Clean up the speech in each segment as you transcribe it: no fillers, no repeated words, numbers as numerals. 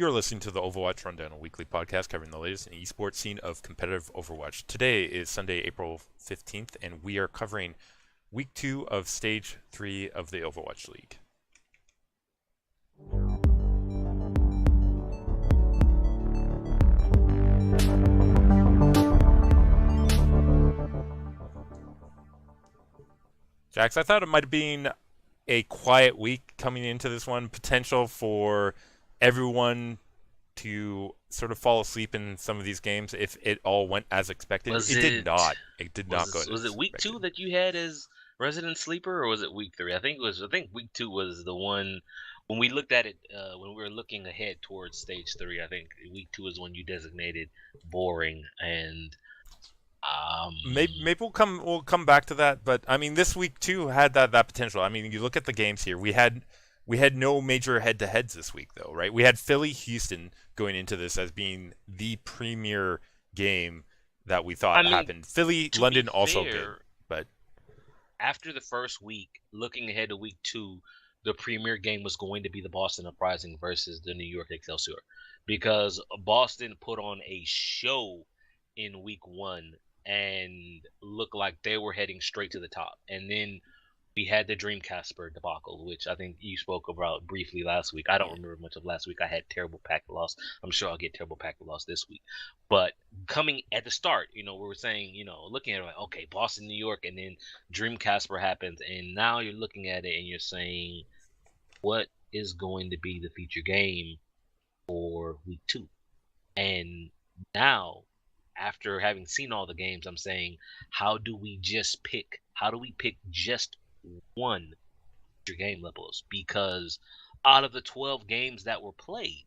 You're listening to the Overwatch Rundown, a weekly podcast covering the latest in the esports scene of competitive Overwatch. Today is Sunday, April 15th, and we are covering Week 2 of Stage 3 of the Overwatch League. Jax, I thought it might have been a quiet week coming into this one. Potential for everyone to sort of fall asleep in some of these games if it all went as expected. It did not. It did not go as expected. Was it week 2 that you had as resident sleeper, or was it week 3? I think week 2 was the one when we looked at it when we were looking ahead towards stage 3. I think week 2 is when you designated boring, and maybe we'll come back to that. But I mean, this week too had that potential. I mean, you look at the games here. We had no major head-to-heads this week, though, right? We had Philly-Houston going into this as being the premier game that we thought happened. Philly-London also did, but after the first week, looking ahead to week 2, the premier game was going to be the Boston Uprising versus the New York Excelsior, because Boston put on a show in week 1 and looked like they were heading straight to the top, and then we had the Dreamcasper debacle, which I think you spoke about briefly last week. I don't remember much of last week. I had terrible packet loss. I'm sure I'll get terrible packet loss this week. But coming at the start, we were saying, looking at it like, okay, Boston, New York, and then Dreamcasper happens, and now you're looking at it and you're saying, what is going to be the feature game for week 2? And now, after having seen all the games, I'm saying, how do we pick just one game levels? Because out of the 12 games that were played,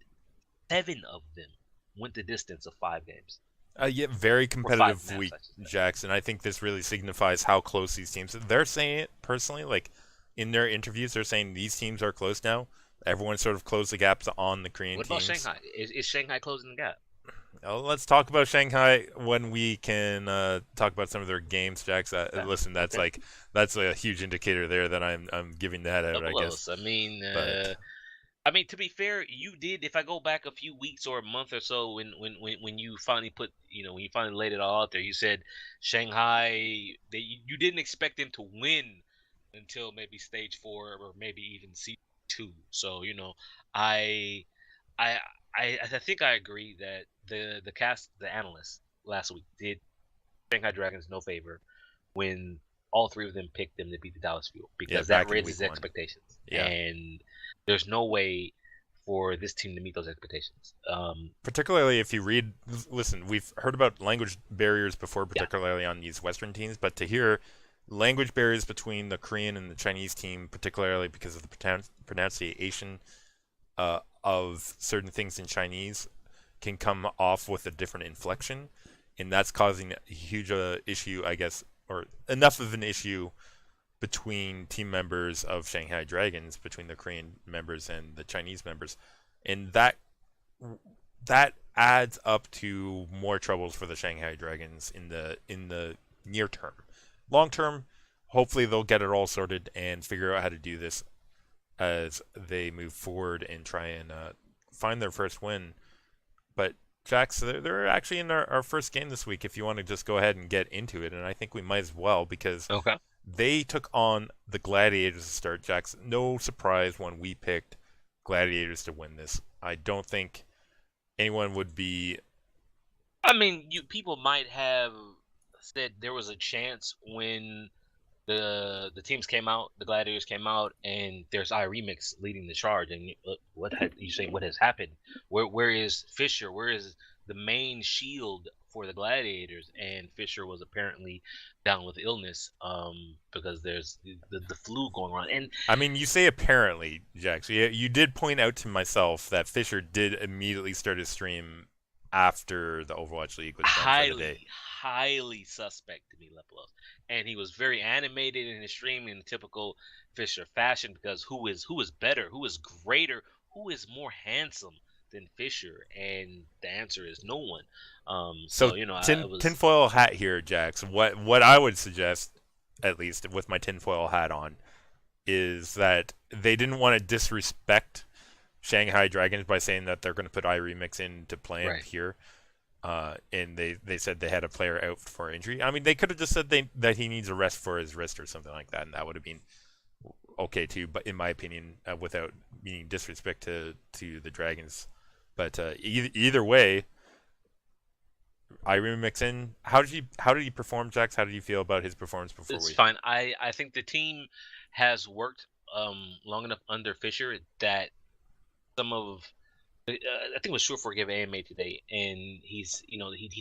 7 of them went the distance of 5 games. Yeah, very competitive week, Jackson. I think this really signifies how close these teams are. They're saying it personally, like in their interviews, they're saying these teams are close now. Everyone sort of closed the gaps on the Korean teams. What about Shanghai? Is Shanghai closing the gap? Well, let's talk about Shanghai when we can talk about some of their games, Jax. Listen, that's a huge indicator there that I'm giving that out. I guess. I mean, to be fair, you did. If I go back a few weeks or a month or so, when you finally when you finally laid it all out there, you said Shanghai. You didn't expect them to win until maybe stage 4 or maybe even C2. So I think I agree that the analysts last week did Shanghai Dragons no favor when all 3 of them picked them to beat the Dallas Fuel, because that raises expectations. Yeah. And there's no way for this team to meet those expectations. Particularly if you listen, we've heard about language barriers before, particularly on these Western teams, but to hear language barriers between the Korean and the Chinese team, particularly because of the pronunciation of certain things in Chinese, can come off with a different inflection, and that's causing a huge issue, I guess, or enough of an issue between team members of Shanghai Dragons, between the Korean members and the Chinese members, and that adds up to more troubles for the Shanghai Dragons in the near term. Long term, hopefully they'll get it all sorted and figure out how to do this as they move forward and try and find their first win. But Jax, they're actually in our first game this week, if you want to just go ahead and get into it, and I think we might as well, because they took on the Gladiators to start. Jax, no surprise when we picked Gladiators to win this. I don't think anyone would be... people might have said there was a chance when the teams came out, the Gladiators came out, and there's iRemix leading the charge. And what has happened? Where is Fisher? Where is the main shield for the Gladiators? And Fisher was apparently down with illness, because there's the flu going on. And I mean, you say apparently, Jax. You did point out to myself that Fisher did immediately start his stream after the Overwatch League was done for the day. Highly suspect to me, Leplos. And he was very animated in his stream in typical Fisher fashion, because who is better, who is greater, who is more handsome than Fisher? And the answer is no one. Tinfoil hat here, Jax. What I would suggest, at least with my tinfoil hat on, is that they didn't want to disrespect Shanghai Dragons by saying that they're going to put iRemix into plan Right. here. And they said they had a player out for injury. I mean, they could have just said that he needs a rest for his wrist or something like that, and that would have been okay too. But in my opinion, without meaning disrespect to the Dragons, but either way, Irene Mixon, how did he perform, Jax? How did you feel about his performance before It's we? fine. I think the team has worked long enough under Fisher that some of I think it was Sure Forgive AMA today, and he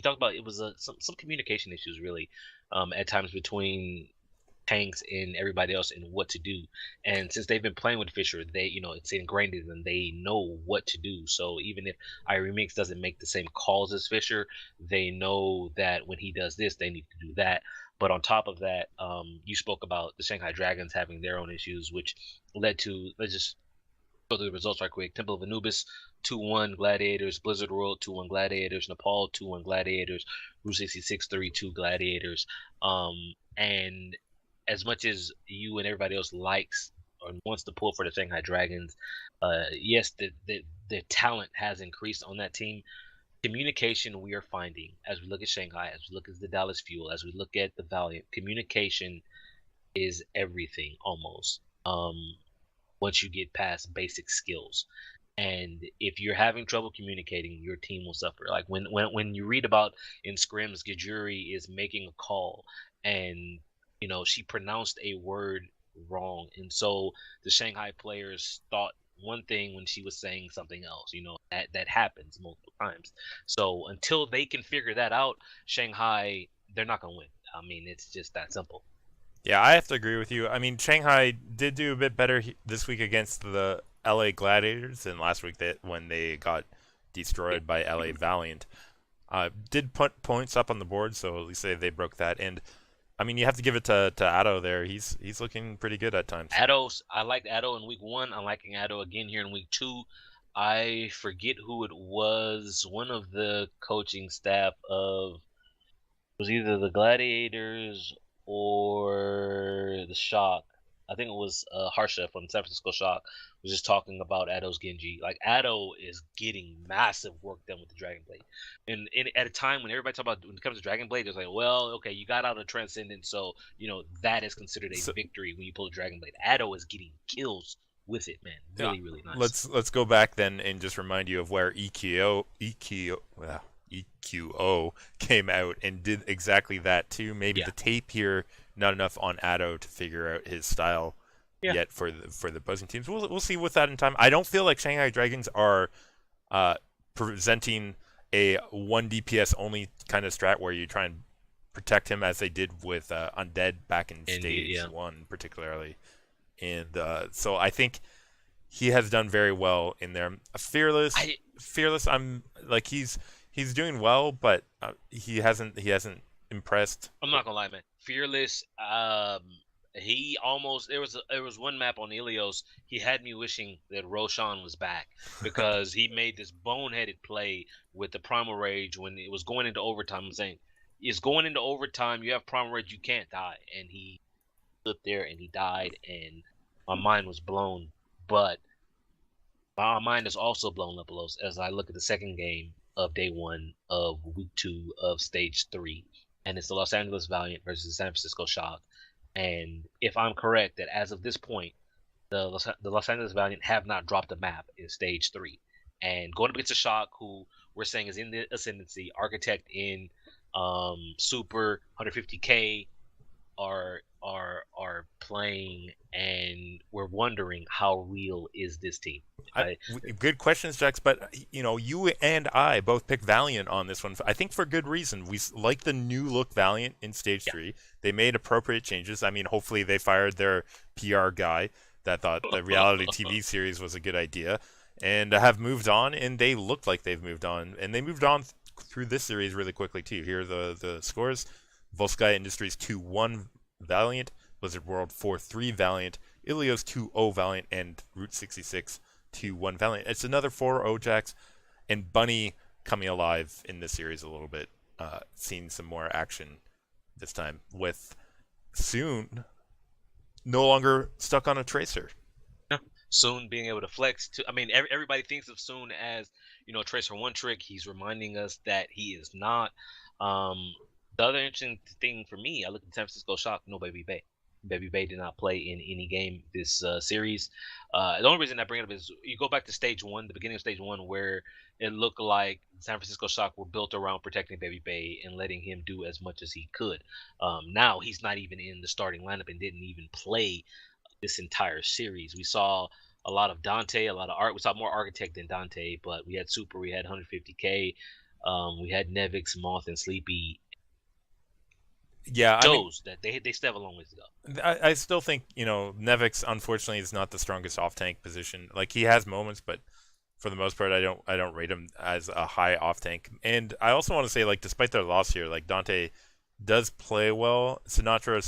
talked about it was some communication issues really at times between Tanks and everybody else and what to do. And since they've been playing with Fisher, it's ingrained in them. They know what to do. So even if iRemix doesn't make the same calls as Fisher, they know that when he does this, they need to do that. But on top of that, you spoke about the Shanghai Dragons having their own issues, which led to let's just go through the results right quick. Temple of Anubis 2-1 Gladiators, Blizzard World 2-1 Gladiators, Nepal 2-1 Gladiators, Route 66 3-2 Gladiators. And as much as you and everybody else likes or wants to pull for the Shanghai Dragons, yes, the talent has increased on that team. Communication we are finding as we look at Shanghai, as we look at the Dallas Fuel, as we look at the Valiant, communication is everything almost. Once you get past basic skills. And if you're having trouble communicating, your team will suffer. Like when you read about in scrims, Gajuri is making a call and she pronounced a word wrong. And so the Shanghai players thought one thing when she was saying something else. That happens multiple times. So until they can figure that out, Shanghai, they're not gonna win. I mean, it's just that simple. Yeah, I have to agree with you. I mean, Shanghai did do a bit better this week against the LA Gladiators than last week when they got Yeah. destroyed by LA Valiant. Did put points up on the board, so at least they broke that. And I mean, you have to give it to Addo there. He's looking pretty good at times. Addo, I liked Addo in week 1. I'm liking Addo again here in week 2. I forget who it was. One of the coaching staff of was either the Gladiators or the Shock. I think it was Harsha from San Francisco Shock was just talking about Addo's Genji. Like Addo is getting massive work done with the Dragon Blade, and at a time when everybody talk about when it comes to Dragon Blade, it's like, well, okay, you got out of Transcendence, so that is considered a So victory when you pull a Dragon Blade. Addo is getting kills with it, man. yeah, Really, really nice. let's go back then and just remind you of where EQO came out and did exactly that too. Maybe Yeah, the tape here not enough on Addo to figure out his style yeah. yet for the buzzing teams. We'll see with that in time. I don't feel like Shanghai Dragons are presenting a one DPS only kind of strat where you try and protect him as they did with Undead back in Indeed, stage yeah. one, particularly. And so I think he has done very well in there. I Fearless. I'm like he's doing well, but he hasn't impressed. I'm not gonna lie, man. Fearless. He almost there was one map on Ilios. He had me wishing that Roshan was back because he made this boneheaded play with the Primal Rage when it was going into overtime. I'm saying it's going into overtime. You have Primal Rage, you can't die, and he stood there and he died, and my mind was blown. But my mind is also blown up, Los, as I look at the second game of day 1 of week 2 of stage 3, and it's the Los Angeles Valiant versus the San Francisco Shock. And if I'm correct, that as of this point, the Los Angeles Valiant have not dropped a map in stage 3, and going up against the Shock, who we're saying is in the ascendancy, Architect in Super 150K, are playing, and we're wondering how real is this team. Good questions, Jax. But you and I both picked Valiant on this one. I think for good reason. We like the new look Valiant in Stage Yeah. 3. They made appropriate changes. I mean, hopefully they fired their PR guy that thought the reality TV series was a good idea, and have moved on. And they look like they've moved on, and they moved on through this series really quickly too. Here are the scores: Volsky Industries 2-1 Valiant, Blizzard World 4-3 Valiant, Ilios 2-0 Valiant, and Route 66 2-1 Valiant. It's another 4-0 Jax, and Bunny coming alive in this series a little bit, seeing some more action this time with soon no longer stuck on a tracer. Yeah. Soon being able to flex to. I mean, everybody thinks of Soon as Tracer one trick. He's reminding us that he is not. Um, the other interesting thing for me, I look at San Francisco Shock. No Baby Bay. Baby Bay did not play in any game this series. The only reason I bring it up is you go back to stage one, the beginning of stage one, where it looked like San Francisco Shock were built around protecting Baby Bay and letting him do as much as he could. Now he's not even in the starting lineup and didn't even play this entire series. We saw a lot of Dante, a lot of art. We saw more Architect than Dante, but we had Super, we had 150K, we had Nevix, Moth, and Sleepy. Yeah, I mean, Shows that they still have a long ways to go. I still think Nevix unfortunately is not the strongest off tank position. Like he has moments, but for the most part, I don't rate him as a high off tank. And I also want to say, like, despite their loss here, like Dante does play well. Sinatra is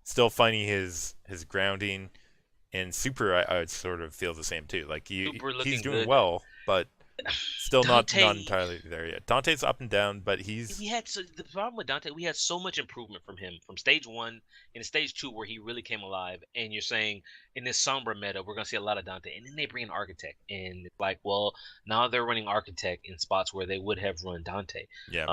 still finding his grounding, and Super I would sort of feel the same too. Like Super he's looking doing good. well, but still not Dante, entirely there yet. Dante's up and down, but we he's had the problem with Dante. We had so much improvement from him from stage one and stage two, where he really came alive. And you're saying in this Sombra meta, we're gonna see a lot of Dante, and then they bring in Architect, and it's like, well, now they're running Architect in spots where they would have run Dante. yeah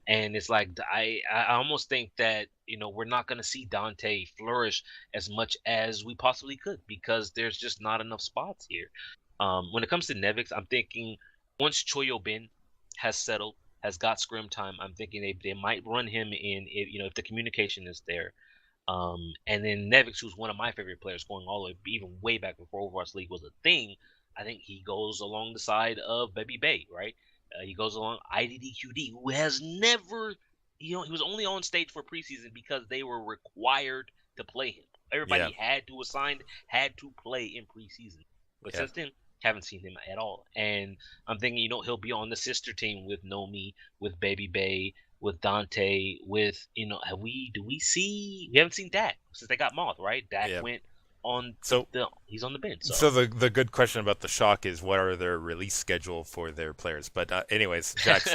And it's like I almost think that we're not gonna see Dante flourish as much as we possibly could because there's just not enough spots here. When it comes to Nevix, I'm thinking once Choyo Bin has settled, has got scrim time, I'm thinking they might run him in if the communication is there. And then Nevix, who's one of my favorite players, going all the way even way back before Overwatch League was a thing, I think he goes along the side of Baby Bay, right? He goes along IDDQD, who has never, he was only on stage for preseason because they were required to play him. yeah Everybody had to play in preseason. But yeah. since then, haven't seen him at all. And I'm thinking, he'll be on the sister team with Nomi, with Baby Bay, with Dante, with we haven't seen Dak since they got Moth, right? Dak Yeah. went on So he's on the bench. so So the good question about the Shock is what are their release schedule for their players? But anyways, Jax,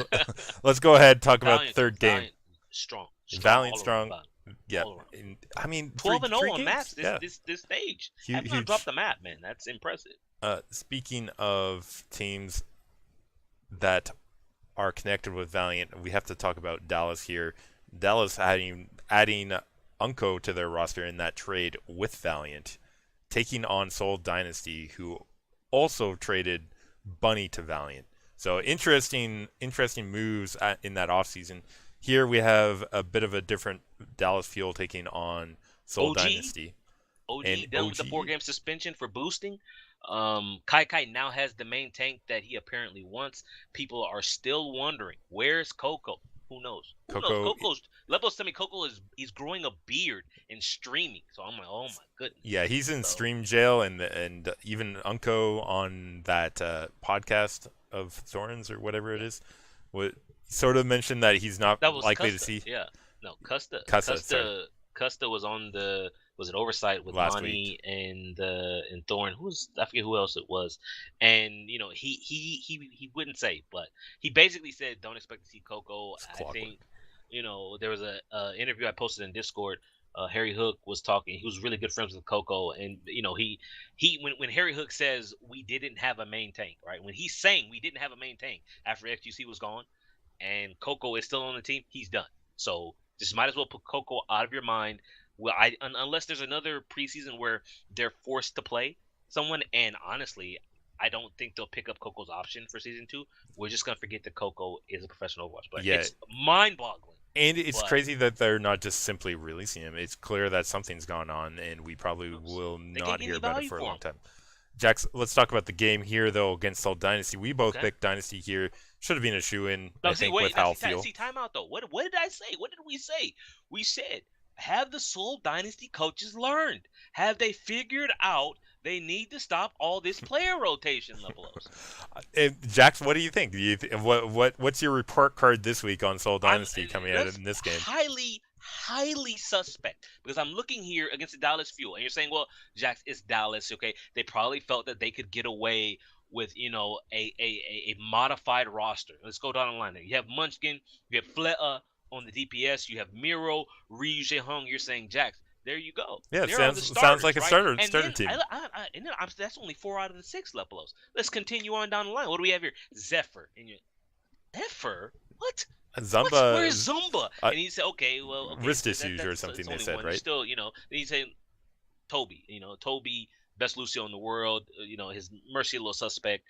let's go ahead talk about Valiant, third game. strong Valiant all around, strong. Yeah, all around. I mean 12 and 0 three on maps games. Yeah, this stage. Have not huge. dropped the map, man. That's impressive. Speaking of teams that are connected with Valiant, we have to talk about Dallas here. Dallas adding Unco to their roster in that trade with Valiant, taking on Seoul Dynasty, who also traded Bunny to Valiant. So interesting moves in that offseason. Here we have a bit of a different Dallas fuel taking on Seoul OG Dynasty and OG done with the OG. 4-game suspension for boosting. Kai now has the main tank that he apparently wants. People are still wondering where's Coco. Who knows? Who knows? Coco, Coco's Levels tell me Coco he's growing a beard and streaming. So I'm like, oh my goodness. yeah, he's in So stream jail, and even Unco on that podcast of Thorns or whatever it yeah, is, what sort of mentioned that he's not that was likely to Custa. see Yeah, no Custa. Casa. Sorry, Custa was on the was it oversight with last week. Monty and Thorn. I forget who else it was, and he wouldn't say, but he basically said don't expect to see Coco. It's I clockwork. think there was a interview I posted in Discord. Harry Hook was talking. He was really good friends with Coco, and when Harry Hook says we didn't have a main tank, right? When he's saying we didn't have a main tank after XQC was gone, and Coco is still on the team, he's done. So just might as well put Coco out of your mind. Well, unless there's another preseason where they're forced to play someone, and honestly, I don't think they'll pick up Coco's option for season 2. We're just gonna forget that Coco is a professional Overwatch player. Yeah, It's mind-boggling. and it's But crazy that they're not just simply releasing him. It's clear that something's gone on, and we probably knows? will They can't not get hear any about it value for a for long him. time. Jax, let's talk about the game here though against Seoul Dynasty. We both Okay. picked Dynasty here. Should have been a shoe in, No, I see, think, with wait. how See, feel. time out though. What did I say? What did we say? We said, have the Seoul Dynasty coaches learned? Have they figured out they need to stop all this player rotation, Levelos? Jax, what do you think? What's your report card this week on Seoul I'm Dynasty coming out that's in this game? highly suspect because I'm looking here against the Dallas Fuel, and you're saying, well, Jax, it's Dallas, okay? They probably felt that they could get away with a modified roster. Let's go down the line there. You have Munchkin, you have Flea on the DPS, you have Miro, Ryu Jae Hung. You're saying, Jax, There you go. Yeah, it There are the sounds like starters, a right? And starter then team. that's only 4 out of the 6 Lepelos. Let's continue on down the line. What do we have here? Zephyr. And Zephyr? What? What? Where Zumba, is Zumba? uh, And you say, okay, well, okay, wrist issues or that's something it's they only said, one. You right? still, then you say Toby. Toby, best Lucio in the world. His Mercy a little suspect.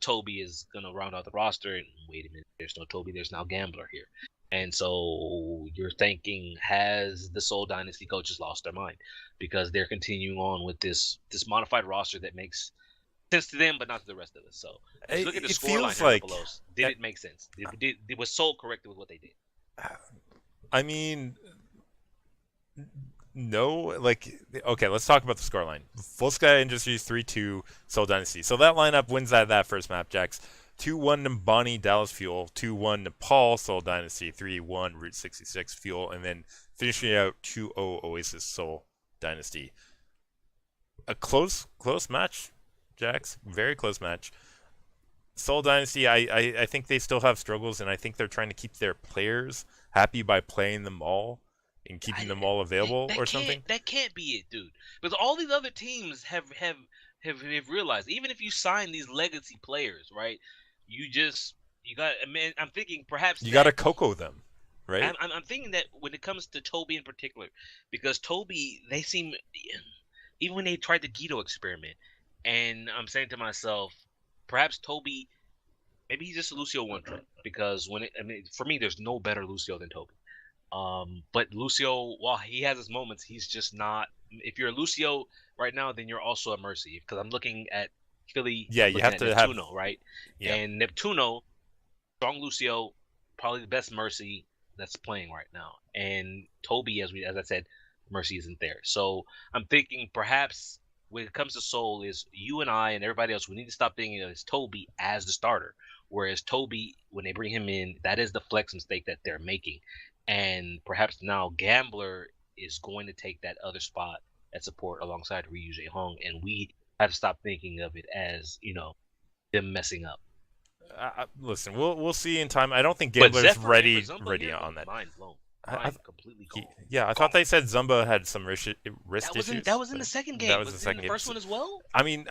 Toby is gonna round out the roster. And wait a minute, there's no Toby. There's now Gambler here. And so you're thinking, has the Soul Dynasty coaches lost their mind because they're continuing on with this modified roster that makes sense to them, but not to the rest of us. So as you look at the It scoreline feels here, like, Lepelos, did it make sense? Was Soul correct with what they did? I mean, no, like, okay, let's talk about the scoreline. Volskaya Industries 3-2, Soul Dynasty. So that lineup wins that first map, Jax. 2-1 Nimbani Dallas Fuel, 2-1 Nepal Soul Dynasty, 3-1 Route 66 Fuel, and then finishing out 2-0 Oasis Soul Dynasty. A close match, Jax. Very close match. Soul Dynasty, I think they still have struggles, and I think they're trying to keep their players happy by playing them all and keeping them all available or something. That can't be it, dude. Because all these other teams have realized, even if you sign these legacy players, right? You got. I mean, I'm thinking perhaps You got to that Coco them, right? I'm thinking that when it comes to Toby in particular, because Toby, they seem, even when they tried the Guido experiment, and I'm saying to myself, perhaps Toby, maybe he's just a Lucio one trick, because for me, there's no better Lucio than Toby. But Lucio, while he has his moments, he's just not. If you're a Lucio right now, then you're also a Mercy. Because I'm looking at Philly, Yeah, I'm you looking have at to have. Neptuno, right? Yeah, And Neptuno, strong Lucio, probably the best Mercy that's playing right now. And Toby, as I said, Mercy isn't there. So I'm thinking perhaps when it comes to Soul, is you and I and everybody else, we need to stop thinking of it's Toby as the starter. Whereas Toby, when they bring him in, that is the flex mistake that they're making. And perhaps now Gambler is going to take that other spot at support alongside Ryu Jae Hong, and we have to stop thinking of it as them messing up. listen, we'll see in time. I don't think But Gambler's Zephyr and ready Zumba, you're on that. mind blown, I, mind completely he, gone. yeah, I thought Gone. they said Zumba had some wrist That issues. was in the second That game. was the Was it in second the game. first one as well? I mean,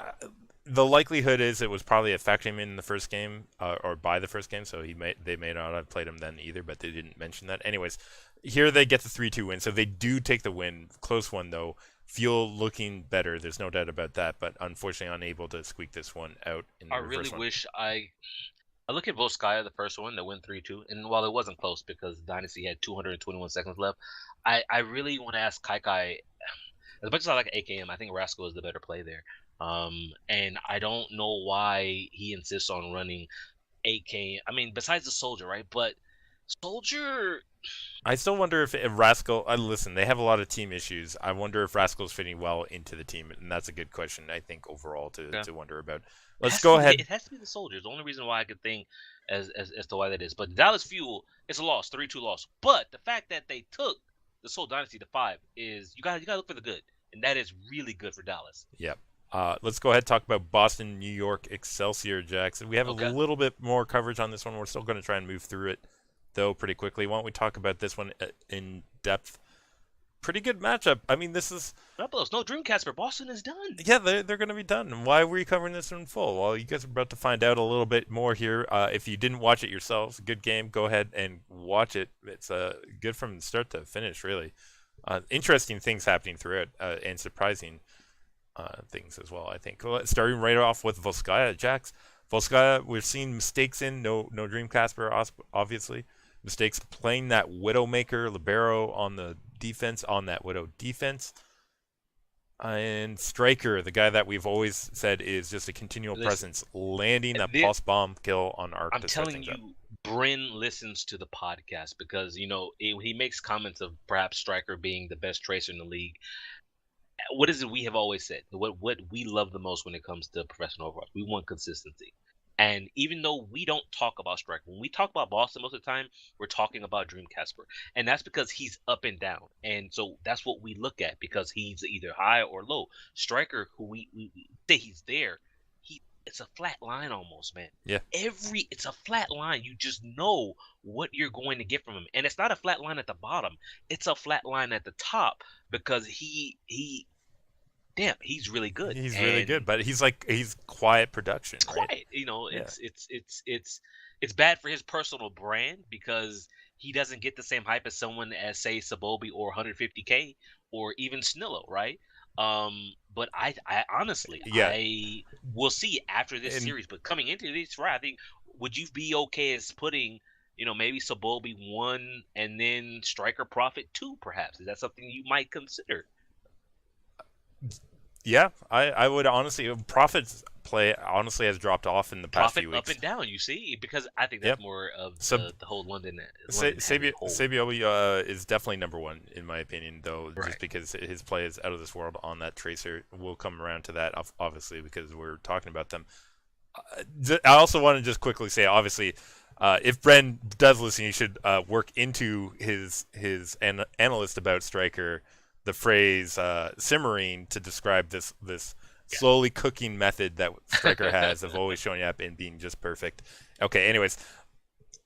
the likelihood is it was probably affecting him in the first game, or by the first game, so they may not have played him then either, but they didn't mention that. Anyways, here they get the 3-2 win, so they do take the win. Close one though. Fuel looking better, there's no doubt about that, but unfortunately unable to squeak this one out in the I reverse really one. wish I look at Volskaya, the first one that went 3-2, and while it wasn't close because Dynasty had 221 seconds left, I really want to ask Kaikai. As much as I like AKM, I think Rascal is the better play there. And I don't know why he insists on running AKM. I mean, besides the Soldier, right? But Soldier, I still wonder if Rascal. Listen, they have a lot of team issues. I wonder if Rascal's fitting well into the team, and that's a good question. I think overall yeah, to wonder about. Let's go ahead. it has to be the Soldiers. The only reason why I could think as to why that is. But Dallas Fuel, it's a loss, 3-2 loss. But the fact that they took the Soul Dynasty to 5 is you got to look for the good, and that is really good for Dallas. Yep. Let's go ahead and talk about Boston, New York, Excelsior, Jackson. We have a little bit more coverage on this one. We're still going to try and move through it, though, pretty quickly. Why don't we talk about this one in depth? Pretty good matchup. I mean, this is... No Dreamcatcher. Boston is done. Yeah, they're going to be done. Why are we covering this in full? Well, you guys are about to find out a little bit more here. If you didn't watch it yourselves, good game. Go ahead and watch it. It's good from start to finish, really. Interesting things happening throughout, and surprising things as well, I think. Starting right off with Volskaya, Jax. Volskaya, we've seen mistakes in, no Dreamcatcher, obviously. Mistakes playing that Widowmaker, Libero on the defense, on that Widow defense. And Striker, the guy that we've always said is just a continual presence, landing that pulse bomb kill on Arc. I'm telling you, Bryn listens to the podcast because, he makes comments of perhaps Striker being the best tracer in the league. What is it we have always said? What we love the most when it comes to professional Overwatch? We want consistency. And even though we don't talk about Striker, when we talk about Boston most of the time, we're talking about Dreamcatcher. And that's because he's up and down. And so that's what we look at because he's either high or low. Striker, who we say he's there, it's a flat line almost, man. Yeah. It's a flat line. You just know what you're going to get from him, and it's not a flat line at the bottom. It's a flat line at the top because damn, he's really good He's really good, and but he's quiet production, right? quiet. You know, Yeah. it's bad for his personal brand because he doesn't get the same hype as someone as say Sabobi or 150K or even Snillo, right? But I honestly, Yeah. I will see after this And series. But coming into this, right? I think would you be okay as putting, maybe Sabobi 1 and then Striker Profit 2, perhaps? Is that something you might consider? yeah, I would honestly Profit's play honestly has dropped off in the past Profit few up weeks. and down, you see, because I think that's Yep. more of Sub the whole London as a whole. Sabiobi is definitely number one in my opinion, though, Right. just because his play is out of this world on that tracer. We'll come around to that, obviously, because we're talking about them. I also want to just quickly say, obviously, if Bren does listen, he should work into his analyst about Striker the phrase simmering to describe this slowly cooking method that Striker has of always showing up and being just perfect. Okay, anyways,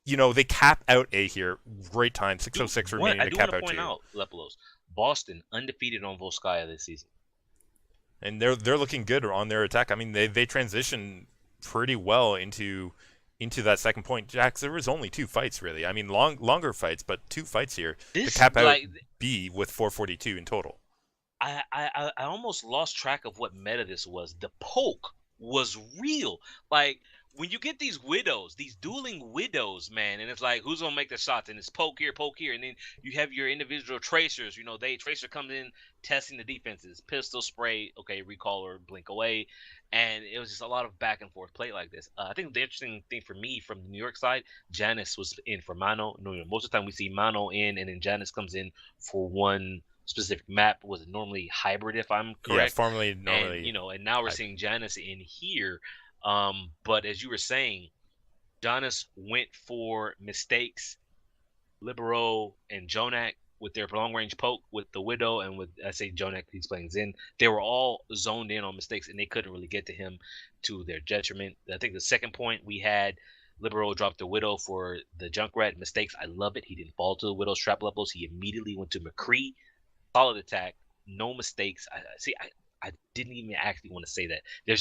they cap out A here. Great time, 6:06 remaining I to do want cap to out point two, out, Lepelos, Boston undefeated on Volskaya this season. and they're looking good on their attack. I mean, they transition pretty well into that second point. Jax, there was only two fights really. I mean, longer fights, but two fights here to This cap out like B with 442 in total. I almost lost track of what meta this was. The poke was real. Like when you get these widows, these dueling widows, man, and it's like who's gonna make the shots? And it's poke here, and then you have your individual tracers. Tracer comes in testing the defenses, pistol spray, okay, recall or blink away, and it was just a lot of back and forth play like this. I think the interesting thing for me from the New York side, Janice was in for Mano. No, most of the time we see Mano in, and then Janice comes in for one specific map. Was it normally hybrid, if I'm Yeah, correct? formerly And normally and now we're hybrid. seeing Janice in here. But as you were saying, Janice went for mistakes, Libero and Jonak with their long range poke with the Widow, and with I say Jonak, he's playing Zen. They were all zoned in on mistakes, and they couldn't really get to him to their detriment. I think the second point we had. Libero dropped the Widow for the Junkrat mistakes. I love it. He didn't fall to the Widow's trap levels. He immediately went to McCree, solid attack, no mistakes. I see. I didn't even actually want to say that. There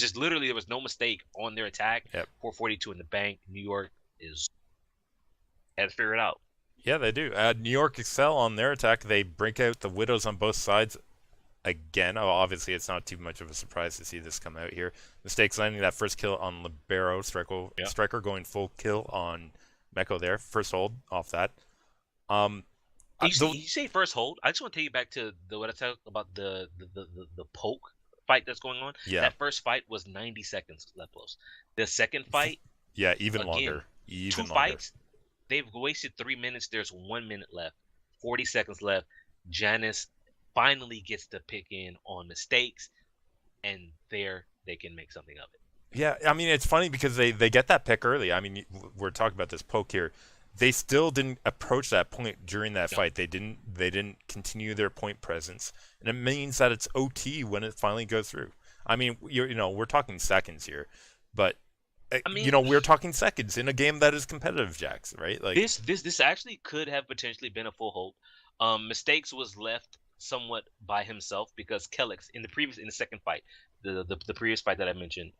was no mistake on their attack. Yep. 442 in the bank. New York is had to figure it out. Yeah, they do. New York excel on their attack. They break out the widows on both sides again. Oh, obviously, it's not too much of a surprise to see this come out here. Mistakes landing that first kill on Libero. Striker going full kill on Meko there. First hold off that. You say first hold. I just want to take you back to what I talked about the poke fight that's going on. Yeah. That first fight was 90 seconds left. The second fight, yeah, even again, longer. Even two longer. fights. They've wasted 3 minutes. There's 1 minute left. 40 seconds left. Janice finally gets to pick in on mistakes, and there they can make something of it. Yeah, I mean, it's funny because they get that pick early. I mean, we're talking about this poke here. They still didn't approach that point during that fight. They didn't continue their point presence, and it means that it's OT when it finally goes through. I mean, we're talking seconds here, but we're talking seconds in a game that is competitive, Jax, right? Like this actually could have potentially been a full hold. Mistakes was left somewhat by himself because Kellex in the second fight, the previous fight that I mentioned,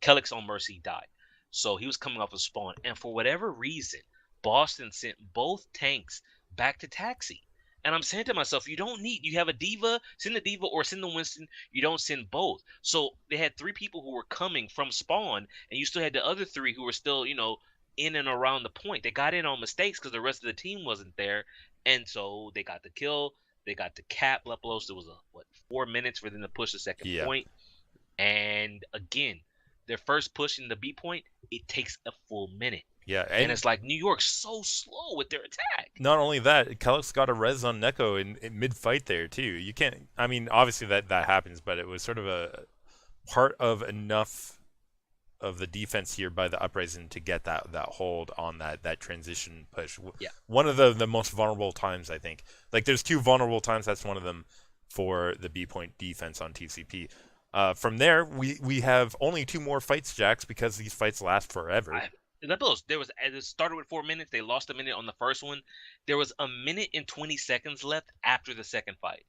Kellex on Mercy died, so he was coming off of spawn, and for whatever reason, Boston sent both tanks back to taxi. And I'm saying to myself, you have a diva, send the diva or send the Winston. You don't send both. So they had 3 people who were coming from spawn, and you still had the other 3 who were still, in and around the point. They got in on mistakes because the rest of the team wasn't there, and so they got the kill. They got the cap. Lepelos. There was 4 minutes for them to push the second point. And again, their first push in the B point, it takes a full minute. Yeah, and it's like New York's so slow with their attack. Not only that, Kellex got a res on Neko in mid-fight there too. You can't. I mean, obviously that happens, but it was sort of a part of enough of the defense here by the Uprising to get that hold on that transition push. Yeah. One of the most vulnerable times, I think. Like there's 2 vulnerable times. That's one of them for the B point defense on TCP. From there, we have only 2 more fights, Jax, because these fights last forever. It started with 4 minutes. They lost a minute on the first one. There was a minute and 20 seconds left after the second fight.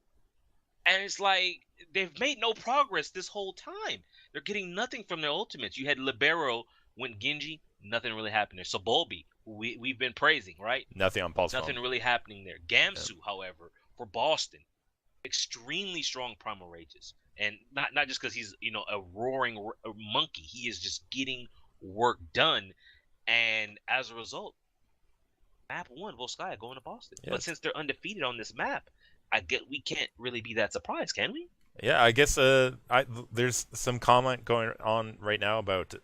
And it's like they've made no progress this whole time. They're getting nothing from their ultimates. You had Libero went Genji, nothing really happened there. So Bolby, we've been praising, right? Nothing on Pulse Nothing Phone. really happening there. Gamsu, however, for Boston, extremely strong primal rages. And not just because he's a roaring monkey. He is just getting work done. And as a result, map 1, Volskaya going to Boston. Yeah. But since they're undefeated on this map, I get we can't really be that surprised, can we? Yeah, I guess there's some comment going on right now about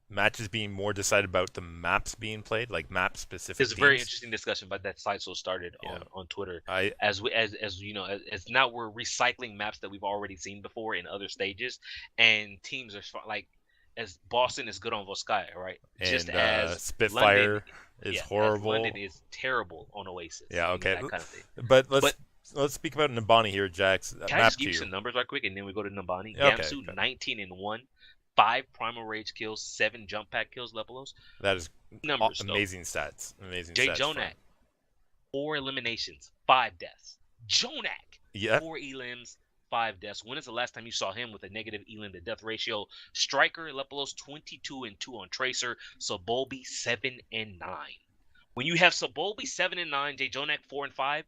matches being more decided about the maps being played, like map specific. It's a very interesting discussion, but that Sideshow started on Twitter. As now we're recycling maps that we've already seen before in other stages, and teams are like, as Boston is good on Volskaya, right? And just as Spitfire London, is horrible. London is terrible on Oasis. Yeah, okay. That kind of thing. But let's speak about Nabani here, Jax. Can I just give you some numbers right quick, and then we go to Nabani? Okay, Gamsu 19-1, 5 primal rage kills, 7 jump pack kills, Lepelos. That is numbers. Amazing stats. Amazing Jay stats. Jonak, 4 eliminations, 5 deaths. Jonak, yeah. 4 elims, 5 deaths. When is the last time you saw him with a negative elim to death ratio? Striker, Lepelos 22-2 on Tracer. Sabolbi 7-9. When you have Sabolbi 7-9, Jay Jonak 4-5,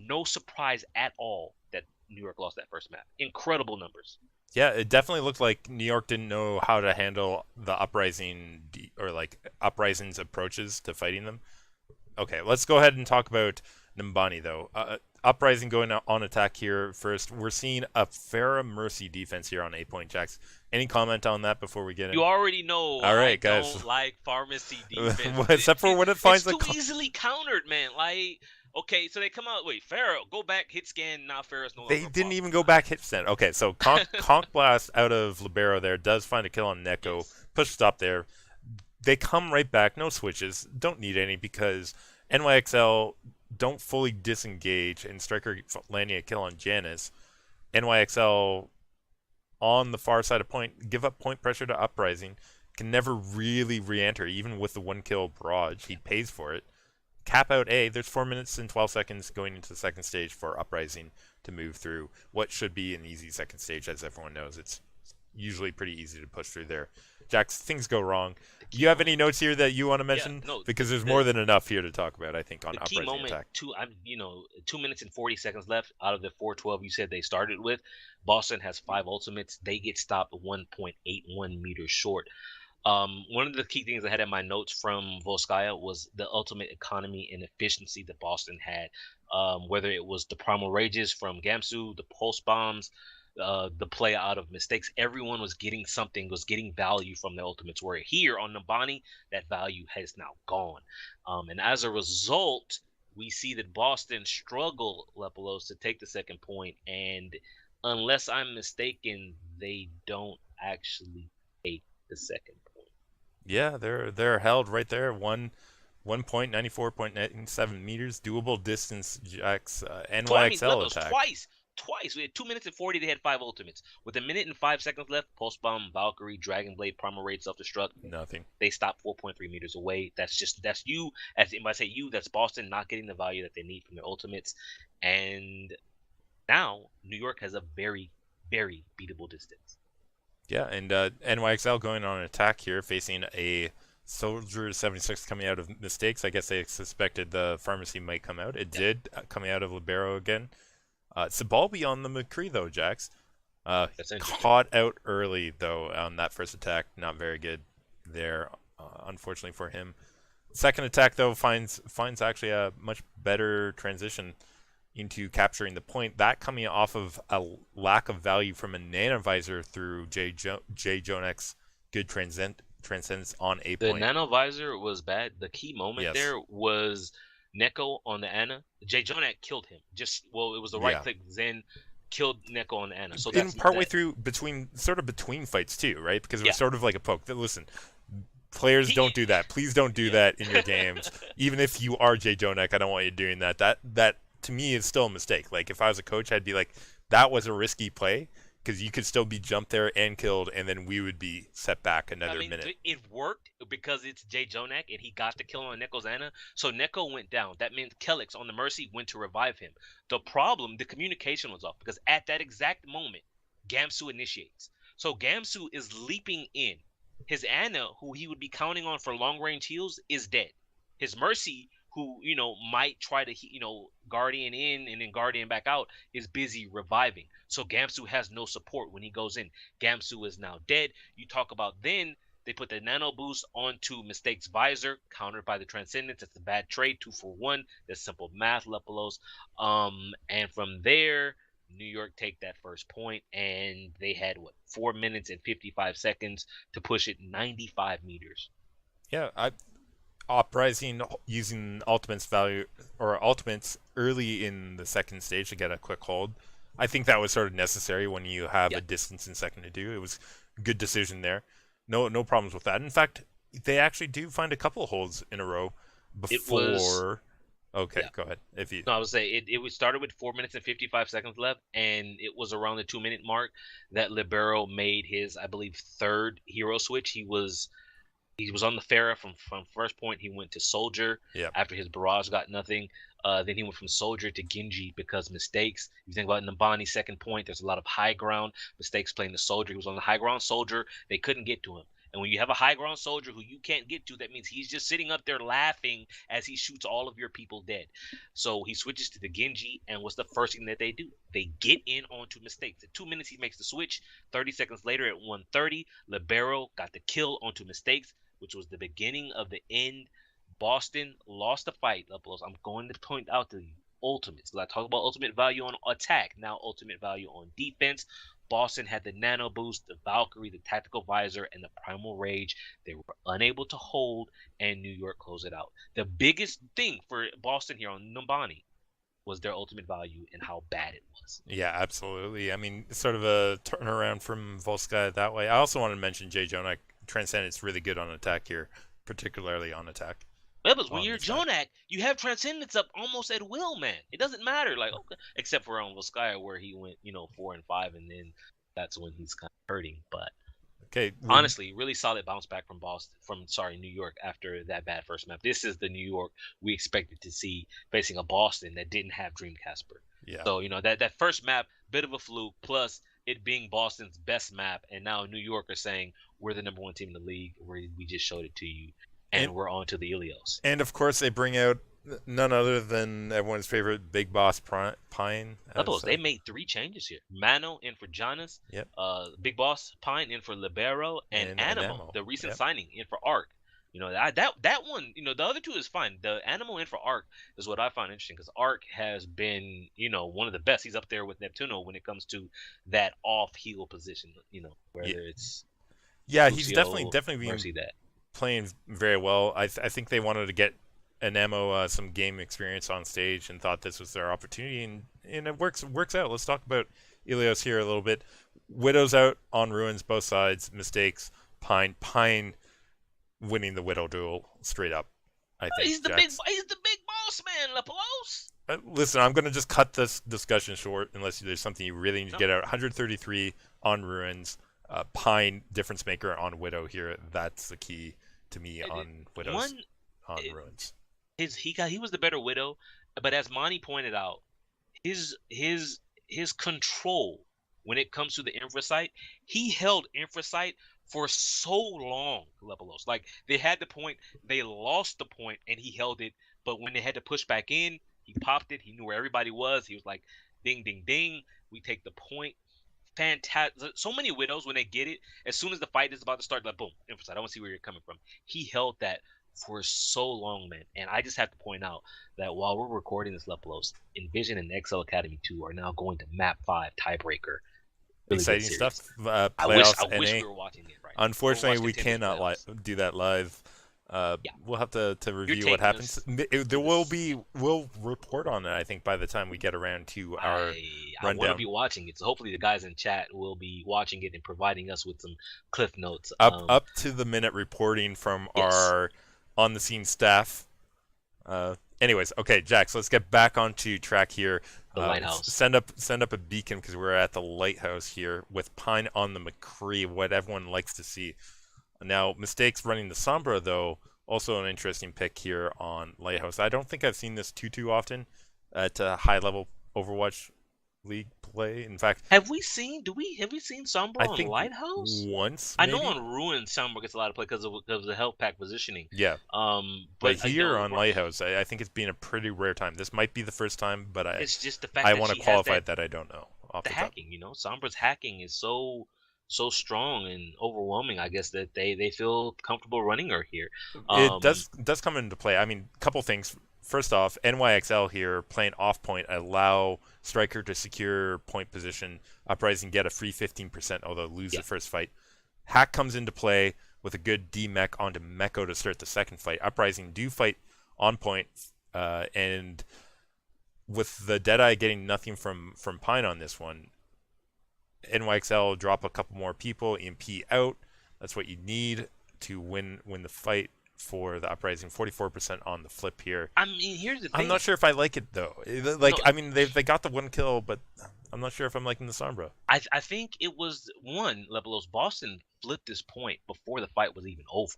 no surprise at all that New York lost that first map. Incredible numbers. Yeah, it definitely looked like New York didn't know how to handle the Uprising's approaches to fighting them. Okay, let's go ahead and talk about Nambani, though. Uprising going on attack here first. We're seeing a Pharah Mercy defense here on 8 Point Jacks. Any comment on that before we get in? You already know. All right, I guys. don't like pharmacy defense. Except for when it finds it's too easily countered, man. Like, okay, so they come out. Wait, Pharah, go back, hit scan. Now Pharah's no longer. They didn't even go back hit scan. Okay, so Conk Blast out of Libero there does find a kill on Neko. Yes. Push stop there. They come right back. No switches. Don't need any because NYXL don't fully disengage, and Striker landing a kill on Janice. NYXL on the far side of point, give up point pressure to Uprising, can never really re-enter, even with the 1 kill barrage. He pays for it. Cap out A, there's 4 minutes and 12 seconds going into the second stage for Uprising to move through what should be an easy second stage, as everyone knows. It's usually pretty easy to push through there. Jax, things go wrong. Do you have any notes here that you want to mention? Yeah, no, because there's more than enough here to talk about, I think, on Uprising key moment, attack. 2 minutes and 40 seconds left out of the 412 you said they started with. Boston has 5 ultimates. They get stopped 1.81 meters short. One of the key things I had in my notes from Volskaya was the ultimate economy and efficiency that Boston had. Whether it was the primal rages from Gamsu, the pulse bombs, the play out of mistakes, everyone was getting something, was getting value from the ultimates. Where here on Nabani, that value has now gone. And as a result, we see that Boston struggle, Lepelos, to take the second point. And unless I'm mistaken, they don't actually take the second point. Yeah, they're held right there. 1.94.97 meters, doable distance. Jax NYXL attack. Twice. We had 2 minutes and 40. They had 5 ultimates. With a minute and 5 seconds left, Pulse Bomb, Valkyrie, Dragon Blade, Primal Raid, Self-Destruct. Nothing. They stopped 4.3 meters away. That's you. As if I say you, that's Boston not getting the value that they need from their ultimates. And now New York has a very, very beatable distance. Yeah, and NYXL going on an attack here, facing a Soldier 76 coming out of mistakes. I guess they suspected the pharmacy might come out. It did, coming out of Libero again. Sabalbi on the McCree, though, Jax. Caught out early, though, on that first attack. Not very good there, unfortunately for him. Second attack, though, finds actually a much better transition into capturing the point. That coming off of a lack of value from a nanovisor through Jay Jonek's good transcendence on a point. The nanovisor was bad. The key moment there was Neko on the Ana. Jay Jonak killed him. It was the right click. Zen killed Neko on the Ana. So that's partway through between fights too, right? Because it was sort of like a poke. Listen, players don't do that. Please don't do that in your games. Even if you are Jay Jonak, I don't want you doing that. That to me is still a mistake. Like if I was a coach, I'd be like, that was a risky play. because you could still be jumped there and killed, and then we would be set back I another mean, minute. it worked because it's Jay Jonak and he got the kill on Neko's Ana. So Neko went down. That means Kelix on the Mercy went to revive him. The problem, the communication was off because at that exact moment, Gamsu initiates. So Gamsu is leaping in. His Ana, who he would be counting on for long range heals, is dead. His Mercy, who might try to Guardian in and then Guardian back out, is busy reviving. So Gamsu has no support when he goes in. Gamsu is now dead. You talk about then they put the nano boost onto Mistake's visor, countered by the Transcendence. It's a bad trade, 2-for-1. That's simple math, Lepelos. And from there, New York take that first point, and they had 4 minutes and 55 seconds to push it 95 meters. Yeah, Uprising using ultimates value or ultimates early in the second stage to get a quick hold. I think that was sort of necessary when you have a distance in second to do. It was a good decision there. No problems with that. In fact, they actually do find a couple holds in a row before. Okay, go ahead. If you. No, I would say it started with 4 minutes and 55 seconds left, and it was around the 2 minute mark that Libero made his, I believe, third hero switch. He was on the Pharah from first point. He went to Soldier after his barrage got nothing. Then he went from Soldier to Genji because mistakes. If you think about Nabani second point, there's a lot of high ground mistakes playing the Soldier. He was on the high ground Soldier. They couldn't get to him. And when you have a high ground soldier who you can't get to, that means he's just sitting up there laughing as he shoots all of your people dead. So he switches to the Genji, and what's the first thing that they do? They get in onto mistakes. At 2 minutes, he makes the switch. 30 seconds later, at 1:30, Libero got the kill onto mistakes, which was the beginning of the end. Boston lost the fight. I'm going to point out to you ultimates. Let's talk about ultimate value on attack. Now ultimate value on defense. Boston had the nano boost, the Valkyrie, the tactical visor, and the primal rage. They were unable to hold, and New York closed it out. The biggest thing for Boston here on Numbani was their ultimate value and how bad it was. Yeah, absolutely. I mean, it's sort of a turnaround from Volskaya that way. I also want to mention Jay Jonak. Transcendence really good on attack here, particularly on attack. But when you're Jonak, you have Transcendence up almost at will, man. It doesn't matter, okay, except for on Volskaya where he went, 4 and 5, and then that's when he's kind of hurting. But honestly, really solid bounce back from New York after that bad first map. This is the New York we expected to see facing a Boston that didn't have Dream Casper. Yeah. So that first map, bit of a fluke, plus it being Boston's best map, and now New York are saying we're the number one team in the league. We just showed it to you. And we're on to the Ilios. And of course, they bring out none other than everyone's favorite Big Boss Pine. They made 3 changes here. Mano in for Jonas. Yep. Big Boss Pine in for Libero, and Animo, the recent signing, in for Arc. That one. The other 2 is fine. The Animo in for Arc is what I find interesting because Arc has been one of the best. He's up there with Neptuno when it comes to that off heel position. Whether it's he's Lucio, definitely been playing very well. I think they wanted to get Anemo some game experience on stage and thought this was their opportunity, and it works out. Let's talk about Ilios here a little bit. Widow's out on Ruins, both sides. Mistakes. Pine winning the Widow duel straight up. I think he's the big boss man, Lepelos. Listen, I'm going to just cut this discussion short unless there's something you really need to get out. 133 on Ruins. Pine difference maker on Widow here. That's the key to me on Widows on Ruins. He was the better Widow, but as Monty pointed out, his control when it comes to the Infrasight, he held Infrasight for so long, Lepelos. Like they had the point, they lost the point, and he held it. But when they had to push back in, he popped it. He knew where everybody was. He was like, ding, ding, ding. We take the point. Fantastic. So many Widows, when they get it, as soon as the fight is about to start, like boom, Infrasight. I want to see where you're coming from. He held that for so long, man. And I just have to point out that while we're recording this, Lepelos, Envision and XL Academy 2 are now going to Map 5 tiebreaker. Really exciting stuff. I wish we were watching it right. Unfortunately, we cannot do that live. We'll have to review what happens. We'll report on it, I think, by the time we get around to our rundown. I want to be watching it, so hopefully the guys in chat will be watching it and providing us with some cliff notes. Up to the minute reporting from our on the scene staff. Anyways, okay, Jax, let's get back onto track here. The lighthouse. Send up a beacon because we're at the lighthouse here with Pine on the McCree, what everyone likes to see. Now, Mistakes running the Sombra, though, also an interesting pick here on Lighthouse. I don't think I've seen this too often at high level Overwatch League play. In fact, Have we seen Sombra I on think Lighthouse? once I know maybe. on Ruin Sombra gets a lot of play because of the health pack positioning. Yeah, but But I here know on Lighthouse, I think it's been a pretty rare time. This might be the first time, but it's just the fact I that want to she has qualify that I don't know off the the top. hacking. Sombra's hacking is so strong and overwhelming. I guess that they feel comfortable running her here. It Um, does come into play. I mean, a couple things. First off, NYXL here playing off point allow striker to secure point position. Uprising get a free 15%, although lose yeah, the first fight. Hack comes into play with a good D mech onto Meko to start the second fight. Uprising do fight on point, and with the Deadeye getting nothing from Pine on this one, NYXL drop a couple more people, EMP out. That's what you need to win the fight for the Uprising. 44% on the flip here. I mean, here's the I'm thing. not sure if I like it though. No, Like, I mean, they got the one kill, but I'm not sure if I'm liking the Sombra. I think it was one Levelos. Boston flipped this point before the fight was even over.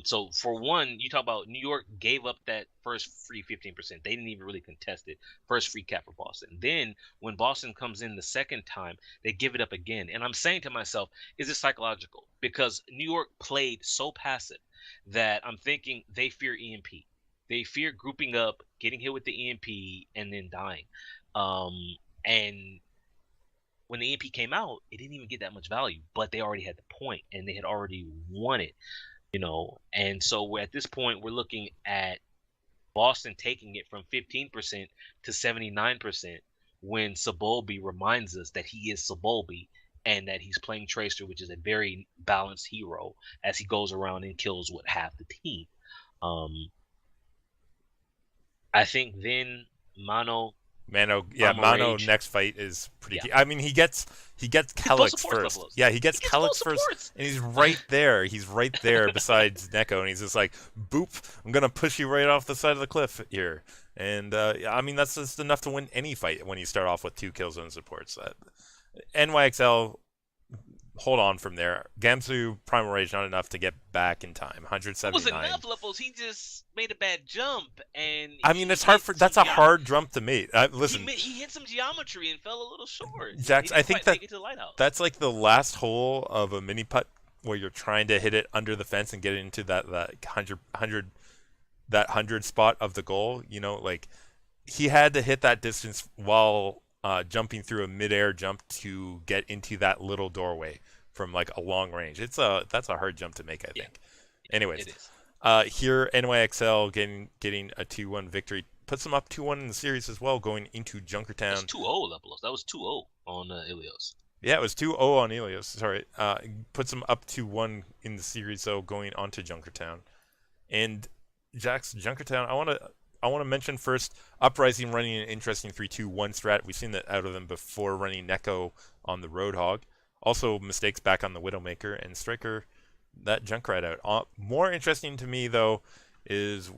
So for one, you talk about New York gave up that first free 15%. They didn't even really contest it. First free cap for Boston. Then when Boston comes in the second time, they give it up again. And I'm saying to myself, is it psychological? Because New York played so passive that I'm thinking they fear EMP. They fear grouping up, getting hit with the EMP, and then dying. And when the EMP came out, it didn't even get that much value, but they already had the point and they had already won it. And so we're at this point we're looking at Boston taking it from 15% to 79% when Sabolby reminds us that he is Sabolby and that he's playing Tracer, which is a very balanced hero as he goes around and kills with half the team. Um, I think then Mano Mano Rage, next fight is pretty yeah, key. I mean, he gets he's both Calyx supports first. levels. Yeah, he He gets gets both Calyx first, supports. and he's right there. He's right there besides Neko, and he's just like, boop, I'm gonna push you right off the side of the cliff here. And I mean, that's just enough to win any fight when you start off with 2 kills and supports. NYXL hold on from there. Gamsu Primal Rage not enough to get back in time. It was 179. enough levels. He just made a bad jump and I mean, he it's hard hit for some that's a hard jump to make. Listen, he hit some geometry and fell a little short. He Jax, I didn't think quite that make it to the lighthouse. that's like the last hole of a mini putt where you're trying to hit it under the fence and get it into that 100 spot of the goal. Like he had to hit that distance while jumping through a midair jump to get into that little doorway from like a long range. That's a hard jump to make, I Yeah, think. Anyways, it is. here NYXL getting a 2-1 victory puts them up 2-1 in the series as well, going into That's Junkertown. 2-0 levels. That was 2-0 on Ilios. Yeah, it was 2-0 on Elios. Sorry, puts them up 2-1 in the series, though, going on to Junkertown. And Jack's Junkertown, I want to mention first Uprising running an interesting 3-2-1 strat. We've seen that out of them before, running Neko on the Roadhog. Also, mistakes back on the Widowmaker and Striker that Junkrat out. More interesting to me though is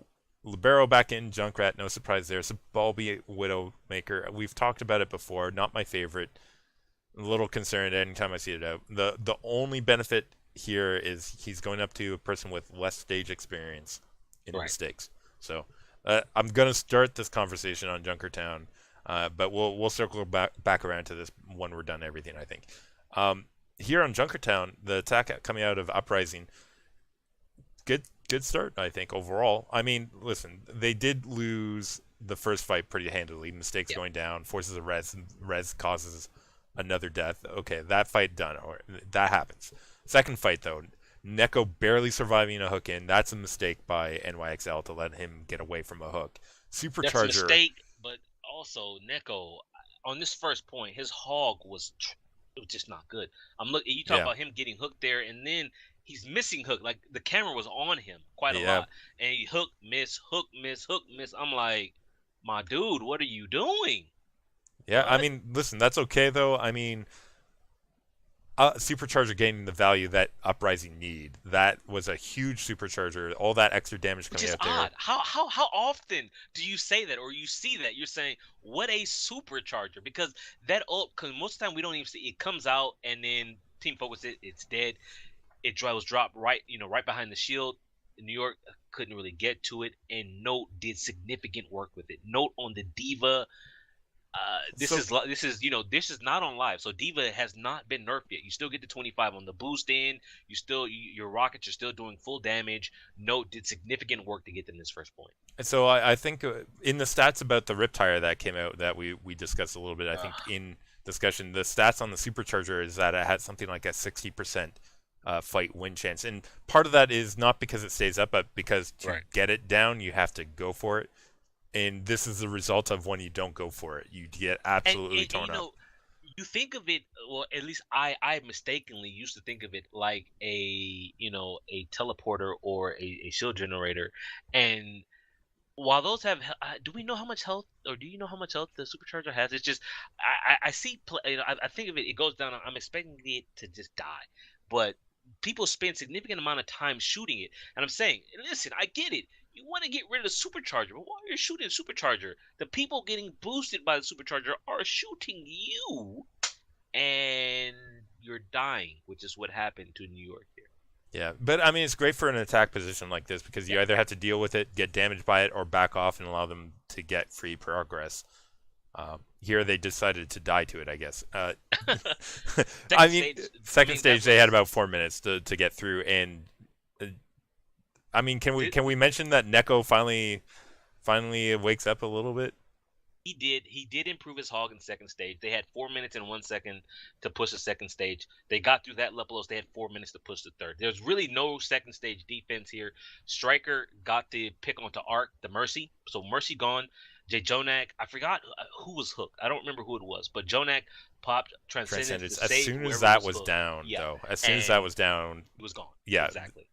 Libero back in Junkrat. No surprise there. Sabalbi Widowmaker. We've talked about it before. Not my favorite. A little concerned anytime I see it out. The only benefit here is he's going up to a person with less stage experience in Right. mistakes. So I'm gonna start this conversation on Junkertown, but we'll circle back around to this when we're done everything. I think. Here on Junkertown, the attack coming out of Uprising, good start, I think, overall. I mean, listen, they did lose the first fight pretty handily. Mistakes Yeah. going down, forces a res causes another death. Okay, that fight done, or that happens. Second fight though, Neko barely surviving a hook in. That's a mistake by NYXL to let him get away from a hook. That's a Supercharger, mistake, but also Neko on this first point, his hog it was just not good. I'm looking. You talk yeah, about him getting hooked there, and then he's missing hook. Like the camera was on him quite a yeah, lot, and he hook miss, hook miss, hook miss. I'm like, my dude, what are you doing? yeah. I What? mean, listen, that's okay though. I mean, Supercharger gaining the value that Uprising need. That was a huge supercharger. All that extra damage Which coming is out there. odd. How often do you say that or you see that? You're saying what a supercharger because that ult because most of the time we don't even see it comes out and then Team Focus it's dead. Was dropped right behind the shield. New York couldn't really get to it, and Note did significant work with it. Note on the Diva. This So is this is not on live, so Diva has not been nerfed yet. You still get the 25 on the boost in. Your rockets are still doing full damage. Note did significant work to get them this first point. I think in the stats about the Riptire that came out that we discussed a little bit, I think Uh, in discussion, the stats on the Supercharger is that it had something like a 60% fight win chance. And part of that is not because it stays up, but because to right. get it down, you have to go for it. And this is the result of when you don't go for it. You get absolutely And torn up. you think of it, well, at least I mistakenly used to think of it like a teleporter or a shield generator. And while those have, do we know how much health, or do you know how much health the supercharger has? It's just I see, I think of it, it goes down. I'm expecting it to just die, but people spend significant amount of time shooting it, and I'm saying, listen, I get it. You want to get rid of the supercharger, but why are you shooting the supercharger? The people getting boosted by the supercharger are shooting you, and you're dying, which is what happened to New York here. Yeah, but I mean, it's great for an attack position like this because you Yeah, either have to deal with it, get damaged by it, or back off and allow them to get free progress. Here they decided to die to it, I guess. I second mean, stage. I second mean, that stage they had was about 4 minutes to get through, and uh, I mean, did, can we mention that Neko finally wakes up a little bit? he did improve his hog in second stage. They had 4 minutes and 1 second to push the second stage. They got through that level. They had 4 minutes to push the third. There's really no second stage defense here. Striker got the pick onto Arc, the Mercy. So Mercy gone. Jay Jonak, I forgot who was hooked. I don't remember who it was, but Jonak popped Transcendence to Transcendence. As save soon as whoever that was was hooked. down, Yeah, though, as soon as that and was down, he was gone. yeah, Exactly.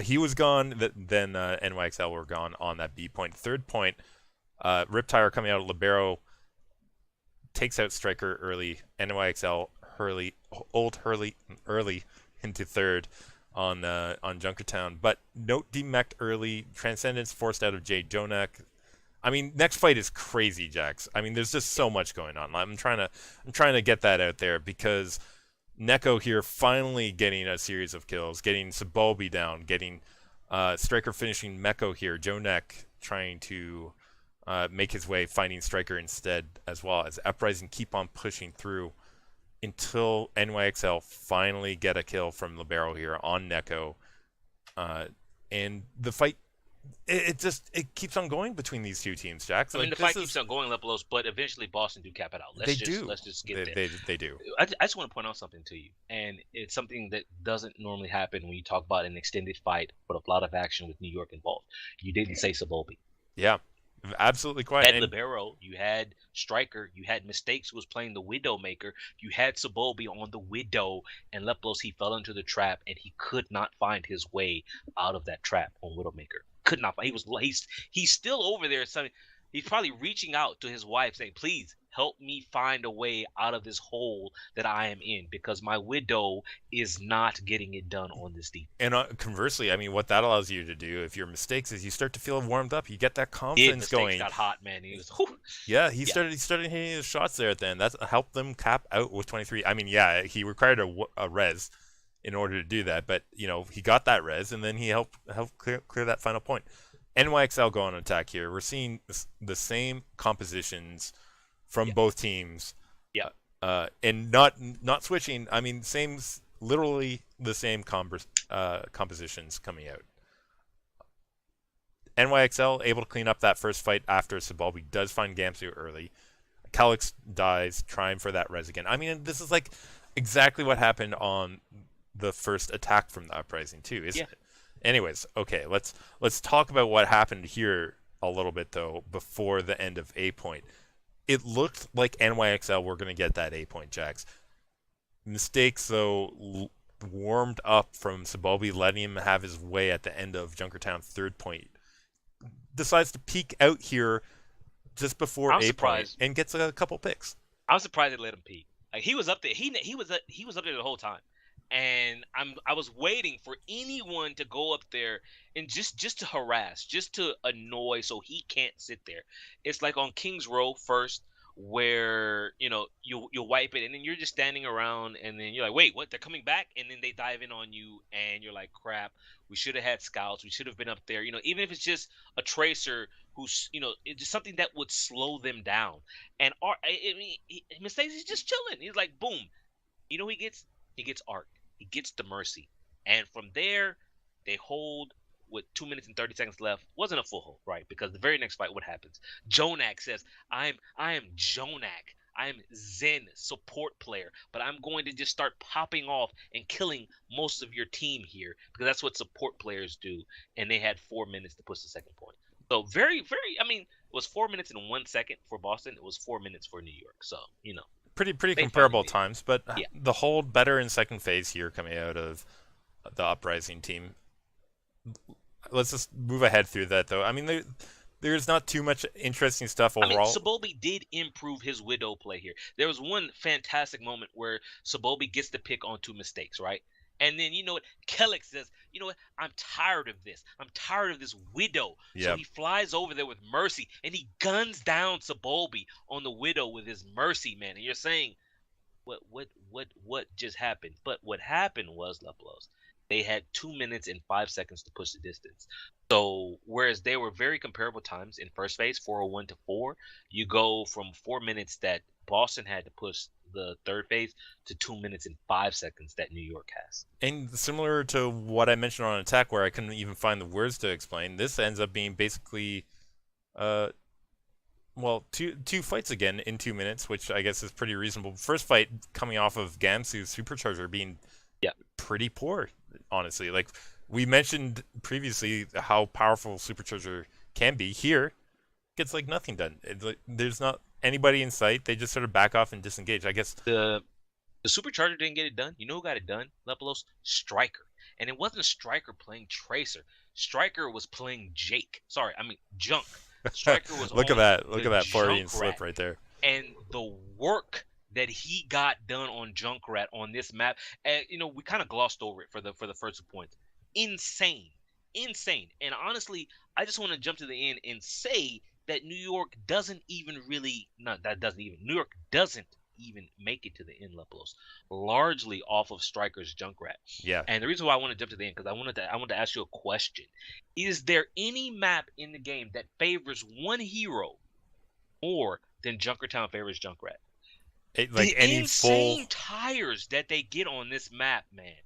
he was gone. Then NYXL were gone on that B point. Third point, Riptire coming out of Libero takes out Striker early. NYXL Hurley early into third on Junkertown, but Note demeched early. Transcendence forced out of Jay Jonak. I mean, next fight is crazy, Jax. I mean, there's just Yeah. so much going on. I'm trying to get that out there because Neko here finally getting a series of kills, getting Sabolbi down, getting Striker finishing Meko here. Jonek trying to make his way, finding Striker instead as well as Uprising keep on pushing through until NYXL finally get a kill from Libero here on Neko. And the fight it keeps on going between these two teams, Jack. I mean, Like the this fight is keeps on going, Lepelos, but eventually Boston do cap it out. they do. Let's just get there. They do. I just want to point out something to you, and it's something that doesn't normally happen when you talk about an extended fight with a lot of action with New York involved. You didn't say Sabolbi. Yeah. Absolutely You quiet. had And Libero, you had Striker, you had Mistakes, who was playing the Widowmaker, you had Sabolbi on the Widow, and Leplos, he fell into the trap, and he could not find his way out of that trap on Widowmaker. Could not find. He's still over there. He's probably reaching out to his wife, saying, "Please help me find a way out of this hole that I am in, because my Widow is not getting it done on this defense." and conversely, I mean, what that allows you to do if your mistakes is you start to feel warmed up. You get that Did confidence Mistakes going. got hot, man? He was, whew. Yeah, Yeah, he started hitting his shots there at the end. That's helped them cap out with 23. I mean, yeah, he required a res in order to do that, but he got that res, and then he helped clear that final point. NYXL go on attack here. We're seeing the same compositions from yeah, both teams, yeah. and not switching. I mean, literally the same compositions coming out. NYXL able to clean up that first fight after Sabalbi does find Gamsu early. Calix dies trying for that res again. I mean, this is like exactly what happened on the first attack from the Uprising too, isn't Yeah. it? Anyways, okay, let's talk about what happened here a little bit though before the end of A point. It looked like NYXL were going to get that A point, Jax. Mistakes though warmed up from Sabalbi letting him have his way at the end of Junkertown's third point. Decides to peek out here just before I'm A point surprised. and gets a couple picks. I'm surprised they let him peek. Like he was up there. He was up there the whole time. And I was waiting for anyone to go up there and just to harass, just to annoy so he can't sit there. It's like on Kings Row first where, you wipe it and then you're just standing around and then you're like, "Wait, what? They're coming back?" And then they dive in on you and you're like, "Crap, we should have had scouts. We should have been up there." Even if it's just a tracer who's, it's just something that would slow them down. And I mean, Mistakes, he's just chilling. He's like, boom. He gets Arc. He gets the Mercy. And from there, they hold with 2 minutes and 30 seconds left. Wasn't a full hold, right? Because the very next fight, what happens? Jonak says, I am Jonak. I am Zen support player, but I'm going to just start popping off and killing most of your team here because that's what support players do. And they had 4 minutes to push the second point. So very, very. I mean, it was 4 minutes and 1 second for Boston. It was 4 minutes for New York. So Pretty they finally comparable made it. times, but Yeah. the hold better in second phase here coming out of the Uprising team. Let's just move ahead through that though. I mean, there's not too much interesting stuff I mean, overall. Sabobi did improve his widow play here. There was one fantastic moment where Sabobi gets to pick on two mistakes, right? And then you know what? Kellic says, "You know what? I'm tired of this. I'm tired of this widow." So Yeah, he flies over there with Mercy and he guns down Sabobi on the widow with his Mercy, man. And you're saying, what just happened? But what happened was, Leplos, they had 2 minutes and 5 seconds to push the distance. So whereas they were very comparable times in first phase, 401 to 4, you go from 4 minutes that Boston had to push the third phase to 2 minutes and 5 seconds that New York has. and similar to what I mentioned on attack, where I couldn't even find the words to explain, this ends up being basically, uh, well, two fights again in 2 minutes, which I guess is pretty reasonable. First fight coming off of Gamsu's supercharger being Yeah. pretty poor, honestly. Like we mentioned previously, how powerful supercharger can be. Here, gets like nothing done. There's not anybody in sight. They just sort of back off and disengage. I guess. The supercharger didn't get it done. You know who got it done? Lepelos? Striker. And it wasn't Striker playing Tracer. Striker was playing Jake. Sorry, I mean Junk. Striker was Look at on that! Look the at that Floridian Junkrat. slip right there. And the work that he got done on Junkrat on this map, and we kind of glossed over it for the first 2 points. Insane, insane. And honestly, I just want to jump to the end and say that New York doesn't even really not that doesn't even New York doesn't even make it to the end levels, largely off of Striker's Junkrat. Yeah. And the reason why I want to jump to the end because I wanted to ask you a question: is there any map in the game that favors one hero more than Junkertown favors Junkrat? Like The any full. insane tires that they get on this map, man.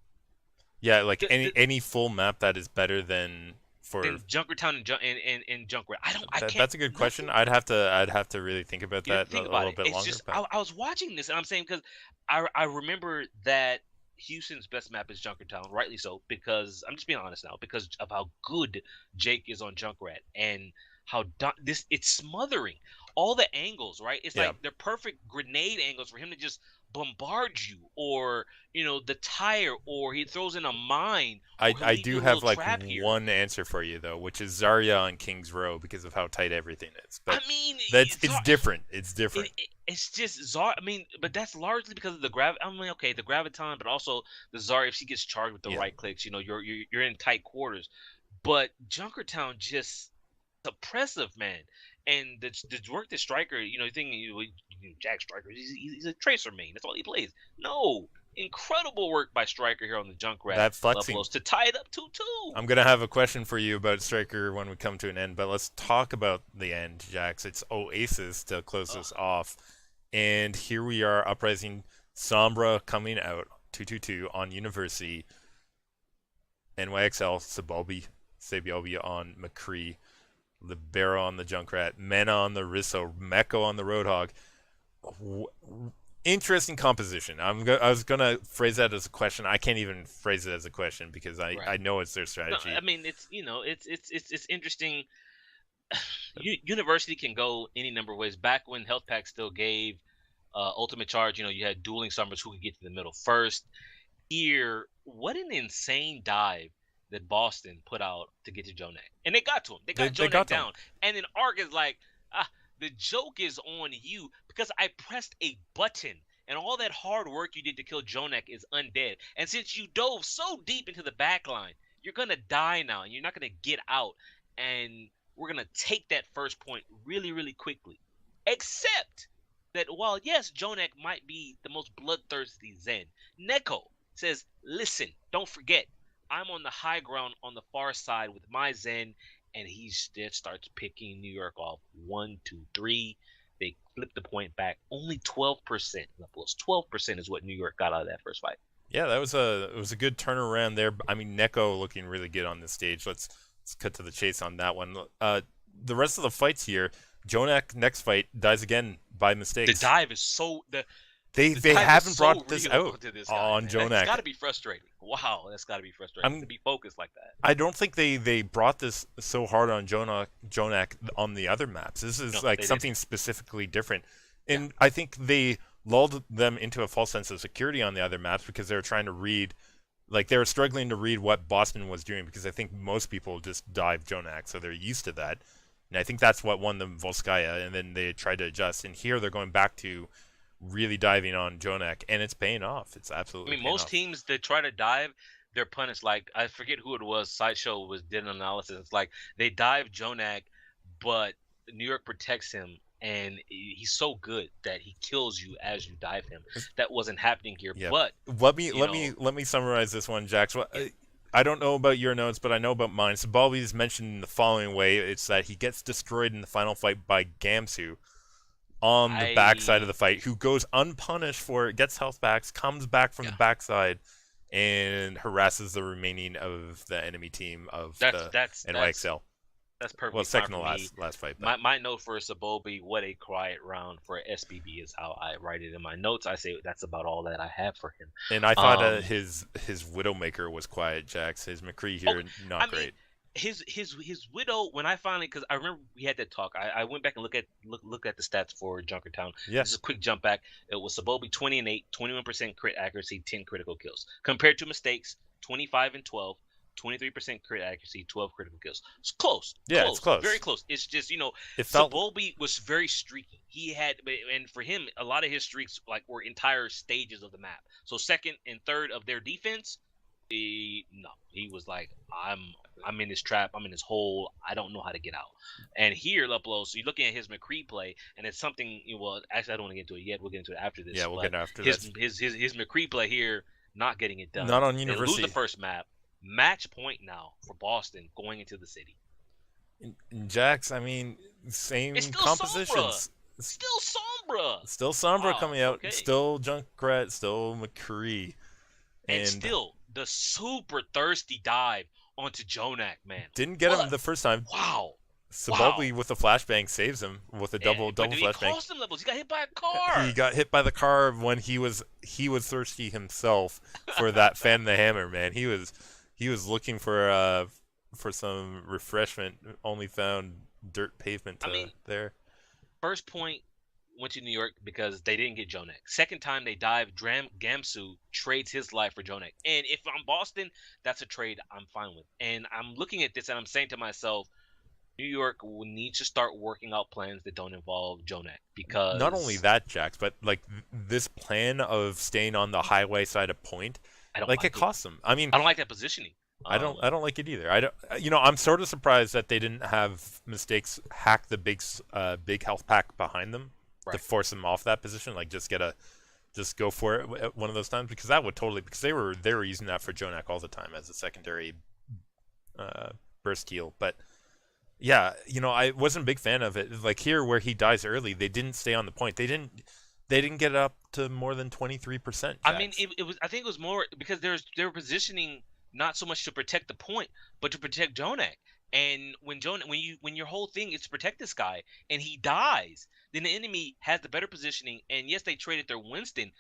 Yeah, like The, any full map that is better than for. than Junkertown and Junkrat. I can't. That's a good question. Nothing. I'd have to really think about You that think a about little it. bit It's longer. just But I was watching this and I'm saying because I remember that Houston's best map is Junkertown, rightly so, because I'm just being honest now, because of how good Jake is on Junkrat and how this it's smothering all the angles, right? It's yeah, like they're perfect grenade angles for him to just bombard you, or the tire, or he throws in a mine, I or he'll I leave you do a little have like trap here. one answer for you though, which is Zarya on King's Row because of how tight everything is. I But mean, it's different. It's different. it's just Zar. I mean, but that's largely because of the grav. I mean, okay, the graviton, but also the Zarya. If she gets charged with the Yeah. right clicks, you're in tight quarters. But Junkertown just oppressive, man. And the work that Striker, you think Jack Striker, he's a tracer main. That's all he plays. No, incredible work by Striker here on the Junkrat That flexing. Buffaloes to tie it up 2-2. I'm gonna have a question for you about Striker when we come to an end, but let's talk about the end, Jax. It's Oasis to close this off, and here we are, Uprising, Sombra coming out 2-2-2 on University, NYXL, Sabiobi on McCree, Libero on the Junkrat, Mena on the Risso, Meko on the Roadhog. Interesting composition. I was gonna phrase that as a question. I can't even phrase it as a question because I Right. know it's their No, strategy. I mean it's interesting. University can go any number of ways. Back when Health Pack still gave ultimate charge, you had dueling summers who could get to the middle first. Here, what an insane dive that Boston put out to get to Jonak. And they got to him. They got They Jonak got them. down. And then Ark is like, the joke is on you because I pressed a button and all that hard work you did to kill Jonak is undead. And since you dove so deep into the back line, you're gonna die now, and you're not gonna get out. And we're gonna take that first point really, really quickly. Except that while yes, Jonak might be the most bloodthirsty Zen, Neko says, "Listen, don't forget, I'm on the high ground on the far side with my Zen," and he just starts picking New York off 1, 2, 3. They flip the point back. Only 12%. 12% is what New York got out of that first fight. Yeah, that was a good turnaround there. I mean, Neko looking really good on this stage. Let's cut to the chase on that one. The rest of the fights here, Jonak next fight dies again by mistakes. The dive is so they haven't brought this out this on Jonak. It's got to be frustrating. Wow, that's got to be frustrating to be focused like that. I don't think they brought this so hard on Jonak on the other maps. This is something specifically different, and I think they lulled them into a false sense of security on the other maps because they were trying to read, like they were struggling to read what Boston was doing, because I think most people just dive Jonak, so they're used to that, and I think that's what won them Volskaya, and then they tried to adjust, and here they're going back to really diving on Jonak, and it's paying off. It's absolutely. I mean, most teams that try to dive, they're punished. Like I forget who it was. Sideshow did an analysis. It's like they dive Jonak, but New York protects him, and he's so good that he kills you as you dive him. That wasn't happening here. Yeah. But let me summarize this one, Jax. I don't know about your notes, but I know about mine. So Balby's mentioned in the following way: it's that he gets destroyed in the final fight by Gamsu on the backside of the fight, who goes unpunished for it, gets health backs, comes back from the backside, and harasses the remaining of the enemy team of NYXL. That's perfect. Well, second to last fight. My note for Sabobi, what a quiet round for SBB is how I write it in my notes. I say that's about all that I have for him. And I thought his Widowmaker was quiet, Jax. His McCree here, not great. His Widow, when I finally, because I remember we had that talk, I went back and look at the stats for Junkertown. Yeah. This is a quick jump back. It was Sabobi 20-8, 21% crit accuracy, 10 critical kills. Compared to Mistakes, 25-12, 23% crit accuracy, 12 critical kills. It's close. Yeah, it's close. Very close. It's just, Sabobi was very streaky. He had, and for him, a lot of his streaks were entire stages of the map. So second and third of their defense, he was like, I'm in this trap, I'm in this hole, I don't know how to get out. And here, Leplo, so you're looking at his McCree play, and it's something, well, actually I don't want to get into it yet, we'll get into it after this. Yeah, we'll get after this. His McCree play here, not getting it done. Not on University. They lose the first map. Match point now for Boston going into the city. And Jax, I mean, same compositions. Still Sombra coming out. Okay. Still Junkrat, still McCree. And still the super thirsty dive onto Jonak, man. Didn't get him the first time. Wow. Sabobi with a flashbang saves him with a double flashbang. He cost him levels. He got hit by a car. He got hit by the car when he was thirsty himself for that fan of the hammer, man. He was looking for some refreshment, only found dirt pavement there. First point went to New York because they didn't get Jonak. Second time they dive, Gamsu trades his life for Jonak. And if I'm Boston, that's a trade I'm fine with. And I'm looking at this and I'm saying to myself, New York will need to start working out plans that don't involve Jonak, because not only that, Jax, but this plan of staying on the highway side of point, it costs them. I mean, I don't like that positioning. I don't like it either. I'm sort of surprised that they didn't have Mistakes hack the big health pack behind them to force them off that position. Just go for it at one of those times, because that would because they were using that for Jonak all the time as a secondary burst heal. But yeah, I wasn't a big fan of it. Like here, where he dies early, they didn't stay on the point. They didn't get up to more than 23%. I mean, it was. I think it was more because they were positioning not so much to protect the point, but to protect Jonak. And when your whole thing is to protect this guy and he dies, then the enemy has the better positioning. And yes, they traded their Winston,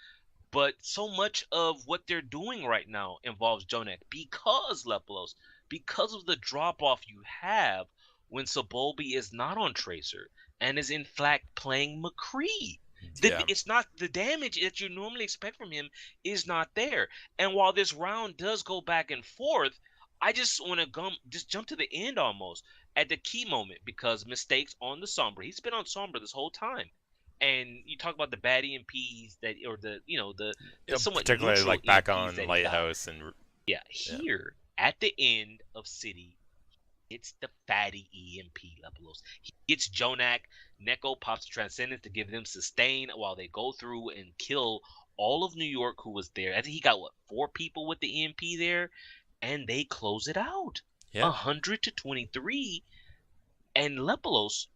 but so much of what they're doing right now involves Jonak because of the drop off you have when Sabobi is not on Tracer and is in fact playing McCree. It's not the damage that you normally expect from him is not there. And while this round does go back and forth, I just want to jump to the end almost at the key moment, because Mistakes on the Sombra. He's been on Sombra this whole time, And you talk about the bad EMPs that, or the somewhat particularly neutral like back EMPs on that he got. Lighthouse and Yeah, yeah. here at the end of City, it's the fatty EMP Lepelos. He gets Jonak. Neko pops Transcendence to give them sustain while they go through and kill all of New York who was there. I think he got, what, 4 people with the EMP there, and they close it out. Yeah. 100-23. And Lepelos,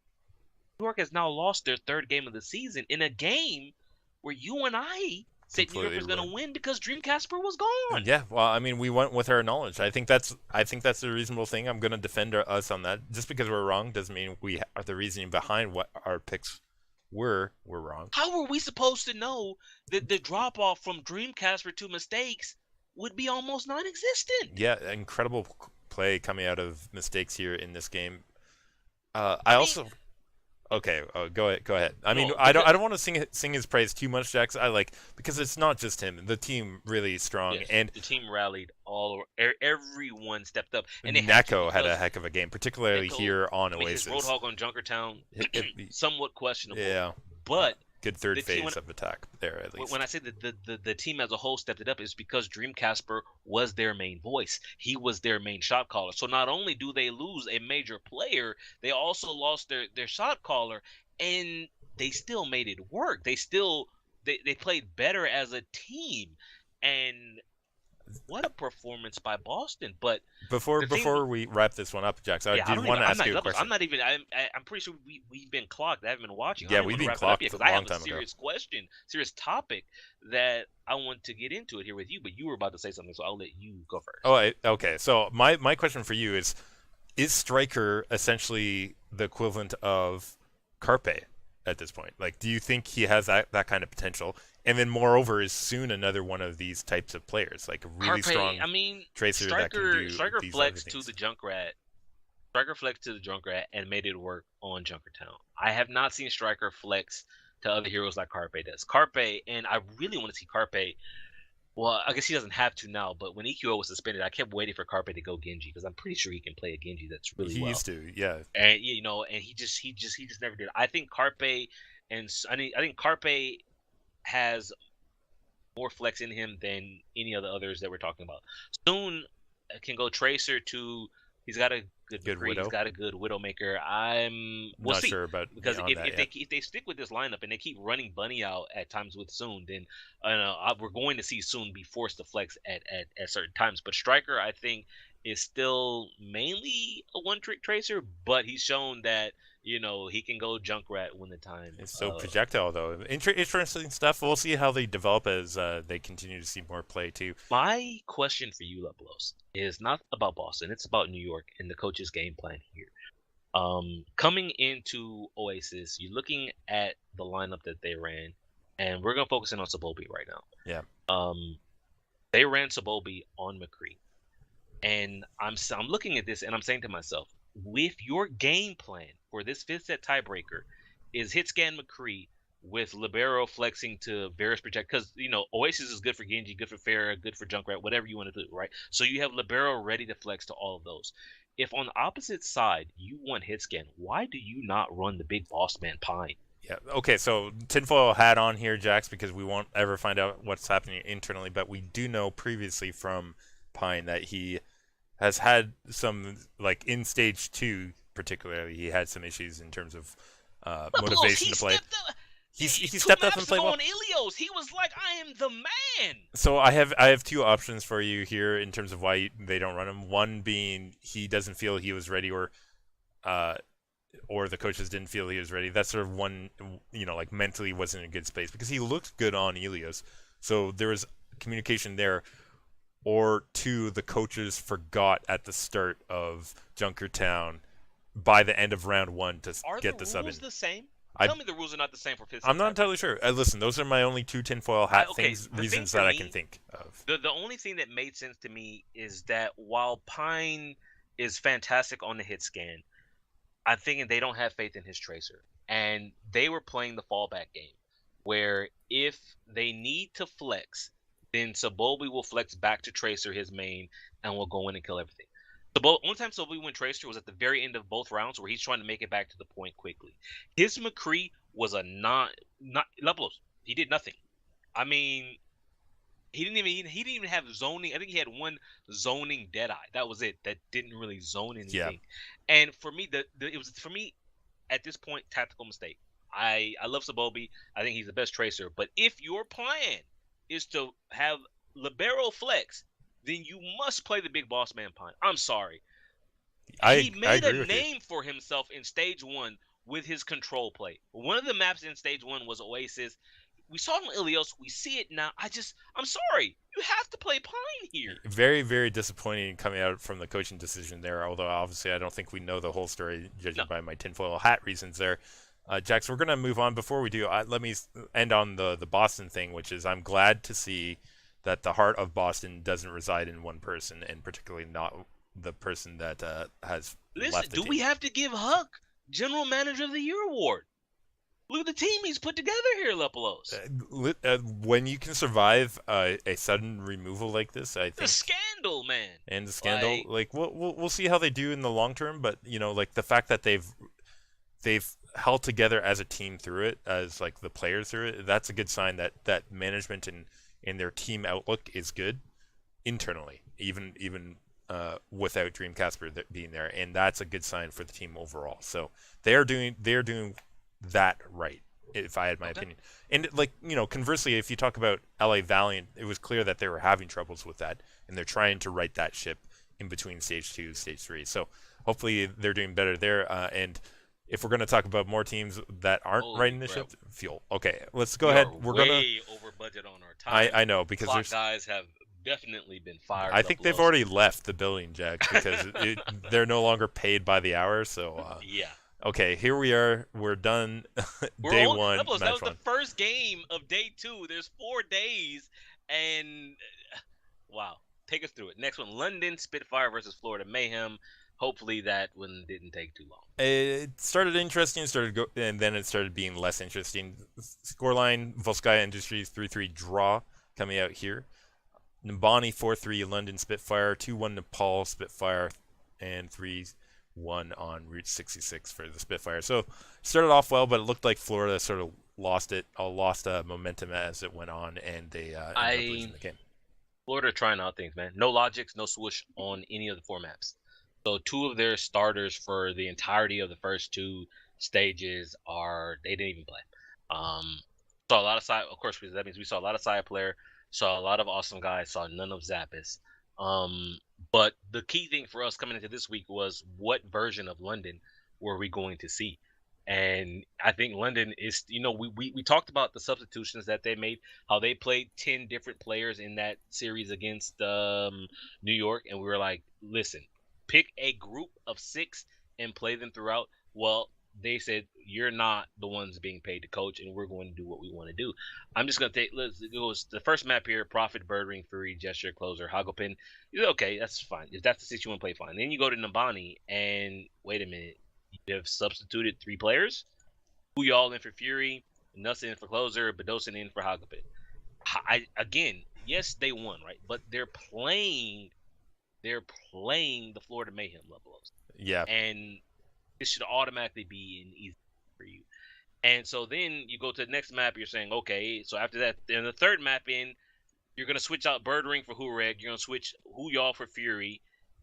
New York has now lost their 3rd game of the season in a game where you and I said New York Completely was going right. to win because Dreamcasper was gone. Yeah, well, I mean, we went with our knowledge. I think that's a reasonable thing. I'm going to defend us on that. Just because we're wrong doesn't mean we are the reasoning behind what our picks were wrong. How were we supposed to know that the drop off from Dreamcasper to Mistakes would be almost non-existent? Yeah, incredible play coming out of Mistakes here in this game. I I mean, also okay, go ahead. I mean, no, I don't want to sing his praise too much, Jax. Because it's not just him. The team really strong, yes, and the team rallied all over. Everyone stepped up, and they had to Neko had a because heck of a game, particularly Neko, here on I mean, his Oasis. Roadhog on Junkertown, somewhat questionable. Yeah, But good third the team, phase of attack there at least. when I say that the team as a whole stepped it up, is because Dreamcasper was their main voice. He was their main shot caller. So not only do they lose a major player, they also lost their shot caller, and they still made it work. They played better as a team, and what a performance by Boston. But Before we wrap this one up, Jax, I yeah, I did don't want even. to I'm ask not. you a Levels, question. I'm not even. I'm pretty sure we've been clocked. I haven't been watching. I Yeah, don't we've even been want to wrap it up clocked yet a because I long have a time ago. serious question, serious topic that I want to get into it here with you. But you were about to say something, so I'll let you go first. Oh, okay. So my question for you is Striker essentially the equivalent of Carpe at this point? Like, do you think he has that kind of potential? And then, moreover, is Soon another one of these types of players, like a really Carpe, strong I mean, tracer that can do Striker these other flexed to things? the Junkrat. Striker flexed to the Junkrat and made it work on Junkertown. I have not seen Striker flex to other heroes like Carpe does. Carpe, and I really want to see Carpe. Well, I guess he doesn't have to now, but when EQO was suspended, I kept waiting for Carpe to go Genji because I'm pretty sure he can play a Genji that's really He well. used to, yeah. And and he just never did. I think Carpe I think Carpe has more flex in him than any of the others that we're talking about. Soon can go Tracer to. He's got a good McCree. Widow. He's got a good Widowmaker. We'll Not see. sure about Because beyond that yet. if they stick with this lineup and they keep running Bunny out at times with Soon, then we're going to see Soon be forced to flex at certain times. But Striker, I think, is still mainly a one-trick tracer, but he's shown that he can go Junkrat when the time. It's so projectile though. Interesting stuff. We'll see how they develop as they continue to see more play too. My question for you, Lepelos, is not about Boston. It's about New York and the coach's game plan here. Coming into Oasis, you're looking at the lineup that they ran, and we're gonna focus in on Sabobi right now. Yeah. They ran Sabobi on McCree, and I'm looking at this and I'm saying to myself, with your game plan for this 5th set tiebreaker, is hit scan McCree with Libero flexing to Varus Project, because Oasis is good for Genji, good for Pharah, good for Junkrat, whatever you want to do, right? So you have Libero ready to flex to all of those. If on the opposite side you want hit scan, why do you not run the big boss man Pine? Yeah. Okay. So tinfoil hat on here, Jax, because we won't ever find out what's happening internally, but we do know previously from Pine that he has had some, like in stage 2 particularly, he had some issues in terms of motivation to play. He stepped up and played well. On Ilios, he was like, "I am the man." So I have 2 options for you here in terms of why they don't run him. One being he doesn't feel he was ready, or the coaches didn't feel he was ready. That's sort of one, like mentally wasn't in a good space because he looked good on Ilios. So there was communication there. Or 2, the coaches forgot at the start of Junkertown by the end of round 1 to get the sub in. Are the rules the same? Tell me the rules are not the same for 5th. I'm not entirely sure. Listen, those are my only 2 tinfoil hat reasons that I can think of. The only thing that made sense to me is that while Pine is fantastic on the hit scan, I'm thinking they don't have faith in his tracer. And they were playing the fallback game, where if they need to flex, then Sabobi will flex back to Tracer, his main, and will go in and kill everything. The only time Sabobi went Tracer was at the very end of both rounds, where he's trying to make it back to the point quickly. His McCree was a not Lepelos. He did nothing. I mean, he didn't even have zoning. I think he had one zoning dead eye. That was it. That didn't really zone Yeah, anything. And for me, it was for me at this point tactical mistake. I love Sabobi. I think he's the best tracer. But if your plan is to have libero flex, then you must play the big boss man pine. I'm sorry. He I made a agree with you. name for himself in stage one with his control play. One of the maps in stage one was Oasis. We saw it in Ilios. We see it now. I'm sorry. You have to play Pine here. Very, very disappointing coming out from the coaching decision there. Although obviously I don't think we know the whole story, No, judging by my tinfoil hat reasons there. Jax, we're gonna move on. Before we do, let me end on the Boston thing, which is I'm glad to see that the heart of Boston doesn't reside in one person, and particularly not the person that has listen. left the Do team. we have to give Huck General Manager of the Year award? Look at the team he's put together here, Lepelos. When you can survive a sudden removal like this, I The think, scandal, man. and the scandal, Like, like we'll see how they do in the long term. But like the fact that they've held together as a team through it, as like the players through it, that's a good sign that management and their team outlook is good internally, even without Dream Casper being there, and that's a good sign for the team overall. So they are doing that right, if I had my okay, opinion. And like conversely, if you talk about LA Valiant, it was clear that they were having troubles with that, and they're trying to right that ship in between stage 2 stage 3. So hopefully they're doing better there. And if we're going to talk about more teams that aren't holy riding the crap. ship, Fuel. Okay, let's go We ahead. are We're gonna. way over budget on our I time. I know because Clock there's. guys have definitely been fired, I think they've Lepelos. already left the building, Jack, because they're no longer paid by the hour. So Yeah. okay, here we are. We're done. We're Day on one, Lepelos. That match was the one. first game of day two. There's 4 days, and wow. Take us through it. Next one, London Spitfire versus Florida Mayhem. Hopefully that one didn't take too long. It started interesting, and then it started being less interesting. Scoreline: Volskaya Industries 3-3 draw coming out here. Nimbani 4-3 London Spitfire, 2-1 Nepal Spitfire, and 3-1 on Route 66 for the Spitfire. So started off well, but it looked like Florida sort of lost momentum as it went on, and they ended up losing I the game. Florida trying out things, man. No logics, no swoosh on any of the four maps. So two of their starters for the entirety of the first two stages are they didn't even play. Saw a lot of side, of course, because that means we saw a lot of side player, saw a lot of awesome guys, saw none of Zappis. But the key thing for us coming into this week was what version of London were we going to see? And I think London is, we talked about the substitutions that they made, how they played 10 different players in that series against New York. And we were like, listen, pick a group of 6 and play them throughout. Well, they said, you're not the ones being paid to coach, and we're going to do what we want to do. I'm just going to let's go the first map here: Prophet, Birdring, Fury, Gesture, Closer, Hagopin. Okay, that's fine. If that's the 6 you want to play, fine. Then you go to Nabani, and wait a minute. You have substituted 3 players. Who y'all in for Fury, Nussa in for Closer, Bedosin in for Hagapit. Again, yes, they won, right? But they're playing the Florida Mayhem levels. Yeah, And this should automatically be an easy for you. And so then you go to the next map, you're saying, okay, so after that, then the third map in, you're going to switch out Birdring for Hureg, you're going to switch Who y'all for Fury,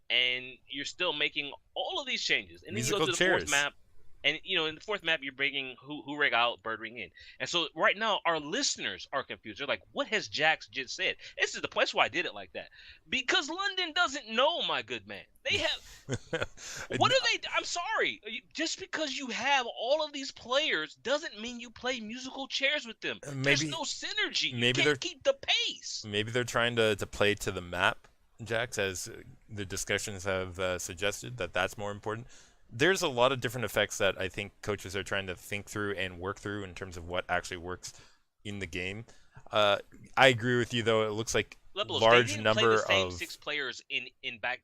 and you're still making all of these changes. And then you go musical to the fourth chairs. map, and in the fourth map, you're bringing Hureg out, Birdring in. And so right now, our listeners are confused. They're like, what has Jax just said? This is the place why I did it like that. Because London doesn't know, my good man. They have what are they? I'm sorry. Just because you have all of these players doesn't mean you play musical chairs with them. There's maybe no synergy. You maybe they're can't keep the pace. maybe they're trying to play to the map, Jax, as the discussions have suggested that that's more important. There's a lot of different effects that I think coaches are trying to think through and work through in terms of what actually works in the game. I agree with you, though. It looks like Lepelos, they large didn't play the number same of 6 players in back.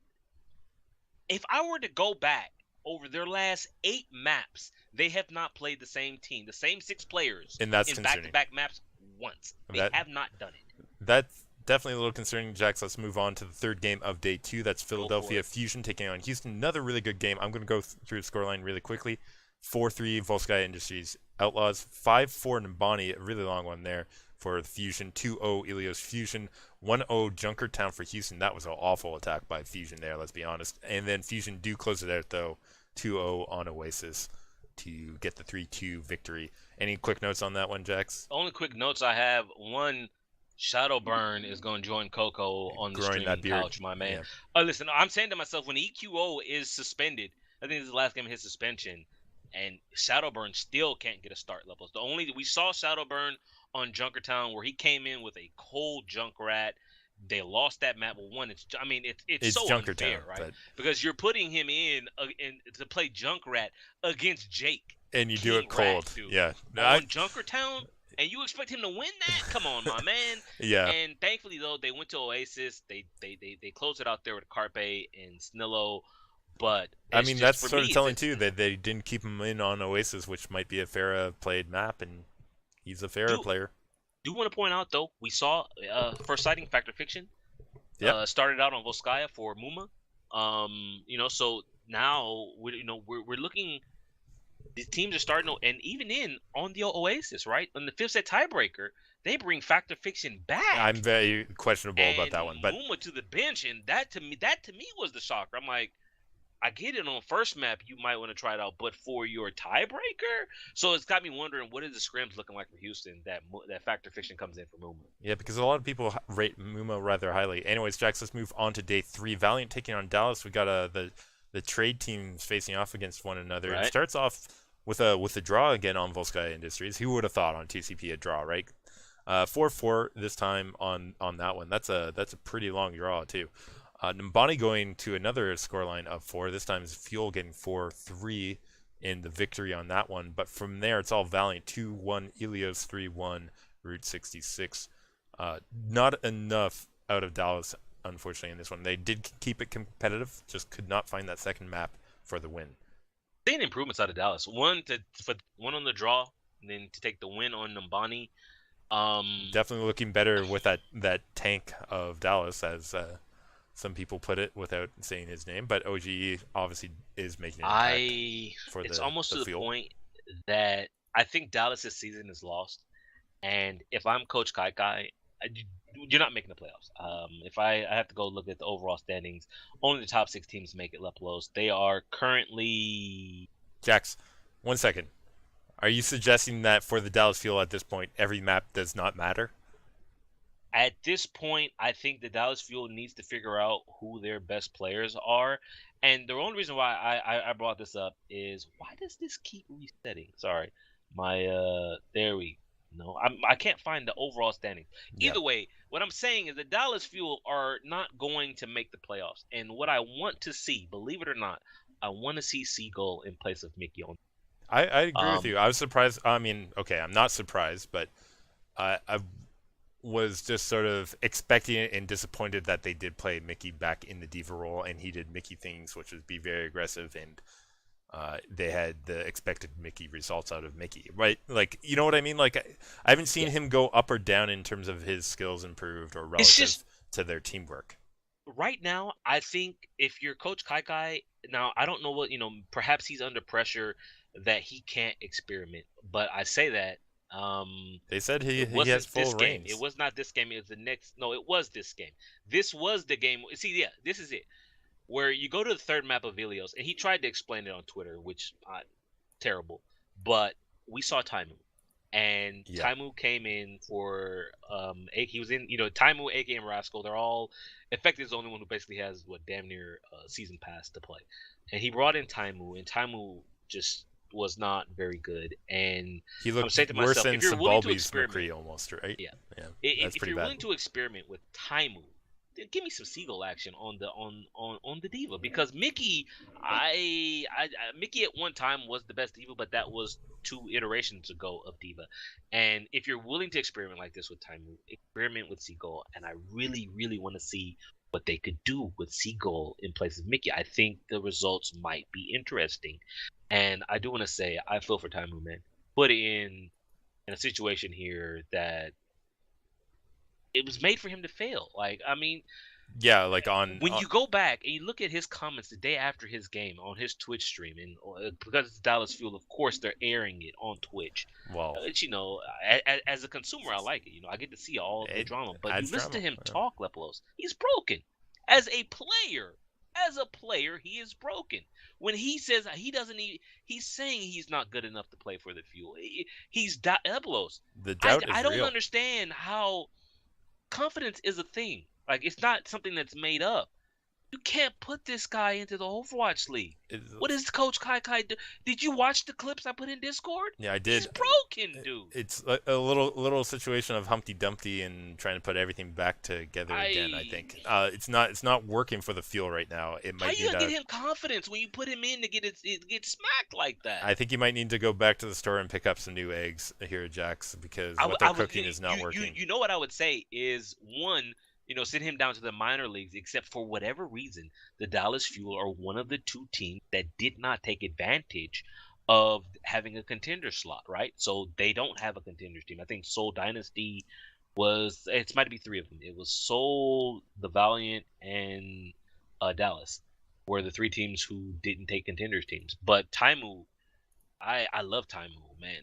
If I were to go back over their last 8 maps, they have not played the same team, the same 6 players and that's in concerning. back-to-back maps once. They That have not done it. that's definitely a little concerning, Jax. Let's move on to the third game of day 2. That's Go for Philadelphia it. Fusion taking on Houston. Another really good game. I'm going to go through the scoreline really quickly. 4-3 Volskaya Industries Outlaws, 5-4 Nimbani, a really long one there for Fusion, 2-0 Ilios Fusion, 1-0 Junkertown for Houston. That was an awful attack by Fusion there, let's be honest. And then Fusion do close it out though, 2-0 on Oasis to get the 3-2 victory. Any quick notes on that one, Jax? Only quick notes I have: one, Shadowburn is going to join Coco on the Growing that streaming beard. couch, my man. Yeah. Listen, I'm saying to myself, when EQO is suspended, I think this is the last game of his suspension, and Shadowburn still can't get a start levels. The only we saw Shadowburn on Junkertown where he came in with a cold Junkrat. They lost that map. Well, one, it's so unfair, Junkertown, right? but Because you're putting him in to play Junkrat against Jake, and you do King it cold. Rat, dude, Yeah. on Junkertown, and you expect him to win that? Come on, my man. Yeah. And thankfully, though, they went to Oasis. They closed it out there with Carpe and Snillo. But I it's mean, just that's for sort of me. telling too that they didn't keep him in on Oasis, which might be a Farah played map, and he's a Farah player. Do want to point out though, we saw first sighting Factor Fiction. Yep. Started out on Volskaya for Muma. So now we're looking. These teams are starting to, and even on the Oasis, right? On the fifth set tiebreaker, they bring Factor Fiction back. I'm very questionable and about that one, but Muma to the bench, and that to me was the shocker. I'm like, I get it on first map, you might want to try it out, but for your tiebreaker, so it's got me wondering what is the scrims looking like for Houston that Factor Fiction comes in for Muma. Yeah, because a lot of people rate Muma rather highly. Anyways, Jax, let's move on to day 3. Valiant taking on Dallas. We got the trade teams facing off against one another. Right. It starts off with a draw again on Volskaya Industries. Who would have thought on TCP a draw, right? 4-4 this time on that one. That's a pretty long draw too. Nimbani going to another scoreline of 4. This time is Fuel getting 4-3 in the victory on that one. But from there, it's all Valiant 2-1, Ilios 3-1, Route 66. Not enough out of Dallas, unfortunately, in this one. They did keep it competitive, just could not find that second map for the win. Seeing improvements out of Dallas. One on the draw, and then to take the win on Nimbani. Definitely looking better with that tank of Dallas, as some people put it without saying his name. But OGE obviously is making an impact for it's almost to the field. point that I think Dallas' season is lost. And if I'm Coach Kaikai, you're not making the playoffs. If I have to go look at the overall standings, only the top 6 teams make it left close. They are currently... Jax, 1 second. Are you suggesting that for the Dallas Fuel at this point, every map does not matter? At this point, I think the Dallas Fuel needs to figure out who their best players are. And the only reason why I brought this up is, why does this keep resetting? Sorry. There we No, I can't find the overall standings. Either way, what I'm saying is the Dallas Fuel are not going to make the playoffs. And what I want to see, believe it or not, I want to see Seagull in place of Mickey on. I agree with you. I was surprised. I mean, okay, I'm not surprised, but I was just sort of expecting it and disappointed that they did play Mickey back in the diva role, and he did Mickey things, which was be very aggressive, and they had the expected Mickey results out of Mickey, right? Like, you know what I mean? Like, I haven't seen him go up or down in terms of his skills improved or relative to their teamwork. Right now, I think if you're Coach Kaikai, now I don't know what, perhaps he's under pressure that he can't experiment, but I say that. They said he has full reins. It was not this game. It was the next. No, it was this game. This was the game. See, yeah, this is it. Where you go to the third map of Ilios, and he tried to explain it on Twitter, which terrible. But we saw Taimu, and Taimu came in for he was in Taimu, AK, and Rascal. They're all Effective is the only one who basically has damn near season pass to play, and he brought in Taimu, and Taimu just was not very good, and he looked worse than Sabalbi's McCree almost, right? Yeah. If you're willing to experiment with Taimu, then give me some Seagull action on the diva, because Mickey, Mickey at one time was the best diva, but that was 2 iterations ago of diva. And if you're willing to experiment like this with Taimu, experiment with Seagull, and I really, really want to see what they could do with Seagull in place of Mickey. I think the results might be interesting. And I do want to say, I feel for Taimu, man. Put in a situation here that it was made for him to fail. Like, I mean, Yeah, like on, When you go back and you look at his comments the day after his game on his Twitch stream, and because it's Dallas Fuel, of course they're airing it on Twitch. well, It's, as a consumer, I like it. I get to see all the it drama. But you adds listen to drama. him Yeah. talk, Lepelos. He's broken as a player. As a player, he is broken. When he says he doesn't even, he's saying he's not good enough to play for the Fuel. He's Lepelos. The I doubt I is don't real. understand how confidence is a thing. Like, it's not something that's made up. You can't put this guy into the Overwatch League. What is Coach Kai do? Did you watch the clips I put in Discord? Yeah, I He's did. broken, dude. It's a little situation of Humpty Dumpty and trying to put everything back together again. I think it's not working for the Fuel right now. It How might you need gonna get a. him confidence when you put him in to get smacked like that? I think you might need to go back to the store and pick up some new eggs here at Jack's because I, what w- they're I would cooking is not working. you know what I would say is one, send him down to the minor leagues. Except for whatever reason, the Dallas Fuel are one of the two teams that did not take advantage of having a contender slot, right? So they don't have a contenders team. I think Soul Dynasty it might be three of them. It was Soul, the Valiant, and Dallas were the three teams who didn't take contenders teams. But Taimu, I love Taimu, man.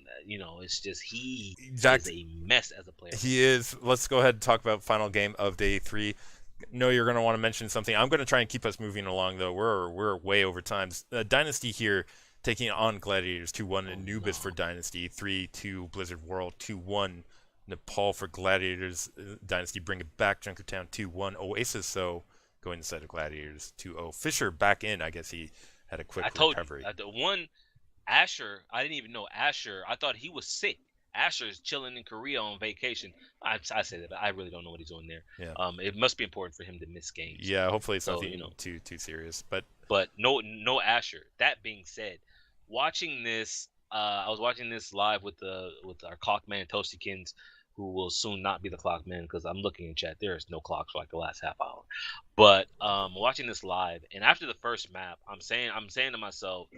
It's just he Jack, is a mess as a player. he is. Let's go ahead and talk about final game of day 3. No, you're going to want to mention something. I'm going to try and keep us moving along though. We're way over time. Dynasty here taking on Gladiators 2-1, Anubis for Dynasty 3-2, Blizzard World 2-1, Nepal for Gladiators. Dynasty bring it back. Junkertown 2-1, Oasis so going inside of Gladiators 2-0. Fisher back in. I guess he had a quick I told recovery. you, the one Asher, I didn't even know Asher. I thought he was sick. Asher is chilling in Korea on vacation. I say that, but I really don't know what he's doing there. Yeah. It must be important for him to miss games. Yeah, hopefully it's So, nothing too serious. But no Asher. That being said, watching this, I was watching this live with our clockman Toastykins, who will soon not be the clockman because I'm looking in chat. There is no clock for like the last half hour. But watching this live, and after the first map, I'm saying to myself,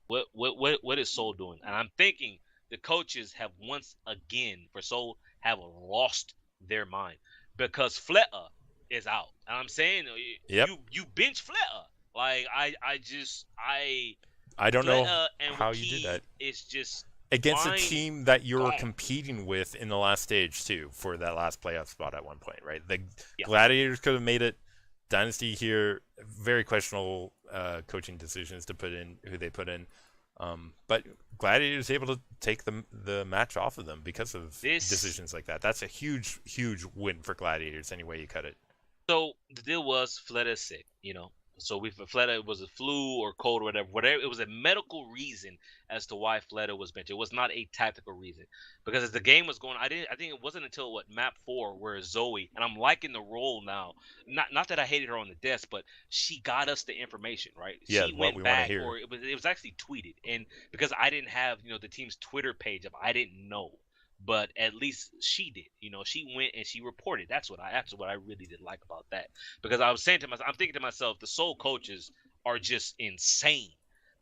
what is Soul doing? And I'm thinking the coaches have once again for Soul have lost their mind because Fleta is out. And I'm saying Yep. you bench Fleta. Like I don't know Fleta and how Wiki you did that is just against a fine. team that you're God. competing with in the last stage too for that last playoff spot at one point, right? The Yeah. Gladiators could have made it. Dynasty here, very questionable coaching decisions to put in who they put in. But Gladiators able to take the match off of them because of decisions like that. That's a huge win for Gladiators any way you cut it. So the deal was Fleta sick, So Fleta, it was a flu or cold or whatever. It was a medical reason as to why Fleta was benched. It was not a tactical reason because as the game was going, I think it wasn't until map 4 where Zoe, and I'm liking the role now. Not that I hated her on the desk, but she got us the information, right? Yeah, She what went we want to back, hear. or it was actually tweeted, and because I didn't have the team's Twitter page up, I didn't know. But at least she did. She went and she reported. That's what I really did like about that. Because I was saying to myself, I'm thinking to myself, the Soul coaches are just insane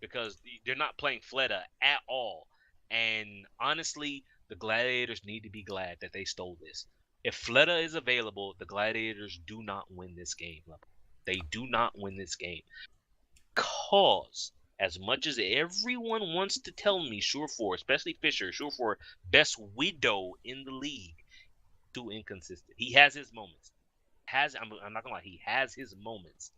because they're not playing Fleta at all. And honestly, the Gladiators need to be glad that they stole this. If Fleta is available, the Gladiators do not win this game. They do not win this game. Because as much as everyone wants to tell me Surefour, especially Fisher, Surefour, best widow in the league, too inconsistent. He has his moments. I'm not gonna lie, he has his moments.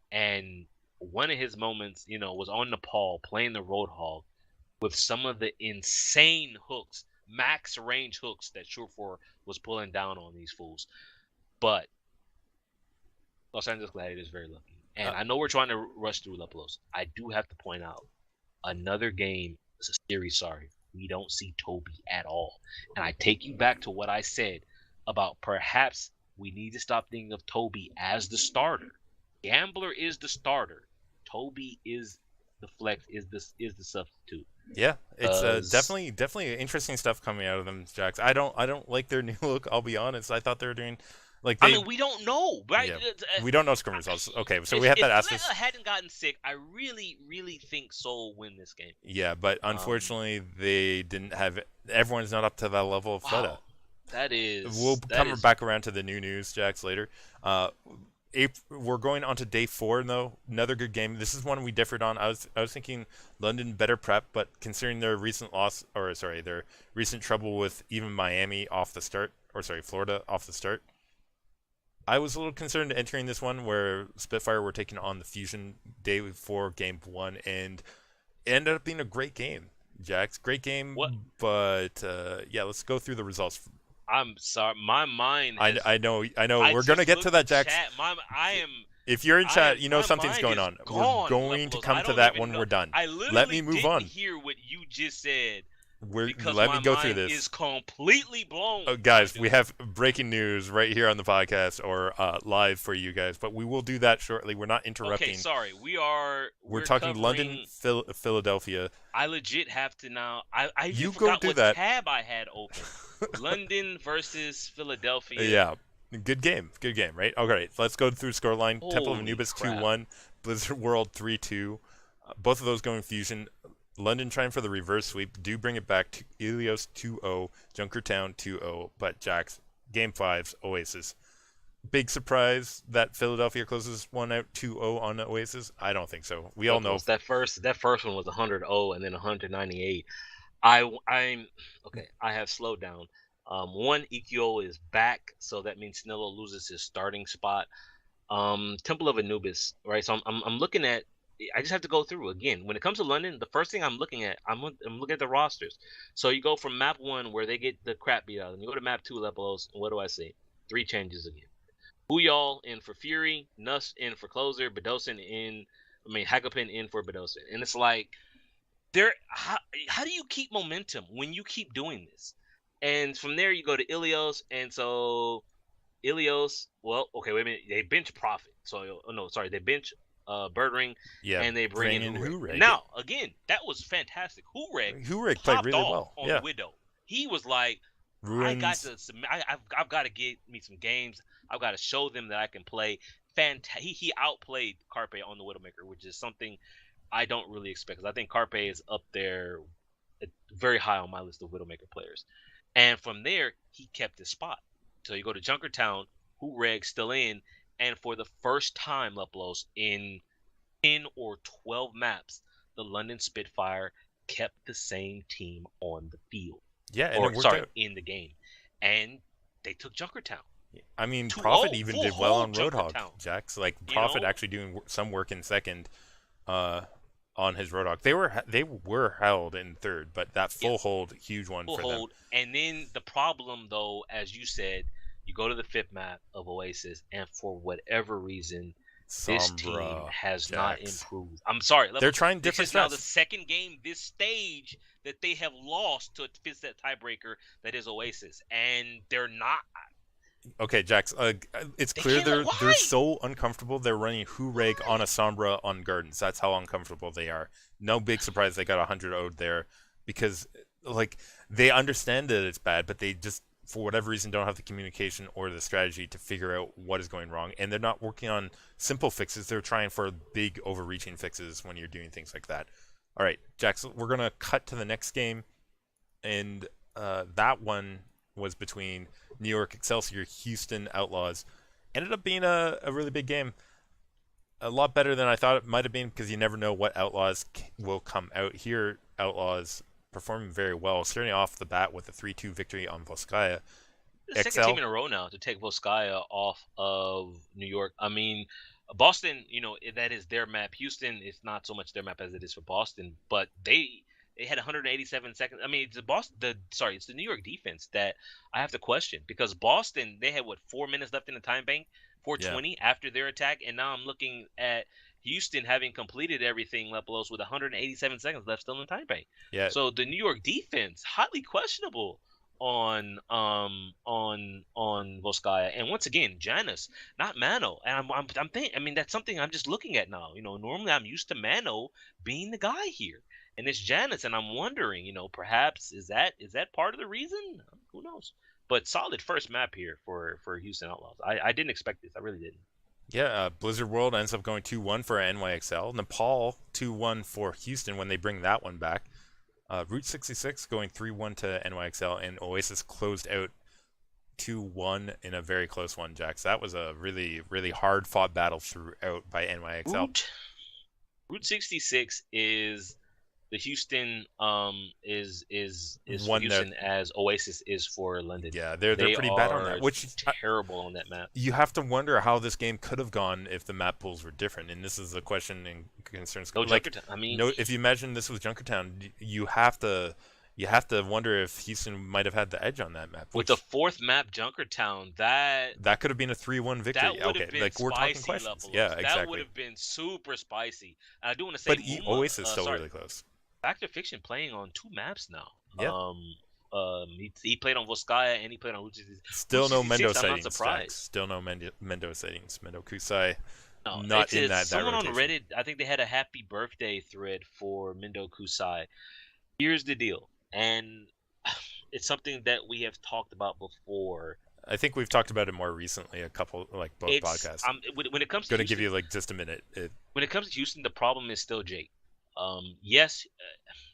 And one of his moments, was on Nepal playing the Roadhog with some of the insane hooks, max range hooks that Surefour was pulling down on these fools. But Los Angeles Gladiators very lucky. And I know we're trying to rush through Lepelos. I do have to point out another game is a series. Sorry, we don't see Toby at all. And I take you back to what I said about perhaps we need to stop thinking of Toby as the starter. Gambler is the starter. Toby is the flex. Is the substitute. Yeah, it's definitely interesting stuff coming out of them, Jax. I don't like their new look. I'll be honest. I thought they were doing. We don't know, right? Yeah. We don't know scrim results. Okay, so we have that asterisk. If Fleta hadn't gotten sick, I really, really think Soul win this game. Yeah, but unfortunately, they didn't have it. Everyone's not up to that level of Fleta. That is. We'll come back around to the new news, Jax, later. we're going on to day 4 though. Another good game. This is one we differed on. I was thinking London better prep, but considering their recent loss, or sorry, their recent trouble with even Miami off the start, or sorry, Florida off the start, I was a little concerned entering this one where Spitfire were taking on the Fusion day 4, game 1, and it ended up being a great game. Jax, great What? game, but yeah, let's go through the results. I'm sorry. My mind I, has. I know, I know. I We're gonna just get to looked that, at Jax. chat. I am. If you're in I am. chat, you know My something's mind going is on. We're gone, going to Lepelos. come I to don't that even when know. we're done. I Let me literally move didn't on. hear what you just said because Let me my go through mind this. is completely blown. Guys, we have breaking news right here on the podcast or live for you guys, but we will do that shortly. We're not interrupting. Okay, sorry. We're talking covering, London, Philadelphia. I legit have to now. I even You go forgot do what that. tab I had open. London versus Philadelphia. Yeah. Good game, right? Okay, let's go through scoreline. Temple of Holy Anubis crap. 2-1, Blizzard World 3-2. Both of those going Fusion. London trying for the reverse sweep. Do bring it back to Ilios 2-0, Junkertown 2-0. But Jax, game 5's Oasis. Big surprise that Philadelphia closes one out 2-0 on Oasis? I don't think so. We all know. That first one was 100-0 and then 198. I'm okay. I have slowed down. One, EQO is back, so that means Snello loses his starting spot. Temple of Anubis, right? So I'm looking at. I just have to go through again. When it comes to London, the first thing I'm looking at, I'm looking at the rosters. So you go from map 1 where they get the crap beat out of them. You go to map 2, Lepelos, and what do I see? 3 changes again. Booyal in for Fury, Nuss in for Closer, Hackapin in for Bedosin. And it's like, how do you keep momentum when you keep doing this? And from there you go to Ilios, and so Ilios, well, okay, wait a minute, they bench Prophet. So no, sorry, they bench Birdring, Yeah, and they bring in Hureg. Now, again, that was fantastic. Hureg played really well. On Widow. He was like, Ruins. I've got to get me some games. I've got to show them that I can play. He outplayed Carpe on the Widowmaker, which is something I don't really expect, because I think Carpe is up there very high on my list of Widowmaker players. And from there, he kept his spot. So you go to Junkertown, Hureg still in, and for the first time, Lepelos, in 10 or 12 maps, the London Spitfire kept the same team on the field. Yeah, and in the game. And they took Junkertown. I mean, Prophet even did well on Roadhog, Jax. Like, Prophet actually doing some work in second on his Roadhog. They were held in third, but that full hold, huge one for them. And then the problem, though, as you said, you go to the 5th map of Oasis, and for whatever reason, this team has not improved. I'm sorry. They're trying different stuff. This is now the second game this stage that they have lost to fit that tiebreaker that is Oasis, and they're not. Okay, Jax, it's clear they're so uncomfortable. They're running Hureg on a Sombra on Gardens. That's how uncomfortable they are. No big surprise they got 100 owed there, because like they understand that it's bad, but they just, for whatever reason, don't have the communication or the strategy to figure out what is going wrong. And they're not working on simple fixes. They're trying for big overreaching fixes when you're doing things like that. All right, Jax, we're going to cut to the next game. And that one was between New York Excelsior, Houston Outlaws. Ended up being a really big game. A lot better than I thought it might have been, because you never know what Outlaws will come out here. Outlaws performing very well, starting off the bat with a 3-2 victory on Volskaya. The second team in a row now to take Volskaya off of New York. I mean, Boston, that is their map. Houston is not so much their map as it is for Boston, but they had 187 seconds. I mean, it's the New York defense that I have to question, because Boston, they had 4 minutes left in the time bank, 4:20 after their attack, and now I'm looking at Houston having completed everything, Lepelos, with 187 seconds left still in the time bank. Yeah. So the New York defense, highly questionable on Volskaya. And once again, Janus, not Mano. And I'm thinking, I mean, that's something I'm just looking at now. Normally I'm used to Mano being the guy here, and it's Janus, and I'm wondering, perhaps is that part of the reason? Who knows? But solid first map here for Houston Outlaws. I didn't expect this. I really didn't. Yeah, Blizzard World ends up going 2-1 for NYXL. Nepal 2-1 for Houston when they bring that one back. Route 66 going 3-1 to NYXL, and Oasis closed out 2-1 in a very close one, Jax. That was a really, really hard fought battle throughout by NYXL. Route 66 is the Houston is for One that, Houston as Oasis is for London. yeah, they're They pretty bad on are that. Which terrible on that map. you have to wonder how this game could have gone if the map pools were different. And this is a question and concerns. No Like, Junkertown. I mean, no, if you imagine this was Junkertown, you have to wonder if Houston might have had the edge on that map. with the fourth map, Junkertown, that could have been a 3-1 victory. that would have Okay, been like we're talking spicy, questions. Lepelos. Yeah, That would exactly. have been super spicy. And I do want to say, But Oasis is still really close. Factor Fiction playing on 2 maps now. Yeah. He played on Volskaya and he played on Route 66. Still no Mendo I'm not sightings. surprised. Still no Mendo sightings. Mendo Kusai, No, not in that someone on rotation. Reddit, I think they had a happy birthday thread for Mendo Kusai. Here's the deal, and it's something that we have talked about before. I think we've talked about it more recently, a couple, like both podcasts. When it comes to Going to Houston, give you like just a minute. when it comes to Houston, the problem is still Jake. Yes,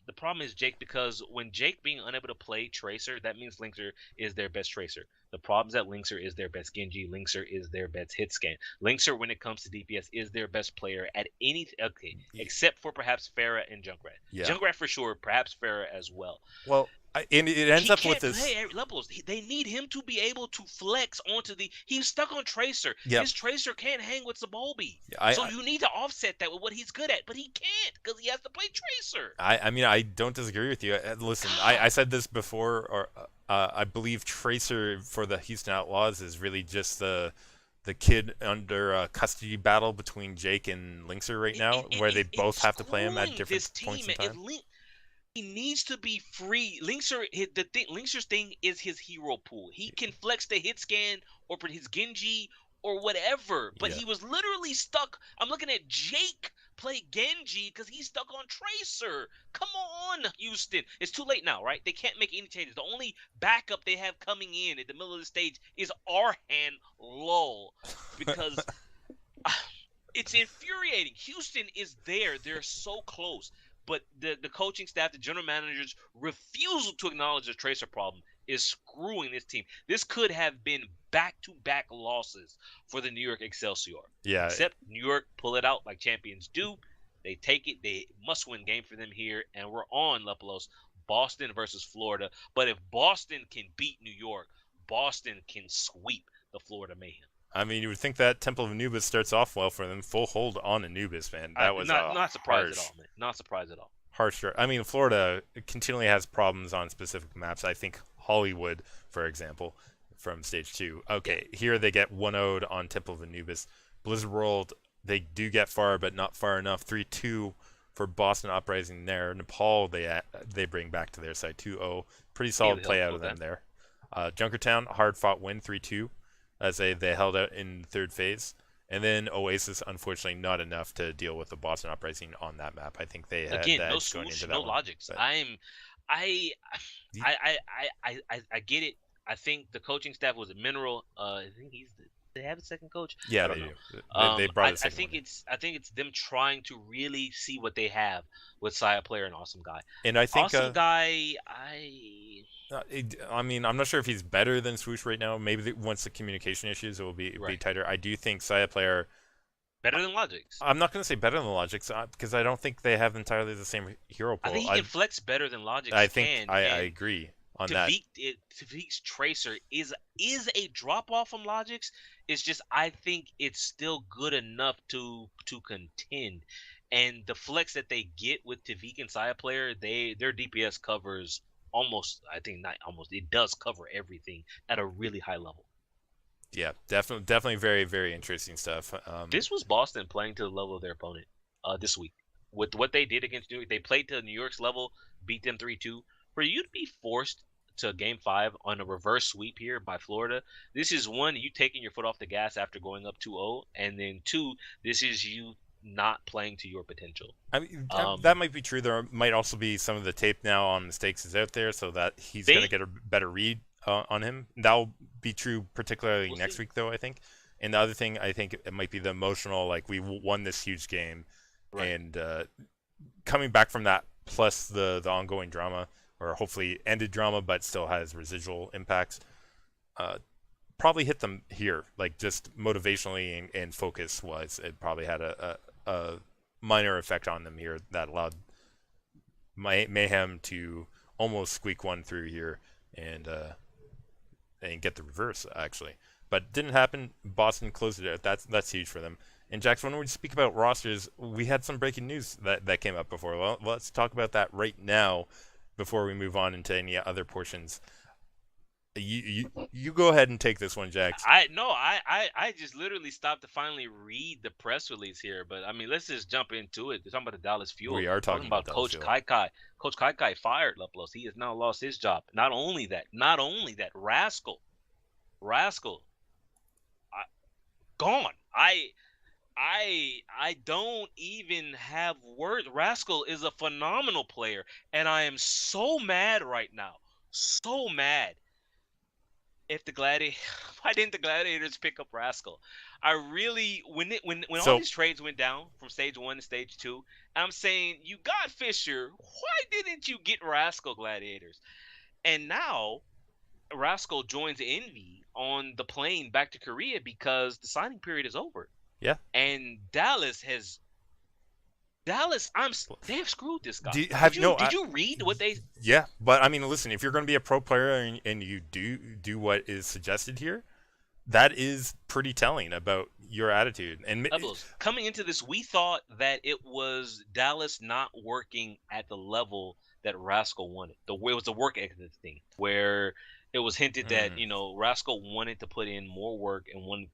the problem is Jake because when Jake being unable to play Tracer, that means Linkser is their best Tracer. The problem is that Linkser is their best Genji. Linkser is their best hit scan. Linkser, when it comes to DPS, is their best player at any except for perhaps Pharah and Junkrat. Yeah. Junkrat for sure, perhaps Pharah as well. Well, and it ends up with this. He can't play levels. They need him to be able to flex onto the. He's stuck on Tracer. Yep. His Tracer can't hang with Zabalbi. Yeah, so you need to offset that with what he's good at, but he can't because he has to play Tracer. I mean, I don't disagree with you. Listen, I said this before, or I believe Tracer for the Houston Outlaws is really just the kid under a custody battle between Jake and Linkser right now, where they both have to play him at different points in time. He needs to be free. Linkser's thing is his hero pool. He can flex the hit scan or put his Genji or whatever. But he was literally stuck. I'm looking at Jake play Genji because he's stuck on Tracer. Come on, Houston. It's too late now, right? They can't make any changes. The only backup they have coming in at the middle of the stage is Arhan Lull because it's infuriating. Houston is there. They're so close. But the coaching staff, the general managers' refusal to acknowledge the Tracer problem is screwing this team. This could have been back-to-back losses for the New York Excelsior. Yeah. Except New York pull it out like champions do. They take it. They must-win game for them here. And we're on, Lepelos, Boston versus Florida. But if Boston can beat New York, Boston can sweep the Florida Mayhem. I mean, you would think that Temple of Anubis starts off well for them. Full hold on Anubis, man. That was not surprised at all, man. Not surprised at all. Harsh. I mean, Florida continually has problems on specific maps. I think Hollywood, for example, from stage 2. Okay, here they get 1-0'd on Temple of Anubis. Blizzard World, they do get far, but not far enough. 3-2 for Boston Uprising there. Nepal, they bring back to their side 2-0. Pretty solid play out of them there. Junkertown, hard-fought win 3-2. As they held out in the third phase. And then Oasis, unfortunately, not enough to deal with the Boston Uprising on that map. I think they had no going swoosh, into that no one, logics. but... I get it. I think the coaching staff was a mineral. I think they have a second coach. Yeah, they do. They brought a second one. I think it's them trying to really see what they have with Saya Player and Awesome Guy. And I think Awesome Guy, I mean, I'm not sure if he's better than Swoosh right now. Maybe once the communication issues, it will be tighter. I do think Saya Player better than Logix. I'm not going to say better than Logix because I don't think they have entirely the same hero pool. I think he can flex better than Logix. I agree on that. Tavik's Tracer is a drop off from Logix. It's just I think it's still good enough to contend. And the flex that they get with Tavik and Saya Player, their DPS covers almost, I think not almost, it does cover everything at a really high level. Yeah, definitely very, very interesting stuff. This was Boston playing to the level of their opponent this week. With what they did against New York, they played to New York's level, beat them 3-2. For you to be forced to Game 5 on a reverse sweep here by Florida, this is one, you taking your foot off the gas after going up 2-0, and then 2, this is you not playing to your potential. I mean, that might be true. There might also be some of the tape now on mistakes is out there, so that he's going to get a better read on him. That'll be true particularly next week, though, I think. And the other thing, I think it might be the emotional, like we won this huge game, and coming back from that, plus the ongoing drama, or hopefully ended drama, but still has residual impacts. probably hit them here, like just motivationally and focus wise. It probably had a minor effect on them here that allowed Mayhem to almost squeak one through here and get the reverse actually, but didn't happen. Boston closed it out. That's huge for them. And Jackson, when we speak about rosters, we had some breaking news that came up before. Well, let's talk about that right now before we move on into any other portions. You go ahead and take this one, Jax. I just literally stopped to finally read the press release here, but I mean, let's just jump into it. We're talking about the Dallas Fuel. We are talking about Coach Fuel. Kai. Coach Kai fired Leplos. He has now lost his job. Not only that, Rascal, gone. I don't even have words. Rascal is a phenomenal player, and I am so mad right now. So mad. Why didn't the Gladiators pick up Rascal? I really, when all these trades went down from stage 1 to stage 2, I'm saying, you got Fisher, why didn't you get Rascal, Gladiators? And now Rascal joins Envy on the plane back to Korea because the signing period is over. Yeah. And Dallas, they have screwed this guy. Did you read what they? Yeah, but I mean, listen, if you're going to be a pro player and you do what is suggested here, that is pretty telling about your attitude. And coming into this, we thought that it was Dallas not working at the level that Rascal wanted. It was the work ethic thing where it was hinted that Rascal wanted to put in more work and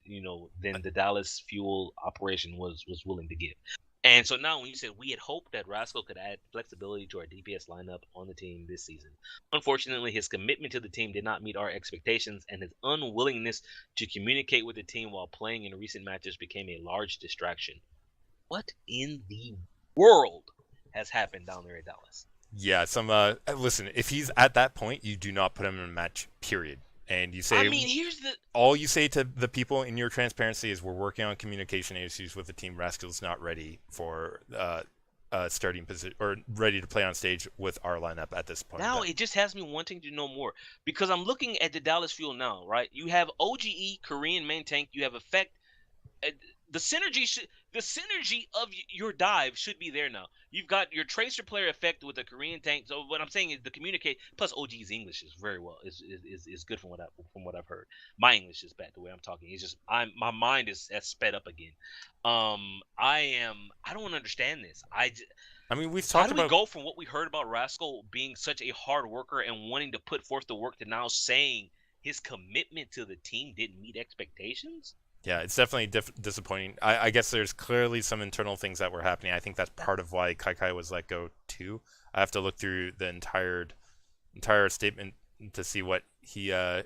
than the Dallas Fuel operation was willing to give. And so now when you said we had hoped that Rascal could add flexibility to our DPS lineup on the team this season. Unfortunately, his commitment to the team did not meet our expectations, and his unwillingness to communicate with the team while playing in recent matches became a large distraction. What in the world has happened down there at Dallas? Yeah, listen, if he's at that point, you do not put him in a match, period. And you say, all you say to the people in your transparency is, we're working on communication issues with the team. Rascal's not ready for starting position or ready to play on stage with our lineup at this point. Now it just has me wanting to know more because I'm looking at the Dallas Fuel now, right? You have OGE, Korean main tank. You have Effect. The synergy of your dive should be there now. You've got your Tracer player Effect with a Korean tank. So what I'm saying is the communicate plus OG's English is very well is good from what I've heard. My English is bad the way I'm talking. It's just my mind has sped up again. I don't understand this. I mean, we've talked about. How do we go from what we heard about Rascal being such a hard worker and wanting to put forth the work to now saying his commitment to the team didn't meet expectations? Yeah, it's definitely disappointing. I guess there's clearly some internal things that were happening. I think that's part of why Kai was let go too. I have to look through the entire statement to see what he. I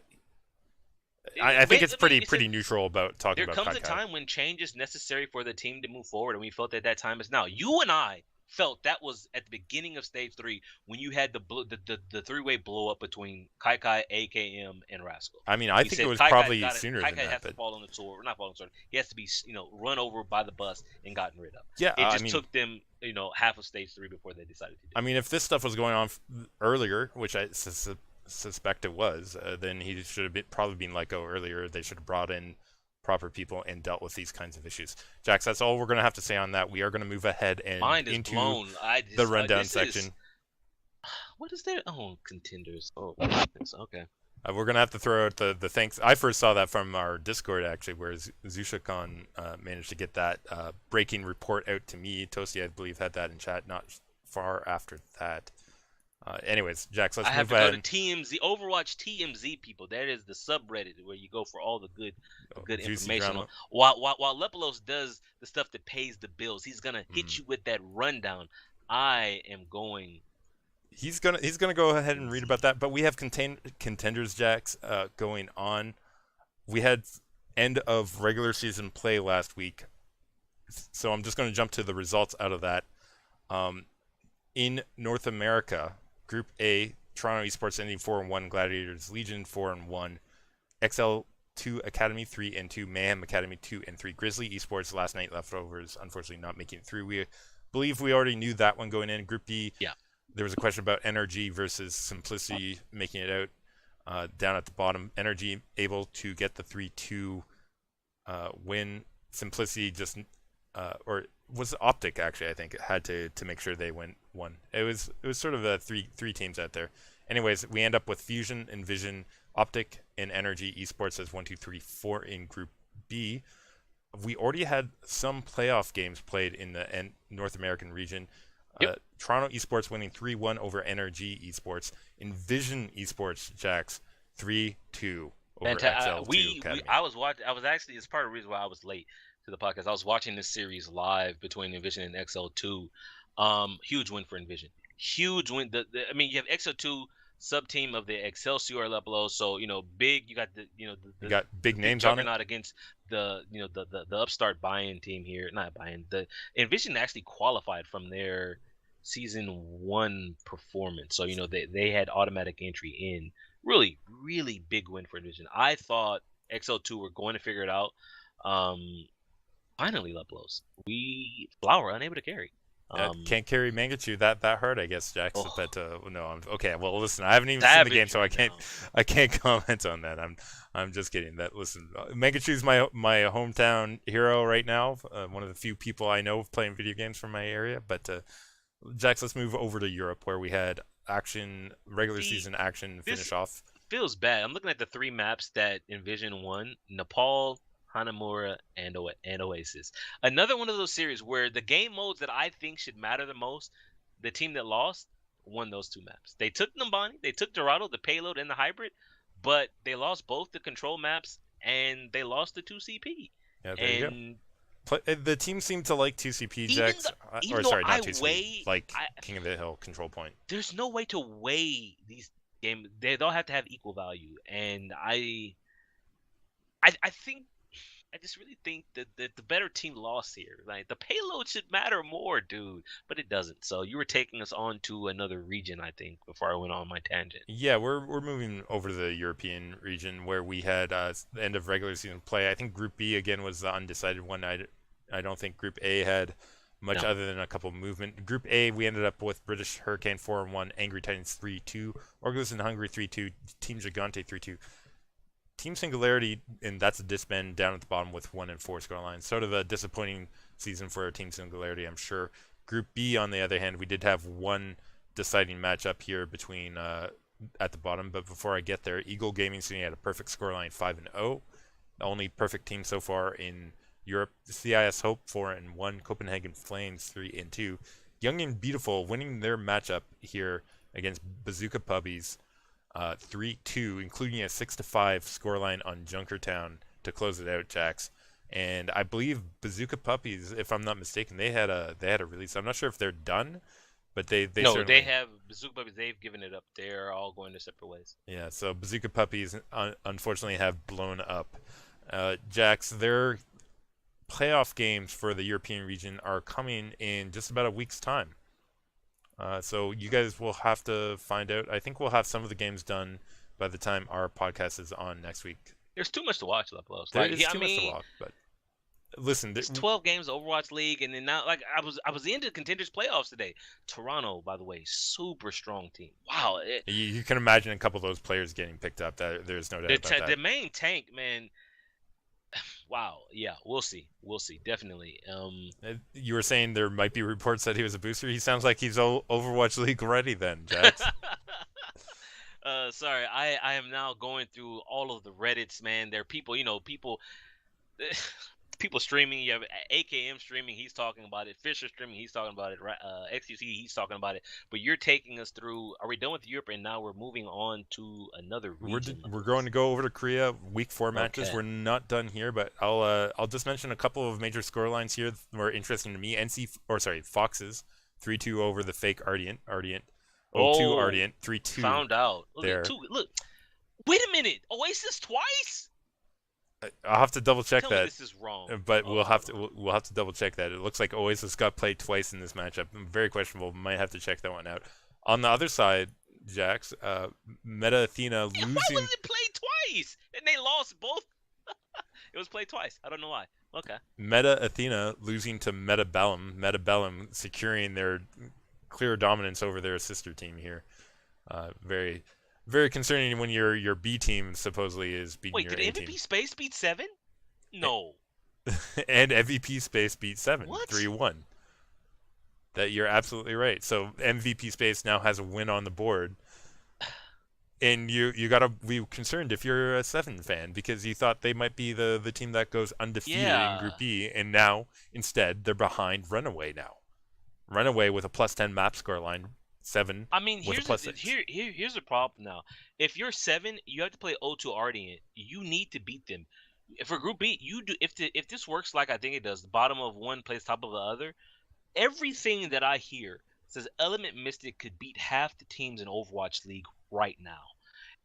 think it's pretty neutral about talking about Kai. There comes a time when change is necessary for the team to move forward, and we felt that time is now. You and I felt that was at the beginning of stage 3 when you had the three-way blow up between Kai, AKM, and Rascal. I mean, I think it was probably sooner than that. Kai has to fall on the sword, not fall on the sword. He has to be run over by the bus and gotten rid of. Yeah, it just took them half of stage 3 before they decided to do it. I mean, if this stuff was going on earlier, which I suspect it was, then he should have probably been let go earlier. They should have brought in proper people and dealt with these kinds of issues. Jax, that's all we're going to have to say on that. We are going to move ahead and into the rundown section. What is there? Oh, Contenders. Oh, okay. We're going to have to throw out the thanks. I first saw that from our Discord, actually, where Zushakon managed to get that breaking report out to me. Toasty, I believe, had that in chat not far after that. Anyways, Jax, let's move ahead. I have to go to TMZ, Overwatch TMZ people. That is the subreddit where you go for all the good information. While Lepolos does the stuff that pays the bills, he's gonna hit you with that rundown. I am going. He's gonna go ahead and read about that. But we have contenders, Jax, going on. We had end of regular season play last week, so I'm just gonna jump to the results out of that. In North America, Group A, Toronto Esports ending 4-1, Gladiators Legion 4-1, XL2 Academy 3-2, Mayhem Academy 2-3, Grizzly Esports last night leftovers, unfortunately not making it through. We believe we already knew that one going in. Group B, yeah. There was a question about NRG versus Simplicity making it out. Down at the bottom, Energy able to get the 3-2 win. Simplicity just or was Optic actually, I think, had to make sure they won. It was sort of a three teams out there. Anyways, we end up with Fusion, Envision, Optic, and Energy Esports as 1, 2, 3, 4 in Group B. We already had some playoff games played in the North American region. Yep. Toronto Esports winning 3-1 over Energy Esports. Envision Esports, Jax, 3-2 over XL2 Academy. I was watching. I was actually, it's part of the reason why I was late to the podcast. I was watching this series live between Envision and XL2. Huge win for Envision. Huge win. I mean, you have XL2 sub team of the Excelsior level, so big. You got You got big big names on it. juggernaut against the upstart buy-in team here. Not buy-in. The Envision actually qualified from their season 1 performance, so they had automatic entry in. Really, really big win for Envision. I thought XL2 were going to figure it out. Finally, Leplos. Flower unable to carry. Can't carry Mangachu that hard, I guess, Jax. Oh. But no, okay. Well, listen, I haven't even seen the game, so I can't comment on that. I'm just kidding. Listen, Mangachu's my hometown hero right now. One of the few people I know playing video games from my area. But Jax, let's move over to Europe, where we had regular season action finish off. Feels bad. I'm looking at the 3 maps that Envision won: Nepal, Hanamura, and Oasis. Another one of those series where the game modes that I think should matter the most, the team that lost won those 2 maps. They took Numbani, they took Dorado, the payload, and the hybrid, but they lost both the control maps and they lost the 2CP. Yeah, there you go. The team seemed to like 2CP, Jax. Not 2CP, King of the Hill control point. There's no way to weigh these games. They all have to have equal value, and I think. I just really think that the better team lost here. Like, the payload should matter more, dude, but it doesn't. So you were taking us on to another region, I think, before I went on my tangent. Yeah, we're moving over to the European region, where we had the end of regular season play. I think Group B again was the undecided one. I don't think Group A had much other than a couple movement. Group A, we ended up with British Hurricane 4-1, Angry Titans 3-2, Orgulous and Hungry 3-2, Team Gigante 3-2. Team Singularity, and that's a disband down at the bottom with 1-4 scoreline. Sort of a disappointing season for Team Singularity, I'm sure. Group B, on the other hand, we did have one deciding matchup here between at the bottom. But before I get there, Eagle Gaming City had a perfect scoreline, 5-0. The only perfect team so far in Europe. CIS Hope 4-1. Copenhagen Flames 3-2. Young and Beautiful winning their matchup here against Bazooka Puppies. 3-2, including a 6-5 scoreline on Junkertown to close it out, Jax. And I believe Bazooka Puppies, if I'm not mistaken, they had a release. I'm not sure if they're done, but they certainly... they have Bazooka Puppies. They've given it up. They're all going their separate ways. Yeah, so Bazooka Puppies unfortunately have blown up. Jax, their playoff games for the European region are coming in just about a week's time. So you guys will have to find out. I think we'll have some of the games done by the time our podcast is on next week. There's too much to watch, Leplos. There is too much to watch, but listen, it's 12 games Overwatch League, and then now, like, I was into Contenders playoffs today. Toronto, by the way, super strong team. Wow. You can imagine a couple of those players getting picked up. There's no doubt about that. The main tank, man. Wow. Yeah, we'll see. Definitely. You were saying there might be reports that he was a booster. He sounds like he's Overwatch League ready then, Jax. Sorry, I am now going through all of the Reddits, man. There are people, people streaming. You have AKM streaming. He's talking about it. Fisher streaming. He's talking about it. XQC. He's talking about it. But you're taking us through. Are we done with Europe? And now we're moving on to another region. We're going to go over to Korea. Week 4 matches. Okay. We're not done here, but I'll just mention a couple of major scorelines here that were interesting to me. Foxes 3-2 over the fake Ardent. 0-2 Ardent 3-2. Found out. There. Look. Wait a minute. Oasis twice. I'll have to double check Tell that. Me this is wrong. But we'll have to double check that. It looks like Oasis got played twice in this matchup. Very questionable. Might have to check that one out. On the other side, Jax, Meta Athena losing. Why was it played twice? And they lost both. It was played twice. I don't know why. Okay. Meta Athena losing to Meta Bellum. Meta Bellum securing their clear dominance over their sister team here. very concerning when your B team supposedly is beating Wait, your did A team. MVP Space beat 7? No. And MVP Space beat 7, What? 3-1. That you're absolutely right. So MVP Space now has a win on the board. And you gotta be concerned if you're a 7 fan because you thought they might be the team that goes undefeated in Yeah. Group B, and now instead they're behind Runaway now. Runaway with a +10 map score line, 7 I mean, with a +6. here's the problem now. If you're 7, you have to play O2 Ardian. You need to beat them. For Group B, you do if this works like I think it does, the bottom of one plays top of the other. Everything that I hear says Element Mystic could beat half the teams in Overwatch League right now.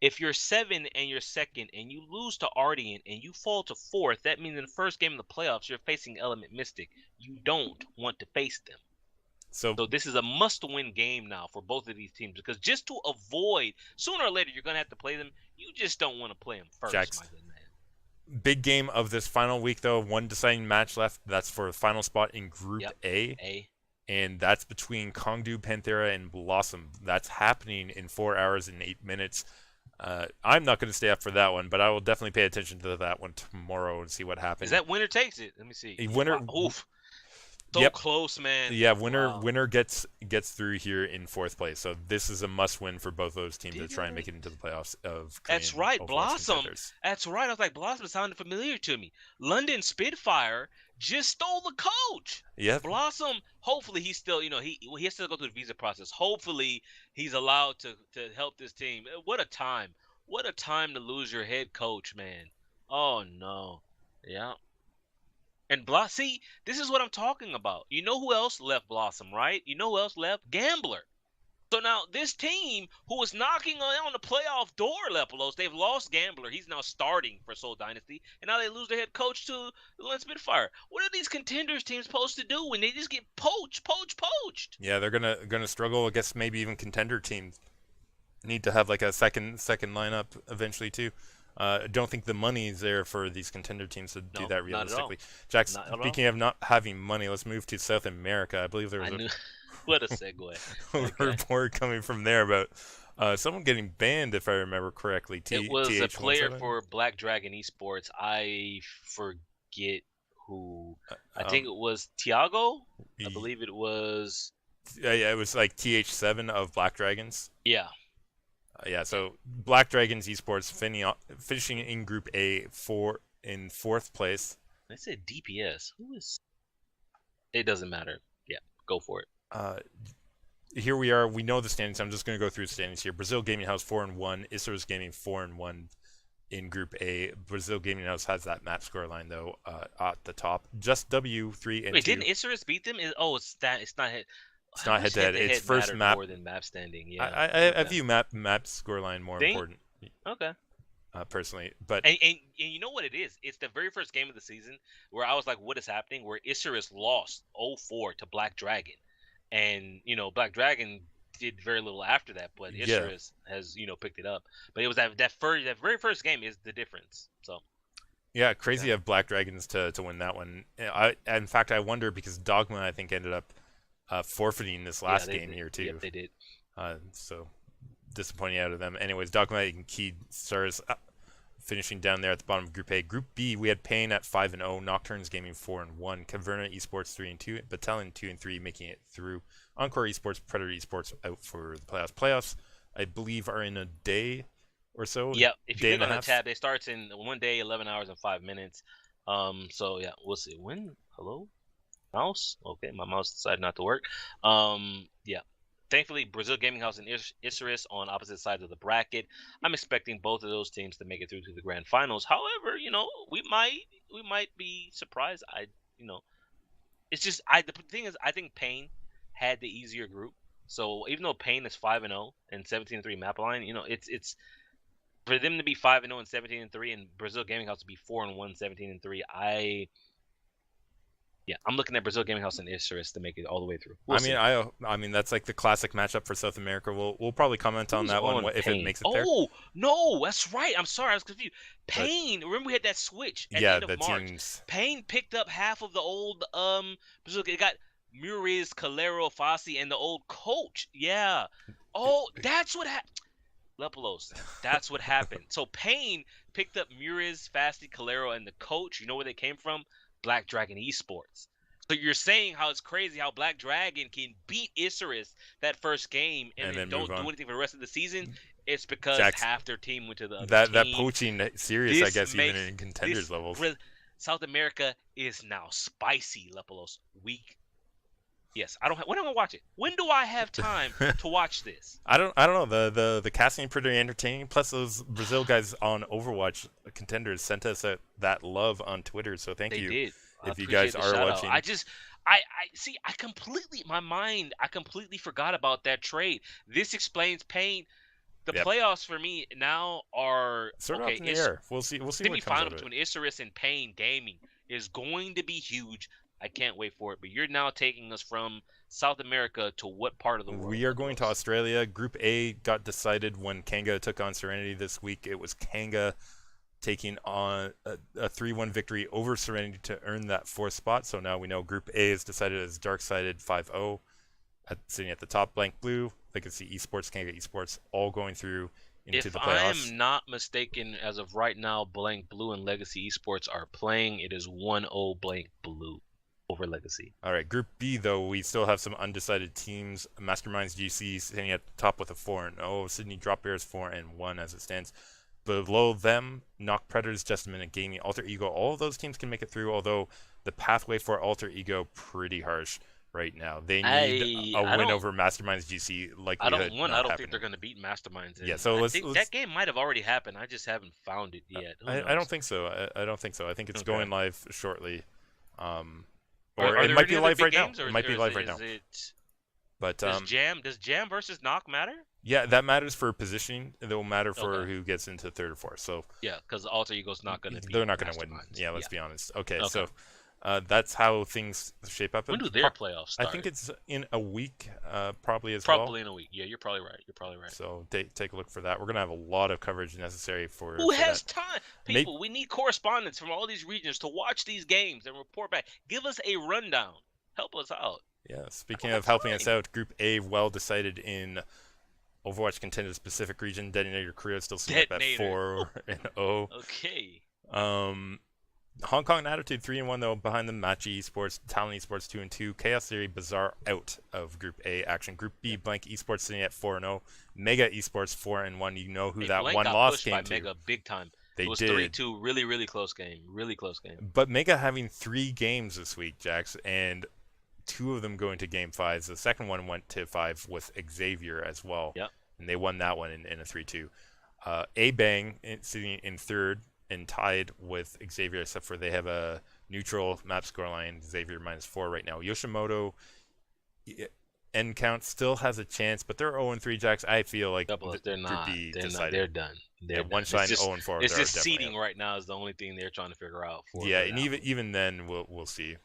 If you're 7 and you're second and you lose to Ardian and you fall to fourth, that means in the first game of the playoffs you're facing Element Mystic. You don't want to face them. So So this is a must-win game now for both of these teams because just to avoid, sooner or later you're gonna have to play them. You just don't want to play them first, Jax, my good man. big game of this final week though, one deciding match left. That's for the final spot in Group Yep. A. And that's between Kongdu, Panthera, and Blossom. That's happening in 4 hours and 8 minutes. I'm not going to stay up for that one, but I will definitely pay attention to that one tomorrow and see what happens. Is that winner takes it? Let me see. A winner? Wow. Oof. So Yep. close, man. Yeah, winner Wow. winner gets through here in 4th place. So this is a must win for both those teams to try and make it into the playoffs of Korean That's right, Overwatch Blossom. Contenders. That's right. I was like, Blossom sounded familiar to me. London Spitfire just stole the coach. Yeah. Blossom, hopefully he's still, he has to go through the visa process. Hopefully he's allowed to help this team. What a time. What a time to lose your head coach, man. Oh no. Yeah. And see, this is what I'm talking about. You know who else left Blossom, right? You know who else left? Gambler. So now this team who was knocking on the playoff door, Lepolos, they've lost Gambler. He's now starting for Seoul Dynasty, and now they lose their head coach to the Lens Spitfire. What are these Contenders teams supposed to do when they just get poached? Yeah, they're gonna struggle. I guess maybe even contender teams need to have like a second lineup eventually too. I don't think the money's there for these contender teams to do that realistically. Jack, speaking of not having money, let's move to South America. I believe there was what a segue. a report coming from there about someone getting banned, if I remember correctly. It was a player for Black Dragon Esports. I forget who. I think it was Tiago. I believe it was. Yeah, it was like TH7 of Black Dragons. Yeah. Yeah, so Black Dragons Esports finishing in Group A in 4th place. I said DPS. Who is? It doesn't matter. Yeah, go for it. Here we are. We know the standings. I'm just going to go through the standings here. Brazil Gaming House 4-1. Isurus Gaming 4-1 in Group A. Brazil Gaming House has that map score line though at the top. Just W 3 and Wait, 2. didn't Isurus beat them? It's not. It's not head to head. It's first map. More than map standing. Yeah. I view map scoreline more important. Okay. Personally, but and you know what it is? It's the very first game of the season where I was like, "What is happening?" Where Isurus lost 0-4 to Black Dragon, and Black Dragon did very little after that, but Isurus has picked it up. But it was that very first game is the difference. So. Yeah, crazy of Black Dragons to win that one. In fact, I wonder because Dogma I think ended up forfeiting this last game here too. Yep, they did. So disappointing out of them. Anyways, Dogma and Key Stars finishing down there at the bottom of Group A. Group B, we had Pain at 5-0, Nocturnes Gaming 4-1, Caverna Esports 3-2, Battalion 2-3 making it through. Encore Esports, Predator Esports out for the playoffs. Playoffs, I believe, are in a day or so. Yeah, if you click on the tab, it starts in 1 day, 11 hours, and 5 minutes. So yeah, we'll see. Hello? Mouse? Okay, my mouse decided not to work. Yeah. Thankfully, Brazil Gaming House and Isurus on opposite sides of the bracket. I'm expecting both of those teams to make it through to the grand finals. However, we might be surprised. It's just the thing is I think Pain had the easier group. So even though Pain is 5-0 and 17-3 map line, it's for them to be 5-0 and 17-3 and Brazil Gaming House to be 4-1, 17-3. I'm looking at Brazil Gaming House and Isurus to make it all the way through. I mean that's like the classic matchup for South America. We'll probably comment on that one if it makes it there. Oh no, that's right. I'm sorry, I was confused. Pain. Remember we had that switch at the end of March. Pain picked up half of the old Brazil. It got Muriz, Calero, Fassi, and the old coach. Yeah. Oh, that's what happened. Lepelos. That's what happened. So Payne picked up Muriz, Fasti, Calero, and the coach. You know where they came from? Black Dragon Esports. So you're saying how it's crazy how Black Dragon can beat Isurus that first game and and then then move don't do on. anything for the rest of the season. It's because Jack's half their team went to the other that team. poaching serious, I This guess, even makes in contenders levels. South America is now spicy, Lepelos. Week. Yes, I don't. When am I gonna watch it? When do I have time to watch this? I don't know. The casting pretty entertaining. Plus those Brazil guys on Overwatch Contenders sent us that love on Twitter. So thank They you did. I if you appreciate guys the are shout watching. out. I see. I completely forgot about that trade. This explains Payne. The Yep. playoffs for me now are Sort of okay. up in the air. We'll see what comes out Semifinal of it. between Isurus and Payne Gaming is going to be huge. I can't wait for it. But you're now taking us from South America to what part of the world? We are going to Australia. Group A got decided when Kanga took on Serenity this week. It was Kanga taking on a 3-1 victory over Serenity to earn that 4th spot. So now we know Group A is decided as Darksided 5-0, sitting at the top. Blank Blue, Legacy Esports, Kanga Esports, all going through into the playoffs. If I'm not mistaken, as of right now, Blank Blue and Legacy Esports are playing. It is 1-0 Blank Blue over Legacy. All right, Group B, though, we still have some undecided teams. Masterminds GC sitting at the top with a 4-0. Sydney Drop Bears 4-1 as it stands. Below them, Knock Predators, Justman, and Gaming, Alter Ego. All of those teams can make it through, although the pathway for Alter Ego pretty harsh right now. They need a win over Masterminds GC. I don't think they're going to beat Masterminds. Yeah, so I think that game might have already happened. I just haven't found it yet. I don't think so. I don't think so. I think it's going live shortly. Or it might be live right now. It might be live right now. But does Jam versus Knock matter? Yeah, that matters for positioning. It will matter for who gets into 3rd or 4th. So yeah, because Alter Ego's not going to. They're not going to win. Yeah, let's be honest. Okay, so that's how things shape up. When do their playoffs start? I think it's in a week, probably well. Probably in a week. Yeah, you're probably right. So take a look for that. We're gonna have a lot of coverage necessary for. Who has time? People, we need correspondents from all these regions to watch these games and report back. Give us a rundown. Help us out. Yeah. Speaking of helping us out, Group A well decided in Overwatch Contenders Pacific region. Detonator Korea still sitting up at 4-0. Okay. Hong Kong Attitude 3-1 though behind them. Matchy Esports, Talon Esports 2-2, Chaos Theory, Bazaar out of Group A action. Group B, Blank Esports sitting at 4-0, Mega Esports 4-1. You know who that Blank one got loss pushed came by to. Mega big time. It was 3-2, really close game. But Mega having 3 games this week, Jax, and 2 of them going to Game 5. The second one went to 5 with Xavier as well. Yep. And they won that one in a 3-2. A-Bang sitting in 3rd and tied with Xavier, except for they have a neutral map scoreline. Xavier -4 right now. Yoshimoto end count still has a chance, but they're 0-3. Jax, I feel like they're not. They're done. They're one shine 0-4. It's just seeding right now is the only thing they're trying to figure out. Yeah, and even then we'll see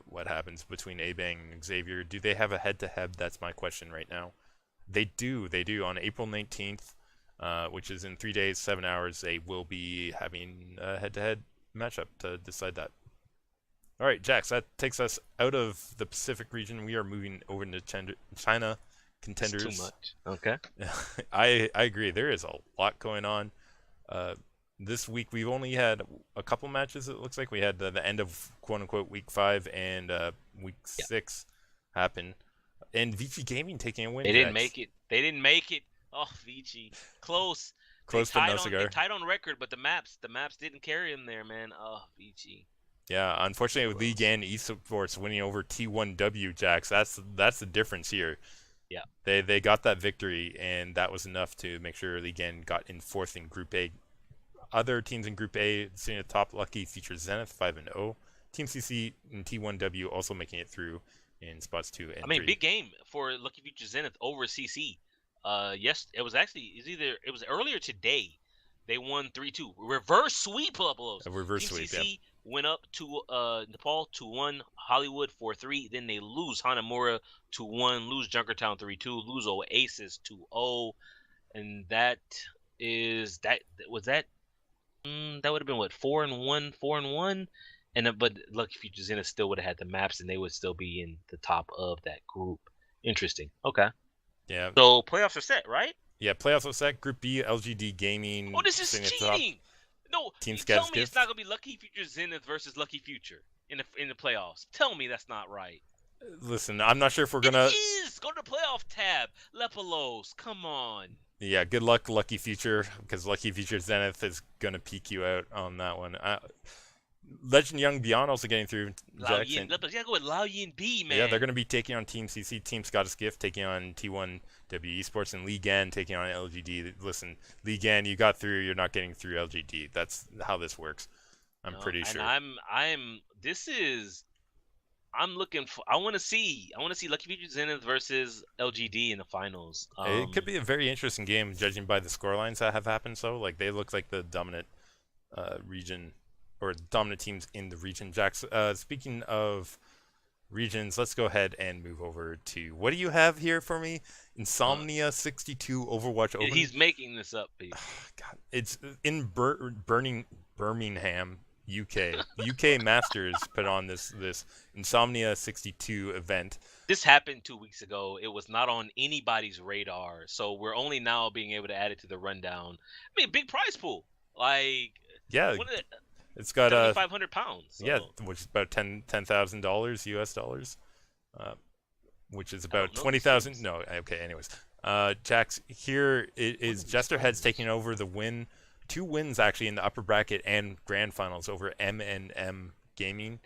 what happens between A-Bang and Xavier. Do they have a head-to-head? That's my question right now. They do. On April 19th. Which is in 3 days, 7 hours, they will be having a head-to-head matchup to decide that. All right, Jax, that takes us out of the Pacific region. We are moving over into China Contenders. It's too much. Okay. I agree. There is a lot going on. This week we've only had a couple matches. It looks like we had the end of quote-unquote Week 5 and Week 6 happen. And Vici Gaming taking a win. They didn't make it. Oh, Vici. Close but no cigar. They tied on record, but the maps didn't carry them there, man. Oh, Vici. Yeah, unfortunately with League and Esports winning over T1W, Jax, that's the difference here. Yeah. They got that victory, and that was enough to make sure League N got in 4th in Group A. Other teams in Group A sitting at the top, Lucky features Zenith 5-0. Team CC and T1W also making it through in spots 2 and 3. Big game for Lucky Future Zenith over CC. Yes, it was earlier today. They won 3-2. Reverse sweep, Pueblos. A reverse Team sweep, CC went up to Nepal 2-1, Hollywood 4-3. Then they lose Hanamura 2-1, lose Junkertown 3-2, lose Oasis 2-0, and that would have been what 4-1, but Lucky Future Zenith still would have had the maps, and they would still be in the top of that group. Interesting. Okay. Yeah. So playoffs are set, right? Yeah, playoffs are set. Group B, LGD Oh, Gaming this is sitting at the top. cheating. No, Team you tell Scatter's me it's Gift. not gonna be Lucky Future Zenith versus Lucky Future in the playoffs. Tell me that's not right. Listen, I'm not sure if we're It gonna. is. Go to the playoff tab. Lepalos, come on. Yeah, good luck, Lucky Future, because Lucky Future Zenith is gonna peek you out on that one. Legend Young Beyond also getting through. Lao Yin. Jackson. You gotta go with Lao Yin B, man. Yeah, they're going to be taking on Team CC, Team Scottish Gift, taking on T1W Esports, and League N taking on LGD. Listen, League N, you got through, you're not getting through LGD. That's how this works. I'm pretty sure. I'm looking for. I want to see Lucky Future Zenith versus LGD in the finals. It could be a very interesting game, judging by the scorelines that have happened. So, like, they look like the dominant region or dominant teams in the region. Jax, speaking of regions, let's go ahead and move over to what do you have here for me? Insomnia 62 Overwatch Open. He's making this up, Pete. God, it's in Birmingham, UK. UK Masters put on this Insomnia 62 event. This happened 2 weeks ago. It was not on anybody's radar, so we're only now being able to add it to the rundown. I mean, big prize pool. Like, yeah, it's got 7,500 pounds. So. Yeah, which is about $10,000 US dollars, which is about 20,000. No, okay. Anyways, Jax, here is Jester Heads taking over the win, 2 wins actually in the upper bracket and grand finals over M&M Gaming.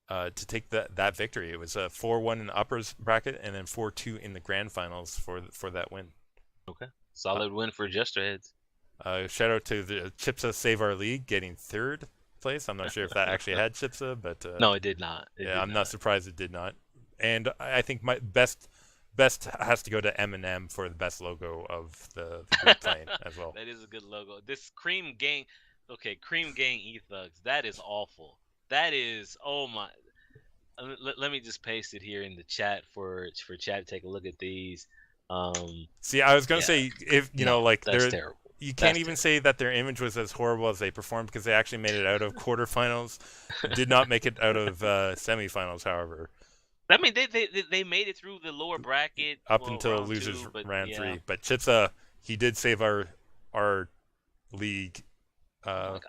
To take that victory, it was a 4-1 in the upper bracket and then 4-2 in the grand finals for that win. Okay, solid win for Jester Heads. Shout out to the Chipsa Save Our League getting 3rd place. I'm not sure if that actually had Chipsa, but no, it did not. I'm not surprised it did not. And I think my best has to go to M&M for the best logo of the group playing as well. That is a good logo. This Cream Gang, Cream Gang E-Thugs. That is awful. That is, oh my. Let me just paste it here in the chat for chat to take a look at these. See, I was gonna say if that's terrible. You can't even say that their image was as horrible as they performed because they actually made it out of quarterfinals. Did not make it out of semifinals, however. I mean, they made it through the lower bracket up until losers round 3. But Chipsa, he did save our league. I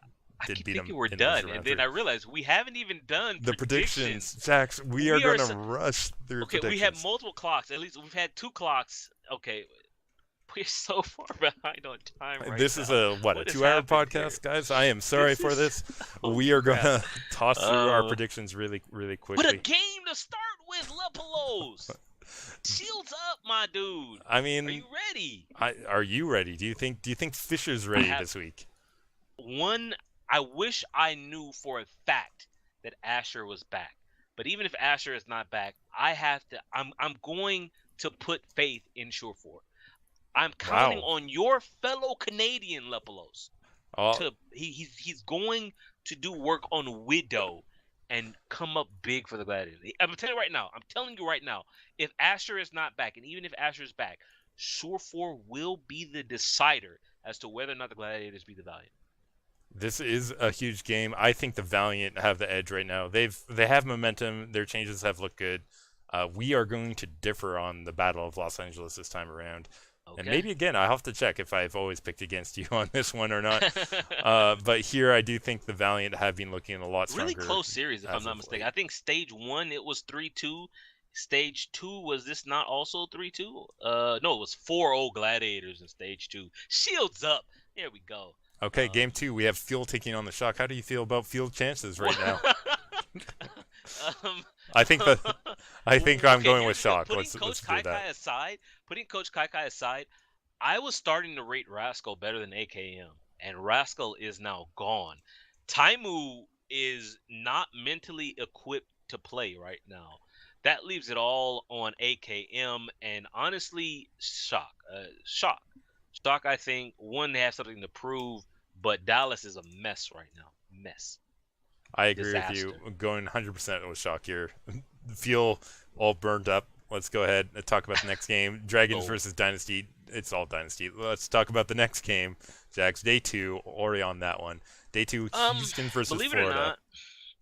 did keep beat thinking him we're done, and then I realized we haven't even done the predictions. Jax, we are going to rush through predictions. Okay, we have multiple clocks. At least we've had 2 clocks. Okay. We're so far behind on time right This now. is a 2-hour podcast, here? Guys. I am sorry for this. We are going to toss through our predictions really quickly. What a game to start with, Lepalos. Shields up, my dude. I mean, are you ready? Are you ready? Do you think Fisher's ready this week? I wish I knew for a fact that Asher was back. But even if Asher is not back, I'm going to put faith in Surefour. I'm counting on your fellow Canadian, Lepalos. He's going to do work on Widow and come up big for the Gladiators. I'm telling you right now, if Asher is not back, and even if Asher is back, Surefour will be the decider as to whether or not the Gladiators beat the Valiant. This is a huge game. I think the Valiant have the edge right now. They have momentum. Their changes have looked good. We are going to differ on the Battle of Los Angeles this time around. Okay. And maybe, again, I'll have to check if I've always picked against you on this one or not. But here I do think the Valiant have been looking a lot stronger. Really close series, if I'm not mistaken. I think Stage 1, it was 3-2. Stage 2, was this not also 3-2? No, it was 4-0 Gladiators in Stage 2. Shields up. There we go. Okay, Game 2, we have Fuel taking on the Shock. How do you feel about Fuel chances right now? I think I'm going with Shock. Let's do that. Putting Coach Kaikai aside, I was starting to rate Rascal better than AKM, and Rascal is now gone. Taimu is not mentally equipped to play right now. That leaves it all on AKM, and honestly, Shock. Shock, I think, they have something to prove, but Dallas is a mess right now. Mess. I agree with you. Going 100% with Shock here. Feel all burned up. Let's go ahead and talk about the next game. Dragons versus Dynasty. It's all Dynasty. Let's talk about the next game. Jax, Day 2. Already on that one. Day 2, Houston versus Florida. Believe it or not.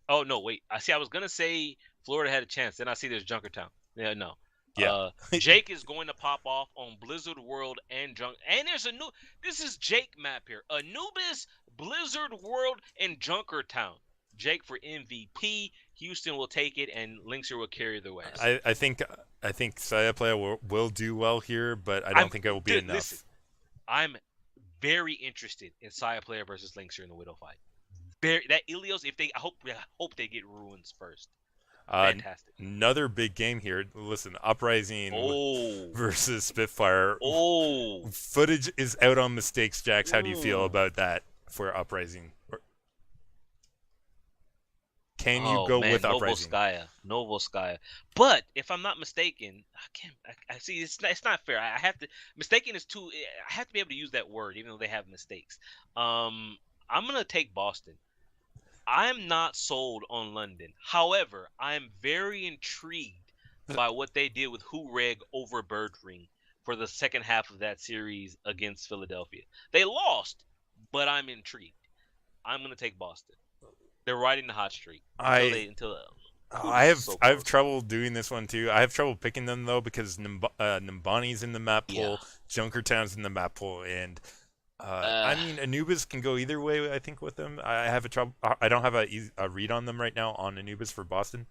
Oh, no, wait. I was going to say Florida had a chance. Then I see there's Junkertown. Yeah, no. Yeah. Jake is going to pop off on Blizzard World and Junk. And there's a new. This is Jake map here. Anubis, Blizzard World, and Junkertown. Jake for MVP. Houston will take it, and Linkser will carry the West. I think Saya Playa will do well here, but I don't think it will be enough. Listen, I'm very interested in Saya Player versus Linkser in the Widow fight. That Ilios, I hope they get ruins first. Fantastic. Another big game here. Listen, Uprising versus Spitfire. Footage is out on mistakes, Jax. How do you feel about that for Uprising? Can you go with Uprising? Novoskaya. But if I'm not mistaken, I see it's not fair. I have to mistaken is too. I have to be able to use that word, even though they have mistakes. I'm gonna take Boston. I'm not sold on London. However, I'm very intrigued by what they did with Hureg over Birdring for the second half of that series against Philadelphia. They lost, but I'm intrigued. I'm gonna take Boston. They're riding the hot streak I have trouble doing this one too. I have trouble picking them though because Nimbani's in the map pool, Junkertown's in the map pool, and I mean Anubis can go either way. I think with them, I don't have a read on them right now on Anubis for Boston,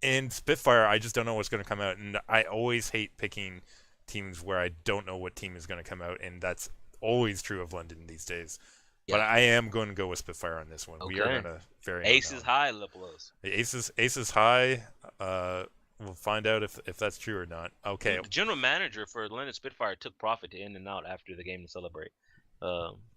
and Spitfire. I just don't know what's going to come out, and I always hate picking teams where I don't know what team is going to come out, and that's always true of London these days. But I am going to go with Spitfire on this one. Okay. We are going to vary. Ace is high, Lipolos. Ace is high. We'll find out if that's true or not. Okay. The general manager for London Spitfire took profit to in and out after the game to celebrate.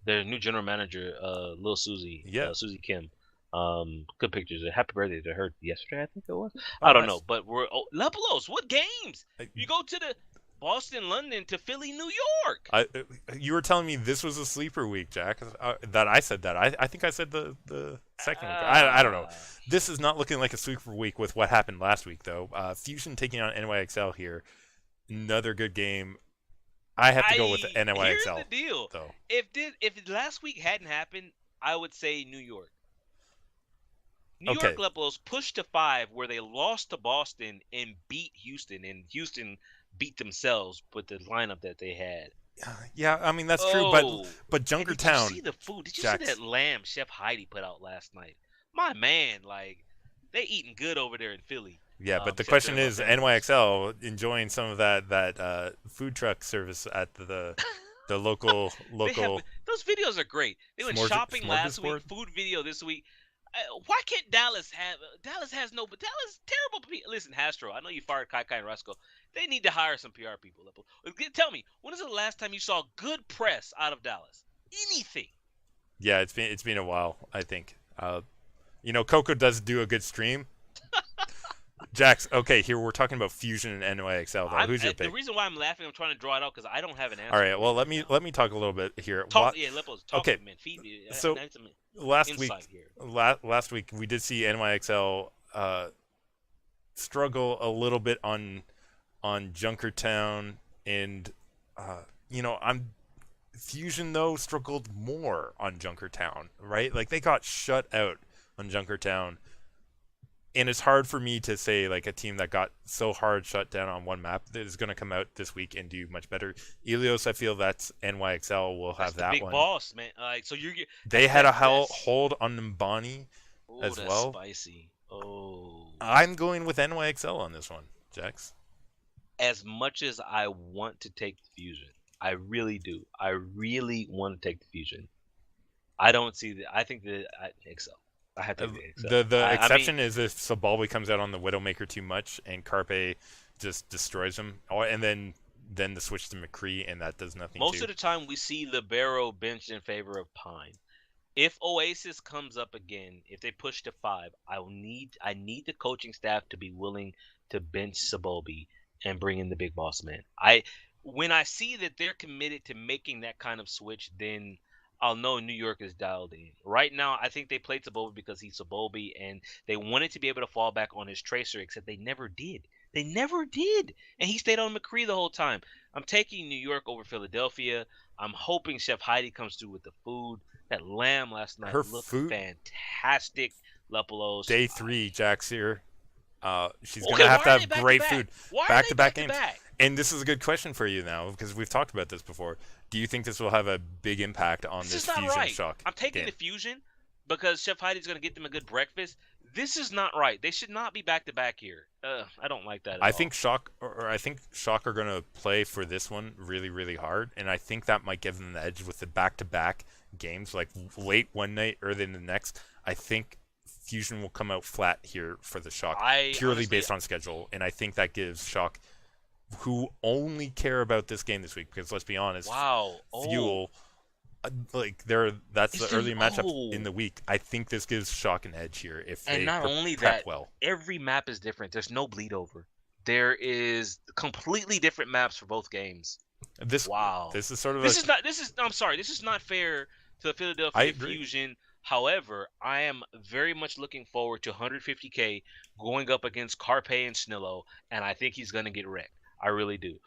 Their new general manager, Lil Susie, Susie Kim. Good pictures. Happy birthday to her yesterday, I think it was. I don't know, but Lipolos. What games? You go to the Boston, London to Philly, New York. You were telling me this was a sleeper week, Jack. That I said that. I think I said the second week. I don't know. This is not looking like a sleeper week with what happened last week, though. Fusion taking on NYXL here. Another good game. I have to go with the NYXL. Here's the deal. Though. If last week hadn't happened, I would say New York. New York Leplos pushed to 5 where they lost to Boston and beat Houston, and Houston beat themselves with the lineup that they had. Yeah, I mean that's true, but Junkertown. Did you see the food? Did you see that lamb Chef Heidi put out last night? My man, like they eating good over there in Philly. Yeah, but the question is, NYXL enjoying some of that food truck service at the local. Those videos are great. They went shopping last week, food video this week. Why can't Dallas have? Dallas has no, but Dallas terrible. Listen, Hastro, I know you fired Kai and Roscoe. They need to hire some PR people. Tell me, when is the last time you saw good press out of Dallas? Anything? Yeah, it's been a while. I think. Coco does do a good stream. Jax, okay, here we're talking about Fusion and NYXL. Though. Who's your pick? The reason why I'm laughing, I'm trying to draw it out because I don't have an answer. All right, well let me talk a little bit here. Lippos, talk okay, man. Feed me. So last week we did see NYXL struggle a little bit on Junkertown, and Fusion though struggled more on Junkertown, right? Like they got shut out on Junkertown. And it's hard for me to say like a team that got so hard shut down on one map that is going to come out this week and do much better. Ilios, I feel that's NYXL will have that big one. Boss, man. So they had a hold on Nimbani as well. Spicy. Oh. I'm going with NYXL on this one, Jax. As much as I want to take the Fusion, I really do. I really want to take the Fusion. I don't see that. I think that XL. I have to the exception is if Sabalwi comes out on the Widowmaker too much and Carpe just destroys him, and then the switch to McCree, and that does nothing. Most of the time, we see Libero benched in favor of Pine. If Oasis comes up again, if they push to 5, I need the coaching staff to be willing to bench Sabalwi and bring in the big boss man. When I see that they're committed to making that kind of switch, then I'll know New York is dialed in. Right now, I think they played Sabolbi because he's Sabolbi, and they wanted to be able to fall back on his tracer, except they never did. They never did. And he stayed on McCree the whole time. I'm taking New York over Philadelphia. I'm hoping Chef Heidi comes through with the food. That lamb last night looked fantastic. Lepolos. Day 3, Jack's here. She's Okay, gonna why have to are they have back to great back? food, Why are they back-to-back back to games. back? And this is a good question for you now because we've talked about this before. Do you think this will have a big impact on This this is not Fusion right. Shock I'm taking the game? Fusion because Chef Heidi's going to get them a good breakfast. This is not right. They should not be back to back here. I don't like that at I all. think I think Shock are gonna play for this one really, really hard, and I think that might give them the edge with the back-to-back games, like late one night, early the next. I think Fusion will come out flat here for the Shock, I purely honestly, based on schedule, and I think that gives Shock, who only care about this game this week, because let's be honest, wow. Oh, Fuel, like that's is the there? early matchup in Oh, the week. I think this gives Shock an edge here if and they not only prep that, well. every map is different. There's no bleed over. There is completely different maps for both games. This Wow. this is sort of a This is not. This is. I'm sorry. This is not fair to the I Philadelphia agree. Fusion. However, I am very much looking forward to 150K going up against Carpe and Snillo, and I think he's gonna get wrecked. I really do.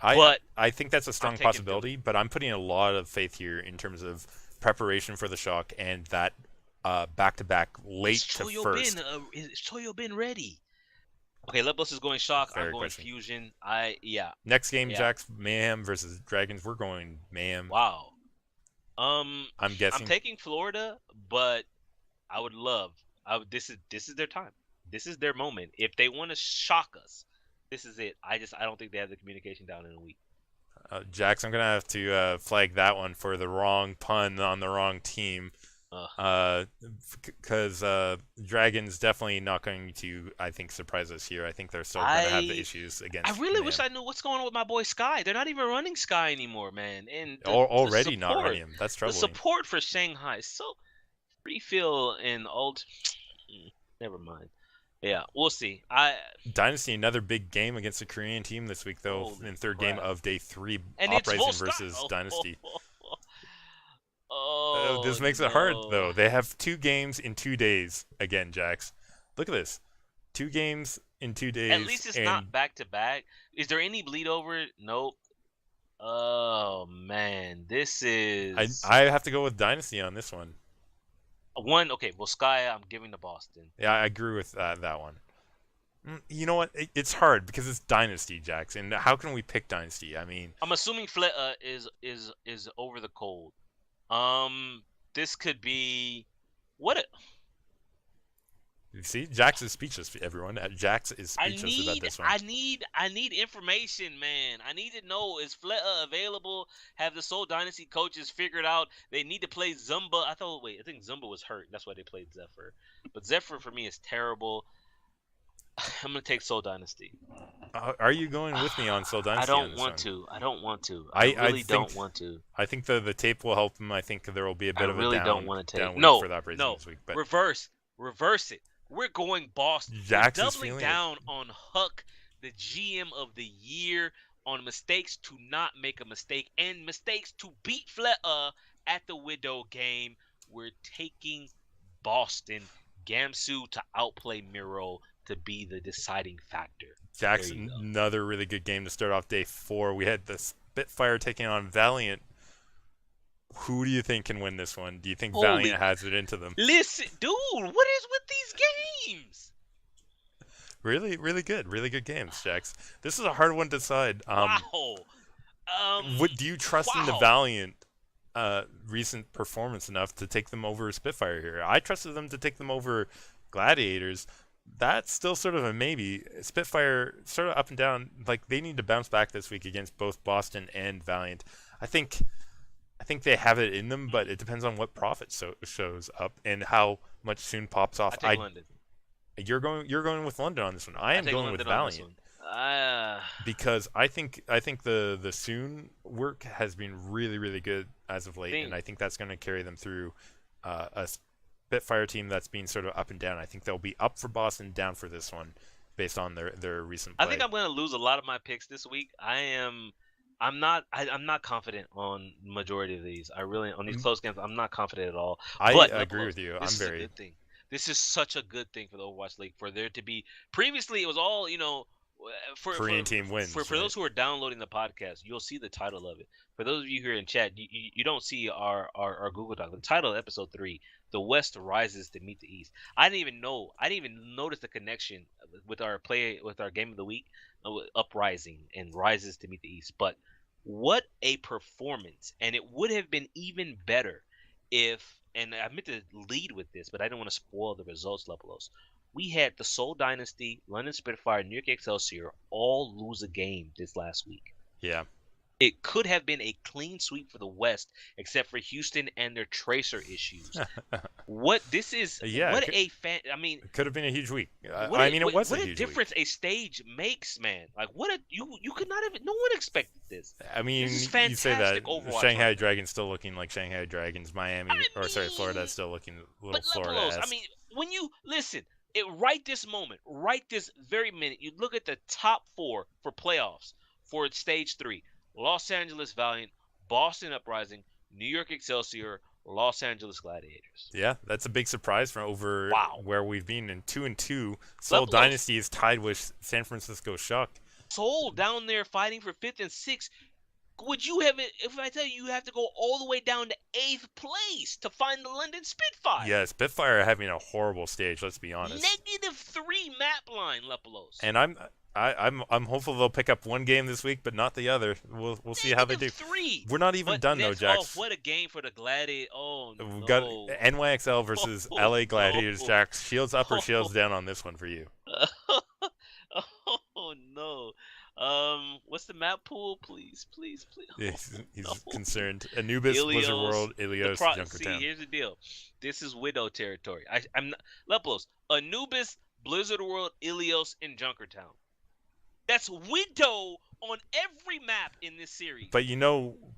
I But I think that's a I'm strong taking Philly. possibility, but I'm putting a lot of faith here in terms of preparation for the Shock and that back-to-back late to first. Is Choyo Ben ready? Okay, Leplos is going Shock. I'm Fair going question. Fusion. Yeah, Next game, yeah. Jack's Mayhem versus Dragons. We're going Mayhem. Wow. I'm I'm guessing. taking Florida, but I would love. This is their time. This is their moment. If they want to shock us, this is it. I don't think they have the communication down in a week. Jax, I'm gonna have to flag that one for the wrong pun on the wrong team. Uh, Because Dragons definitely not going to, I think, surprise us here. I think they're still going to have the I issues I against really wish Mayhem. I knew what's going on with my boy Sky. They're not even running Sky anymore, man. And the Already not support, running him. That's the troubling. support for Shanghai is so refill and old. Never mind. Yeah, we'll see. Dynasty, another big game against a Korean team this week, though, Holy in third game crap. of day 3, And it's Uprising Volsky. versus Dynasty. Oh This makes it hard, no. though. They have 2 games in 2 days again, Jax. Look at this. 2 games in 2 At days, least it's and not back to back. Is there any bleed over? Nope. Oh man, this I is I have to go with Dynasty on this one. one. Okay, well, Sky, I'm giving to Boston. Yeah, I agree with that one. You know what? It's hard because it's Dynasty, Jax, and how can we pick Dynasty? I mean, I'm assuming Fleta is over the cold. This could be what? you see, Jax is speechless. Everyone, Jax is I speechless about need, this one. I need information, man. I need to know, is Fleta available? Have the Soul Dynasty coaches figured out they need to play Zumba? I think Zumba was hurt. That's why they played Zephyr. But Zephyr for me is terrible. I'm gonna take Soul Dynasty. Are you going with me on Soul I Dynasty on don't this want one? to. I don't want to. I Really think don't want to. I think the tape will help him. I think there will be a I bit of a really don't want to take. down week No, for the Uprising no. this week, but Reverse it. We're going Boston. We're Jax is doubling feeling down on Huck, the GM of the year, on mistakes to not make a mistake and mistakes to beat Fleta at the Widow game. We're taking Boston. Gamsu to outplay Miro to be the deciding factor. Jax, There you go. another really good game to start off day 4. We had the Spitfire taking on Valiant. Who do you think can win this one? Do you think Holy Valiant has it into them? Listen, dude, what is with these games? Really, really good games, Jax. This is a hard one to decide. Wow. Do you trust in the Wow. Valiant recent performance enough to take them over Spitfire here? I trusted them to take them over Gladiators. That's still sort of a maybe. Spitfire sort of up and down. Like they need to bounce back this week against both Boston and Valiant. I think they have it in them, but it depends on what profit shows up and how much soon pops off. I take London. You're going with London on this one. I am take going with London on this Valiant one. because I think the soon work has been really good as of late, and I think that's going to carry them through a Spitfire team that's been sort of up and down. I think they'll be up for Boston, down for this one, based on their recent play. I think I'm going to lose a lot of my picks this week. I'm not confident on majority of these. I really on these close games I'm not confident at all. I But agree with you. This is a good thing. This is such a good thing for the Overwatch League for there to be. Previously, it was all Korean team wins. For right? those who are downloading the podcast, you'll see the title of it. For those of you here in chat, you don't see our Google Doc. The title of episode 3, "The West Rises to Meet the East." I didn't even know. I didn't even notice the connection with our game of the week, Uprising and Rises to Meet the East. But what a performance! And it would have been even better if. And I meant to lead with this, but I didn't want to spoil the results, Lepelos. We had the Seoul Dynasty, London Spitfire, New York Excelsior all lose a game this last week. Yeah. It could have been a clean sweep for the West, except for Houston and their tracer issues. What this is? Yeah, What a fan! I mean, it could have been a huge week. it It was what a a huge difference week. a stage makes, man. Like what a you could not have. No one expected this. I mean, This is you say that fantastic Overwatch Shanghai right now. Dragons still looking like Shanghai Dragons. Miami, Florida mean, is still looking a little But Lepelos, I Florida-esque. mean, when you listen, right this moment, right this very minute, you look at the top 4 for playoffs for stage 3: Los Angeles Valiant, Boston Uprising, New York Excelsior, Los Angeles Gladiators. Yeah, that's a big surprise from over Wow. where we've been in 2-2. Seoul Lepelos, Dynasty is tied with San Francisco Shock. Seoul down there fighting for 5th and 6th. Would you have it if I tell you have to go all the way down to 8th place to find the London Spitfire? Yeah, Spitfire are having a horrible stage. Let's be honest. -3 map line, Lepelos. And I'm hopeful they'll pick up one game this week, but not the other. We'll see how they do. -3. We're not even done though, Jax. Oh, what a game for the Gladiators! Oh no. We've got NYXL versus LA Gladiators. No. Jax, shields up or shields down on this one for you? Oh no. What's the map pool? Please. He's No. concerned. Anubis, Blizzard World, Ilios, See, Junkertown. here's the deal. This is Widow territory. I'm not, Lepelos, Anubis, Blizzard World, Ilios, and Junkertown. That's Widow on every map in this series. But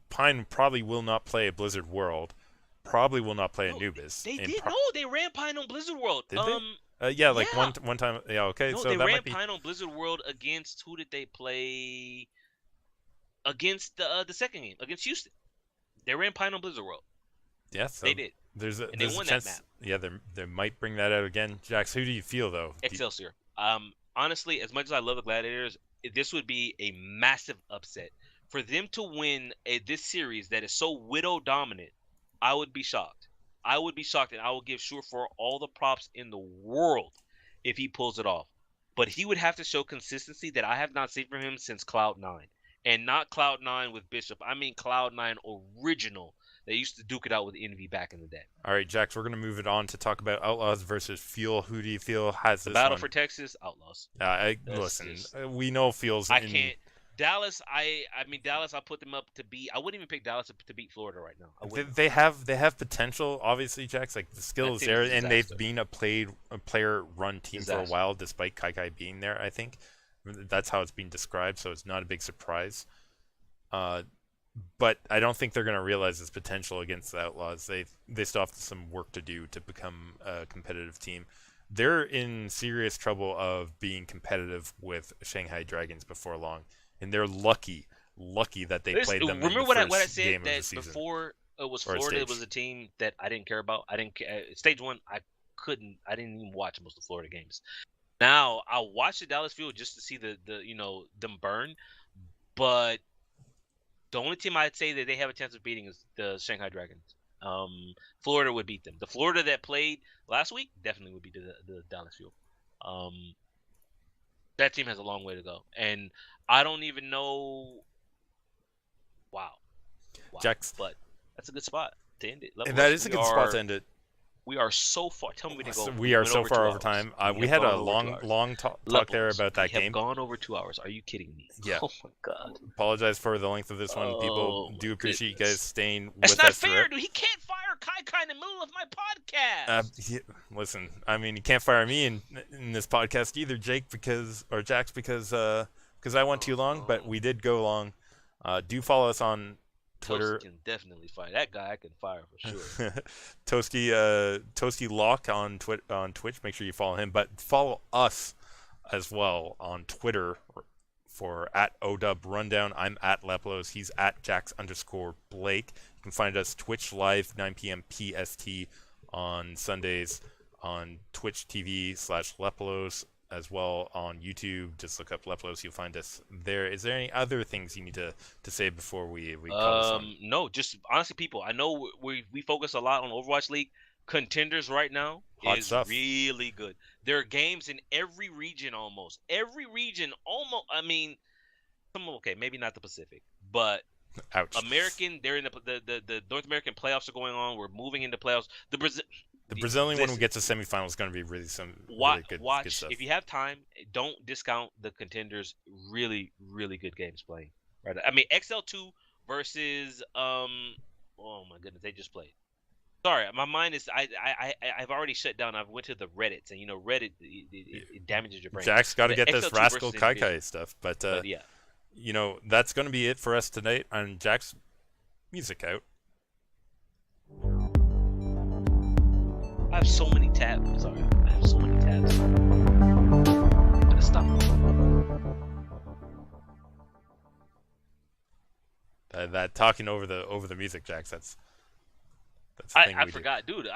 Pine probably will not play Blizzard World. Probably will not play Anubis. They did. They ran Pine on Blizzard World. Did they? Yeah, like yeah. one time. Yeah, okay. No, So they that ran might be. Pine on Blizzard World against who did they play? Against the second game against Houston. They ran Pine on Blizzard World. Yes, they did. There's a they won chance. That map. Yeah, they might bring that out again. Jax, who do you feel though? Excelsior. Honestly, as much as I love the Gladiators, this would be a massive upset for them to win this series that is so Widow dominant. I would be shocked. I would be shocked, and I will give Surefour all the props in the world if he pulls it off. But he would have to show consistency that I have not seen from him since Cloud9. And not Cloud9 with Bishop. I mean Cloud9 original. They used to duke it out with Envy back in the day. All right, Jax, we're going to move it on to talk about Outlaws versus Fuel. Who do you feel has this Battle one? for Texas, Outlaws. Listen, we know Fuel's I can't. Dallas, I mean Dallas. I put them up to beat. I wouldn't even pick Dallas to beat Florida right now. They have potential, obviously, Jax. Like the skill is there, and they've been a player-run team for a while, despite Kai being there. I think that's how it's being described, so it's not a big surprise. But I don't think they're going to realize this potential against the Outlaws. They still have some work to do to become a competitive team. They're in serious trouble of being competitive with Shanghai Dragons before long. And they're lucky that they played them. Remember in the what first I said game that of the season, before it was Florida was a team that I didn't care about. I didn't care. Stage 1, I didn't even watch most of the Florida games. Now I watch the Dallas Fuel just to see the them burn. But the only team I'd say that they have a chance of beating is the Shanghai Dragons. Florida would beat them. The Florida that played last week definitely would beat the Dallas Fuel. That team has a long way to go, and I don't even know. Wow. Jax, but that's a good spot to end it. And that is a good spot to end it. We are so far. Tell me we didn't go. We are so far over time. We had a long talk there about that game. We have gone over 2 hours. Are you kidding me? Yeah. Oh my god. Apologize for the length of this one. People do appreciate you guys staying with us. That's not fair, dude. He can't fire Kai in the middle of my podcast. Listen, I mean, you can't fire me in this podcast either, Jax, because I went too long, but we did go long. Do follow us on Twitter. Toasty can definitely fire that guy. I can fire for sure. Toasty Lock on Twitch. Make sure you follow him, but follow us as well on Twitter for @OW Rundown. I'm @Leplos. He's @Jax_Blake. You can find us Twitch live 9 p.m. PST on Sundays on Twitch TV /Leplos. as well on YouTube. Just look up Leplos. You'll find us there. Is there any other things you need to say before we call this one? No, just honestly, people. I know we focus a lot on Overwatch League. Contenders right now Hot is stuff. really good. There are games in every region almost. Every region almost. I mean, some okay, maybe not the Pacific, but Ouch. American. They're in the North American playoffs are going on. We're moving into playoffs. The Brazilian one who listen, gets to semifinals is going to be really good watch stuff. if you have time. Don't discount the Contenders. Really, really good games playing. Right. I mean, XL2 versus Oh my goodness, they just played. Sorry, my mind is. I've already shut down. I've went to the Reddits, and Reddit it damages your brain. Jack's got to The get this XL2 Rascal versus Kai Envision. Kai stuff, but Yeah, that's going to be it for us tonight on Jack's Music Out. I have so many tabs. Sorry, I have so many tabs. I'm gonna stop. That talking over the music, Jax. That's the thing I we do. forgot, dude.